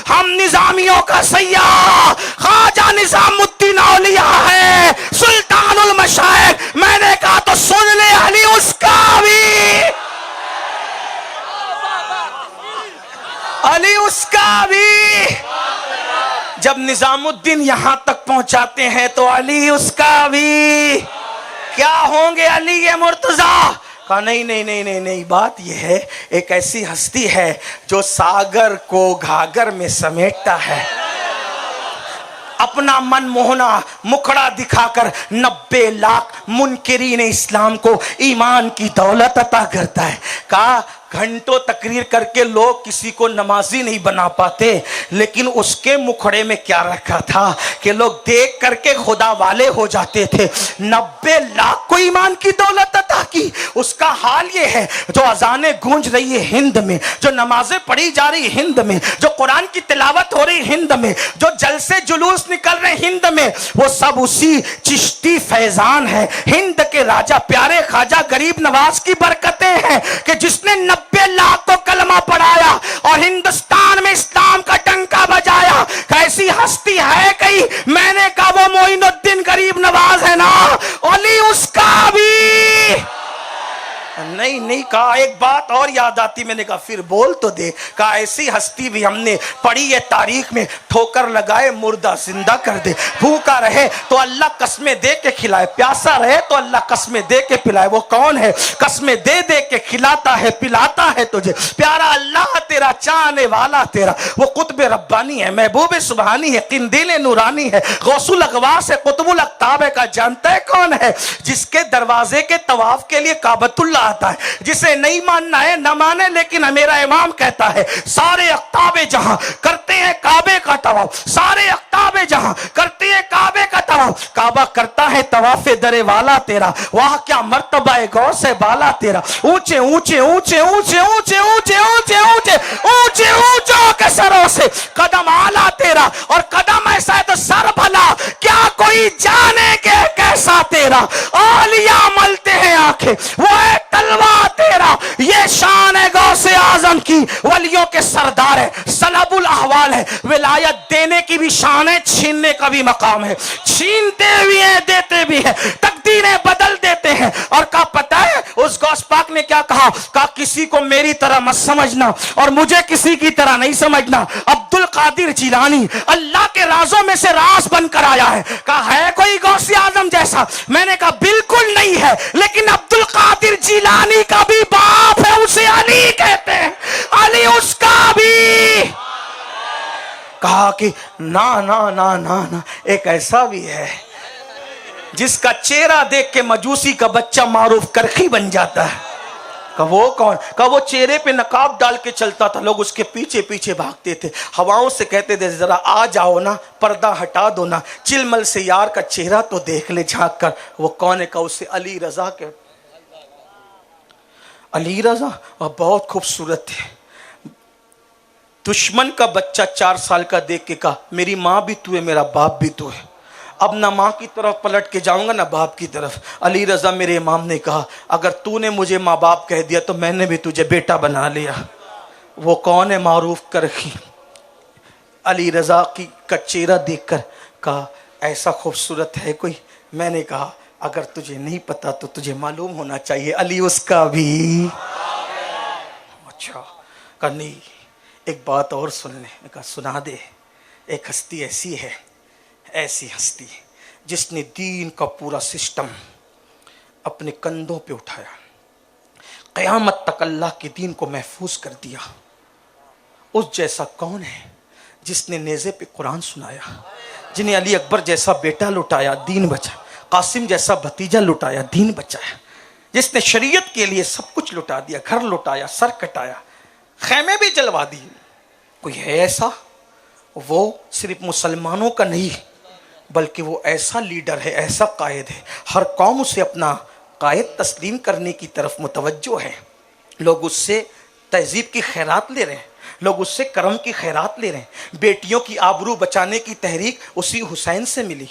ہم نظامیوں کا سیاح خواجہ نظام الدین اولیاء ہے، سلطان المشائخ. میں نے کہا تو سن لے علی اس کا بھی، علی اس کا بھی. جب نظام الدین یہاں تک پہنچاتے ہیں تو علی اس کا بھی. کیا ہوں گے علی یہ مرتضیٰ؟ کہا نہیں بات یہ ہے ایک ایسی ہستی ہے جو ساگر کو گھاگر میں سمیٹتا ہے، اپنا من موہنا مکھڑا دکھا کر 90 لاکھ منکرین اسلام کو ایمان کی دولت عطا کرتا ہے. کہا گھنٹوں تقریر کر کے لوگ کسی کو نمازی نہیں بنا پاتے، لیکن اس کے مکھڑے میں کیا رکھا تھا کہ لوگ دیکھ کر کے خدا والے ہو جاتے تھے. 90 لاکھ کو ایمان کی دولت عطا کی. اس کا حال یہ ہے جو اذانیں گونج رہی ہے ہند میں، جو نمازیں پڑھی جا رہی ہند میں، جو قرآن کی تلاوت ہو رہی ہند میں، جو جلسے جلوس نکل رہے ہند میں، وہ سب اسی چشتی فیضان ہے. ہند کے راجہ پیارے خواجہ غریب نواز کی برکتیں ہیں کہ جس نے 90 لاکھ کو کلمہ پڑھایا اور ہندوستان میں اسلام کا ڈنکا بجایا. کیسی ہستی ہے کہیں؟ میں نے کہا وہ معین الدین غریب نواز ہے نا، علی اس کا بھی. نہیں کہا ایک بات اور یاد آتی. میں نے کہا پھر بول تو دے. کہا ایسی ہستی بھی ہم نے پڑھی ہے تاریخ میں، ٹھوکر لگائے مردہ زندہ کر دے، بھوکا رہے تو اللہ قسمیں دے کے کھلائے، پیاسا رہے تو اللہ قسمیں دے کے پلائے. وہ کون ہے؟ قسمیں دے دے کے کھلاتا ہے پلاتا ہے تجھے. پیارا اللہ تیرا، چاہنے والا تیرا، وہ قطب ربانی ہے، محبوب سبحانی ہے، قندیل نورانی ہے، غوث الاغواث ہے، قطب الاقطاب ہے. کا جانتا ہے کون ہے؟ جس کے دروازے کے طواف کے لیے کعبۃ اللہ آتا ہے. جسے نہیں ماننا ہے نہ مانے، لیکن میرا امام کہتا ہے سارے اقطاب جہاں کرتے ہیں کعبے کا طواف، سارے اقطاب جہاں کرتے ہیں کعبے کا طواف. کعبہ کرتا ہے طواف در والا تیرا، وہاں کیا مرتبہ ہے غوث بالا تیرا. اونچے اونچے اونچے اونچے اونچے اونچے اونچے اونچے اونچے اونچوں کے سروں سے قدم آلہ تیرا، اور قدم ایسا ہے تو سر بھلا کیا کوئی جانے کے کیسا تیرا. اولیاء ملتے ہیں آنکھیں، وہ ہے تلوار تیرا. یہ شان ہے غوث اعظم کی، ولیوں کے سردار ہے، سلب الاحوال ہے. ولایت دینے کی بھی شان ہے، چھیننے کا بھی مقام ہے. چھینتے بھی ہیں دیتے بھی ہیں، تقدیریں بدل دیتے ہیں. اور کہا پتہ ہے اس غوث پاک نے کیا کہا؟ کہا کسی کو میری طرح مت سمجھنا اور مجھے کسی کی طرح نہیں سمجھنا. عبد القادر جیلانی اللہ کے رازوں میں سے راز بن کر آیا ہے. کہا ہے کوئی غوث اعظم جیسا؟ جیسا؟ میں نے کہا بالکل نہیں ہے، لیکن عبد القادر جیلانی کا بھی باپ ہے، اسے علی کہتے ہیں، علی اس کا بھی۔ کہا کہ نا ایک ایسا بھی ہے جس کا چہرہ دیکھ کے مجوسی کا بچہ معروف کرخی بن جاتا ہے۔ کہا وہ کون؟ کہا وہ چہرے پہ نقاب ڈال کے چلتا تھا، لوگ اس کے پیچھے پیچھے بھاگتے تھے، ہواؤں سے کہتے تھے ذرا آ جاؤ نا، پردہ ہٹا دو نا، چلمل سے یار کا چہرہ تو دیکھ لے جھانک کر۔ وہ کون ہے؟ کہا اسے علی رضا کے۔ علی رضا وہ بہت خوبصورت ہے۔ دشمن کا بچہ 4 سال کا دیکھ کے کہا میری ماں بھی تو ہے، میرا باپ بھی تو ہے، اب نہ ماں کی طرف پلٹ کے جاؤں گا نہ باپ کی طرف۔ علی رضا میرے امام نے کہا اگر تو نے مجھے ماں باپ کہہ دیا تو میں نے بھی تجھے بیٹا بنا لیا۔ وہ کون ہے؟ معروف کرخی۔ علی رضا کا چہرہ دیکھ کر کہا ایسا خوبصورت ہے کوئی؟ میں نے کہا اگر تجھے نہیں پتا تو تجھے معلوم ہونا چاہیے، علی اس کا بھی۔ اچھا، کہا نہیں ایک بات اور سن لے۔ میں کہا سنا دے۔ ایک ہستی ایسی ہے، ایسی ہستی جس نے دین کا پورا سسٹم اپنے کندھوں پہ اٹھایا، قیامت تک اللہ کے دین کو محفوظ کر دیا۔ اس جیسا کون ہے جس نے نیزے پہ قرآن سنایا، جنہیں علی اکبر جیسا بیٹا لٹایا دین بچا، قاسم جیسا بھتیجا لٹایا دین بچایا، جس نے شریعت کے لیے سب کچھ لٹا دیا، گھر لٹایا، سر کٹایا، خیمے بھی جلوا دی۔ کوئی ہے ایسا؟ وہ صرف مسلمانوں کا نہیں بلکہ وہ ایسا لیڈر ہے، ایسا قائد ہے، ہر قوم اسے اپنا قائد تسلیم کرنے کی طرف متوجہ ہے۔ لوگ اس سے تہذیب کی خیرات لے رہے ہیں، لوگ اس سے کرم کی خیرات لے رہے ہیں۔ بیٹیوں کی آبرو بچانے کی تحریک اسی حسین سے ملی،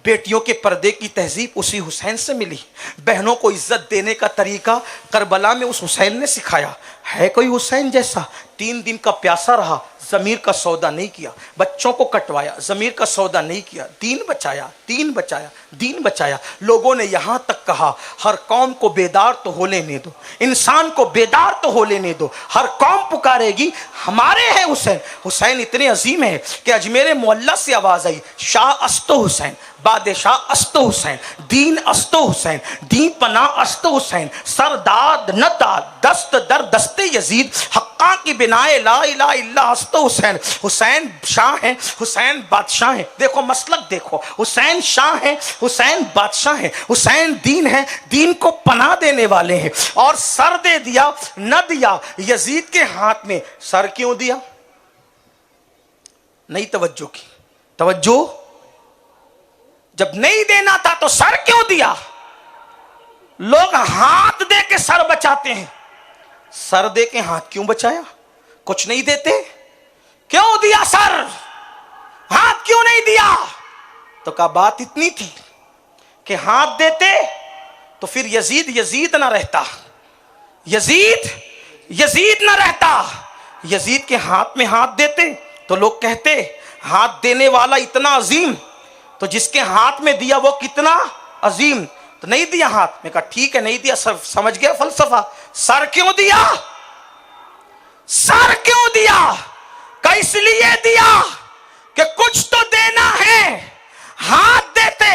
بیٹیوں کے پردے کی تہذیب اسی حسین سے ملی، بہنوں کو عزت دینے کا طریقہ کربلا میں اس حسین نے سکھایا۔ ہے کوئی حسین جیسا؟ 3 دن کا پیاسا رہا، ضمیر کا سودا نہیں کیا، بچوں کو کٹوایا، ضمیر کا سودا نہیں کیا، دین بچایا، دین بچایا، دین بچایا۔ لوگوں نے یہاں تک کہا ہر قوم کو بیدار تو ہو لینے دو، انسان کو بیدار تو ہو لینے دو، ہر قوم پکارے گی ہمارے ہیں حسین۔ حسین اتنے عظیم ہیں کہ اجمیر معلیٰ سے آواز آئی شاہ استو حسین، بادشاہ استو حسین، دین استو حسین، دین پناہ استو حسین، سرداد نہ داد دست در دست یزید، حقاں کی بنائے لا الہ الا استو حسین۔ حسین شاہ ہیں، حسین بادشاہ ہیں۔ دیکھو مسلک دیکھو، حسین شاہ ہیں، حسین بادشاہ ہیں، حسین دین ہیں، دین کو پناہ دینے والے ہیں۔ اور سر دے دیا نہ دیا یزید کے ہاتھ میں۔ سر کیوں دیا؟ نہیں توجہ کی، توجہ جب نہیں دینا تھا تو سر کیوں دیا؟ لوگ ہاتھ دے کے سر بچاتے ہیں، سر دے کے ہاتھ کیوں بچایا؟ کچھ نہیں دیتے کیوں دیا سر؟ ہاتھ کیوں نہیں دیا؟ تو کہا بات اتنی تھی کہ ہاتھ دیتے تو پھر یزید نہ رہتا، یزید نہ رہتا۔ یزید کے ہاتھ میں ہاتھ دیتے تو لوگ کہتے ہاتھ دینے والا اتنا عظیم تو جس کے ہاتھ میں دیا وہ کتنا عظیم۔ تو نہیں دیا ہاتھ میں، کہا ٹھیک ہے نہیں دیا، سمجھ گیا فلسفہ۔ سر کیوں دیا؟ سر کیوں دیا؟ کہ اس لیے دیا کہ کچھ تو دینا ہے۔ ہاتھ دیتے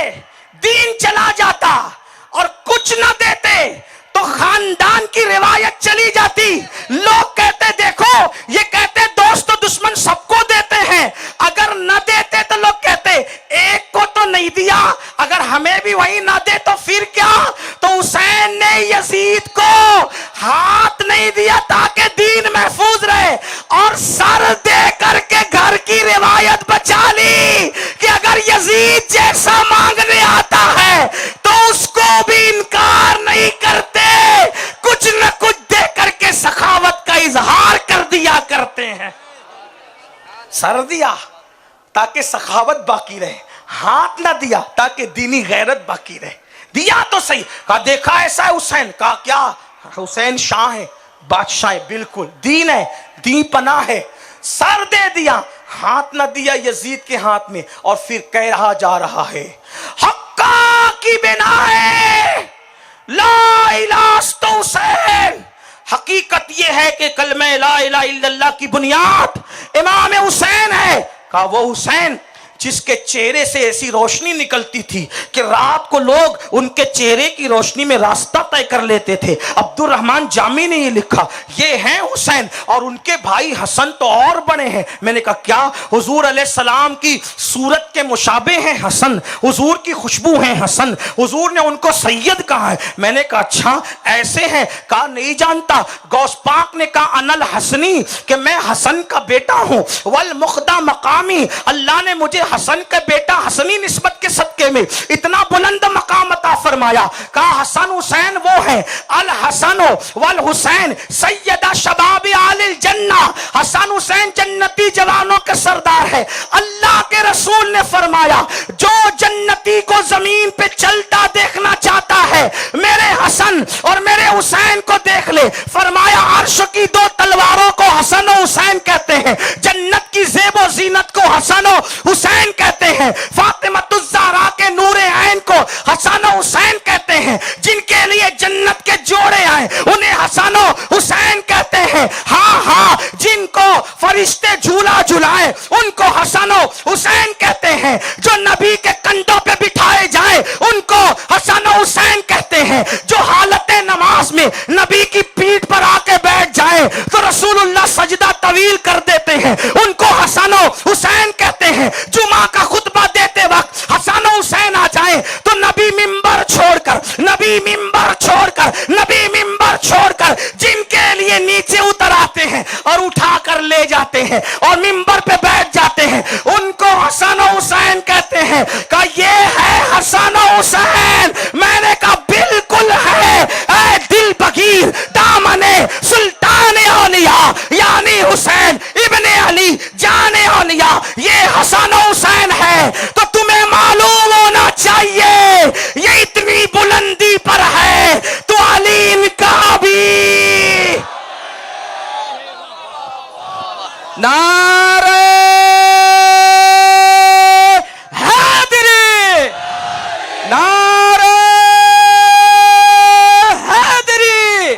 دین چلا جاتا اور کچھ نہ دیتے تو خاندان کی روایت چلی جاتی۔ لوگ کہتے دیکھو یہ کہتے دوست و دشمن سب کو دیتے ہیں، اگر نہ دیتے تو لوگ کہتے ایک کو تو نہیں دیا، اگر ہمیں بھی وہی نہ دے تو پھر کیا؟ تو حسین نے یزید کو ہاتھ نہیں دیا تاکہ دین محفوظ رہے، اور سر دے کر کے گھر کی روایت بچا لی کہ اگر یزید جیسا مانگنے آتا ہے تو اس کو بھی انکار نہیں کرتے، کچھ نہ کچھ دے کر کے سخاوت کا اظہار کر دیا کرتے ہیں۔ سر دیا تاکہ سخاوت باقی رہے، ہاتھ نہ دیا تاکہ دینی غیرت باقی رہے۔ دیا تو صحیح، کہا دیکھا ایسا ہے حسین، کہا کیا؟ حسین شاہ ہے، بادشاہ ہے، بالکل دین ہے، دین پناہ ہے۔ سر دے دیا، ہاتھ نہ دیا یزید کے ہاتھ میں، اور پھر کہہ رہا جا رہا ہے حقا کی بنا ہے لا الہ الا حسین۔ حقیقت یہ ہے کہ کلمہ لا الہ الا اللہ کی بنیاد امام حسین ہے۔ کہا وہ حسین جس کے چہرے سے ایسی روشنی نکلتی تھی کہ رات کو لوگ ان کے چہرے کی روشنی میں راستہ طے کر لیتے تھے. عبد الرحمن جامی نے یہ لکھا, یہ ہیں حسین اور ان کے بھائی حسن تو اور بڑے ہیں. میں نے کہا کیا؟ حضور علیہ السلام کی صورت کے مشابہ ہیں حسن, حضور کی خوشبو ہیں حسن, حضور نے ان کو سید کہا ہے. میں نے کہا اچھا ایسے ہیں؟ کہا نہیں جانتا. غوث پاک نے کہا انا الحسنی, کہ میں حسن کا بیٹا ہوں. والمقدہ مقامی, اللہ نے مجھے حسن کا بیٹا حسنی نسبت کے صدقے میں اتنا بلند مقام عطا فرمایا. کہا حسن حسین وہ ہیں, الحسن والحسین سیدہ شباب آل الجنہ, حسن حسین جنتی جوانوں کے سردار ہے. اللہ کے رسول نے فرمایا جو جنتی کو زمین پہ چلتا دیکھنا چاہتا ہے میرے حسن اور میرے حسین کو دیکھ لے. فرمایا عرش کی دو تلواروں کو حسن و حسین کہتے ہیں, جنت کی زیب و زینت کو حسن و حسین کہتے ہیں, فاطمۃ الزہرا کے نور عین کو حسن و حسین کہتے ہیں, جن کے لیے جنت کے جوڑے آئے انہیں حسن و حسین کہتے ہیں. ہاں ہاں, جن کو فرشتے جھولا جھلائے ان کو حسن و حسین کہتے ہیں, جو نبی کے کندھوں پہ بٹھائے جائیں ان کو حسن و حسین کہتے ہیں, جو حالت نماز میں نبی کی پیٹھ پر آ کے بیٹھ جائیں تو رسول اللہ سجدہ طویل کر دیتے ہیں ان کو حسن و حسین کہتے ہیں. جمعہ کا خطبہ دیتے وقت حسن و حسین آ جائیں تو نبی ممبر چھوڑ کر جن کے لیے نیچے اتر آتے ہیں اور اٹھا کر لے جاتے ہیں اور ممبر پہ بیٹھ جاتے ہیں ان کو حسن و حسین کہتے ہیں. کہ یہ ہے حسن و حسین. میں نے کہا بالکل ہے اے دل بغیر دامن سلطان اولیاء یعنی حسین ابن علی جان اولیاء, یہ حسن و حسین ہے. تو تمہیں معلوم ہونا چاہیے یہ اتنی بلندی پر ہے تو علی ان کا بھی. نعرہ حیدری, نعرہ حیدری,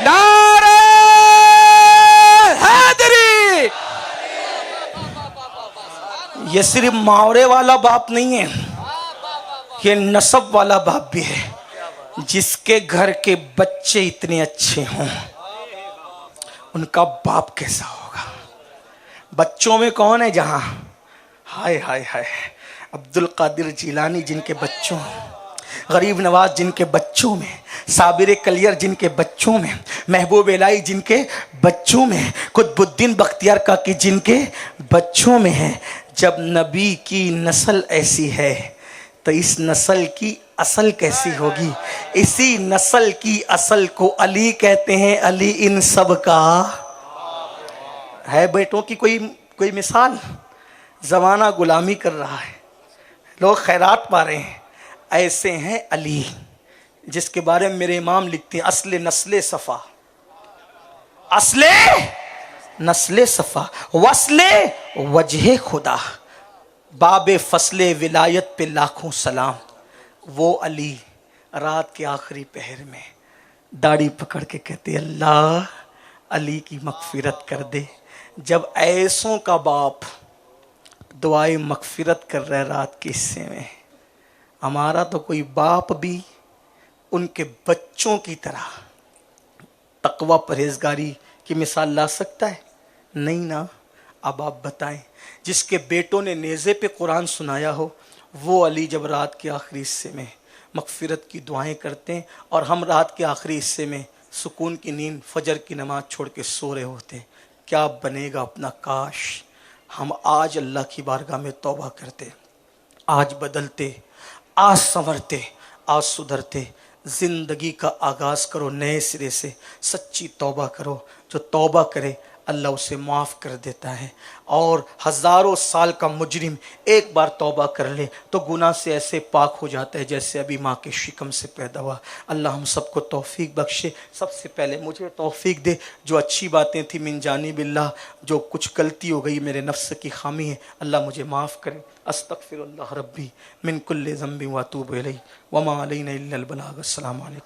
نعرہ حیدری. یہ صرف محاورے والا باپ نہیں ہے, یہ نسب والا باپ بھی ہے. جس کے گھر کے بچے اتنے اچھے ہوں ان کا باپ کیسا ہوگا. بچوں میں کون ہے جہاں, ہائے ہائے ہائے, عبد القادر جیلانی جن کے بچوں میں, غریب نواز جن کے بچوں میں, صابر کلیر جن کے بچوں میں, محبوب الہی جن کے بچوں میں, قطب الدین بختیار کاکی جن کے بچوں میں ہے. جب نبی کی نسل ایسی ہے تو اس نسل کی اصل کیسی ہوگی. اسی نسل کی اصل کو علی کہتے ہیں. علی ان سب کا ہے. بیٹوں کی کوئی مثال. زمانہ غلامی کر رہا ہے, لوگ خیرات پا رہے ہیں. ایسے ہیں علی جس کے بارے میں میرے امام لکھتے ہیں اصل نسل صفا, اصل نسل صفا, وصل وجہ خدا, باب فصل ولایت پہ لاکھوں سلام. وہ علی رات کے آخری پہر میں داڑھی پکڑ کے کہتے اللہ علی کی مغفرت کر دے. جب ایسوں کا باپ دعائیں مغفرت کر رہا ہے رات کے حصے میں, ہمارا تو کوئی باپ بھی ان کے بچوں کی طرح تقوی پرہیزگاری کی مثال لا سکتا ہے؟ نہیں نا. اب آپ بتائیں, جس کے بیٹوں نے نیزے پہ قرآن سنایا ہو وہ علی جب رات کے آخری حصے میں مغفرت کی دعائیں کرتے ہیں اور ہم رات کے آخری حصے میں سکون کی نیند فجر کی نماز چھوڑ کے سو رہے ہوتے ہیں, کیا بنے گا اپنا. کاش ہم آج اللہ کی بارگاہ میں توبہ کرتے, آج بدلتے, آج سنورتے, آج سدھرتے. زندگی کا آغاز کرو نئے سرے سے, سچی توبہ کرو. جو توبہ کرے اللہ اسے معاف کر دیتا ہے. اور ہزاروں سال کا مجرم ایک بار توبہ کر لے تو گناہ سے ایسے پاک ہو جاتا ہے جیسے ابھی ماں کے شکم سے پیدا ہوا. اللہ ہم سب کو توفیق بخشے. سب سے پہلے مجھے توفیق دے, جو اچھی باتیں تھیں من جانب اللہ, جو کچھ غلطی ہو گئی میرے نفس کی خامی ہے اللہ مجھے معاف کرے. استغفر اللہ ربی من کل ذنب واتوب الیہ وما علینا الا البلاغ. السلام علیکم.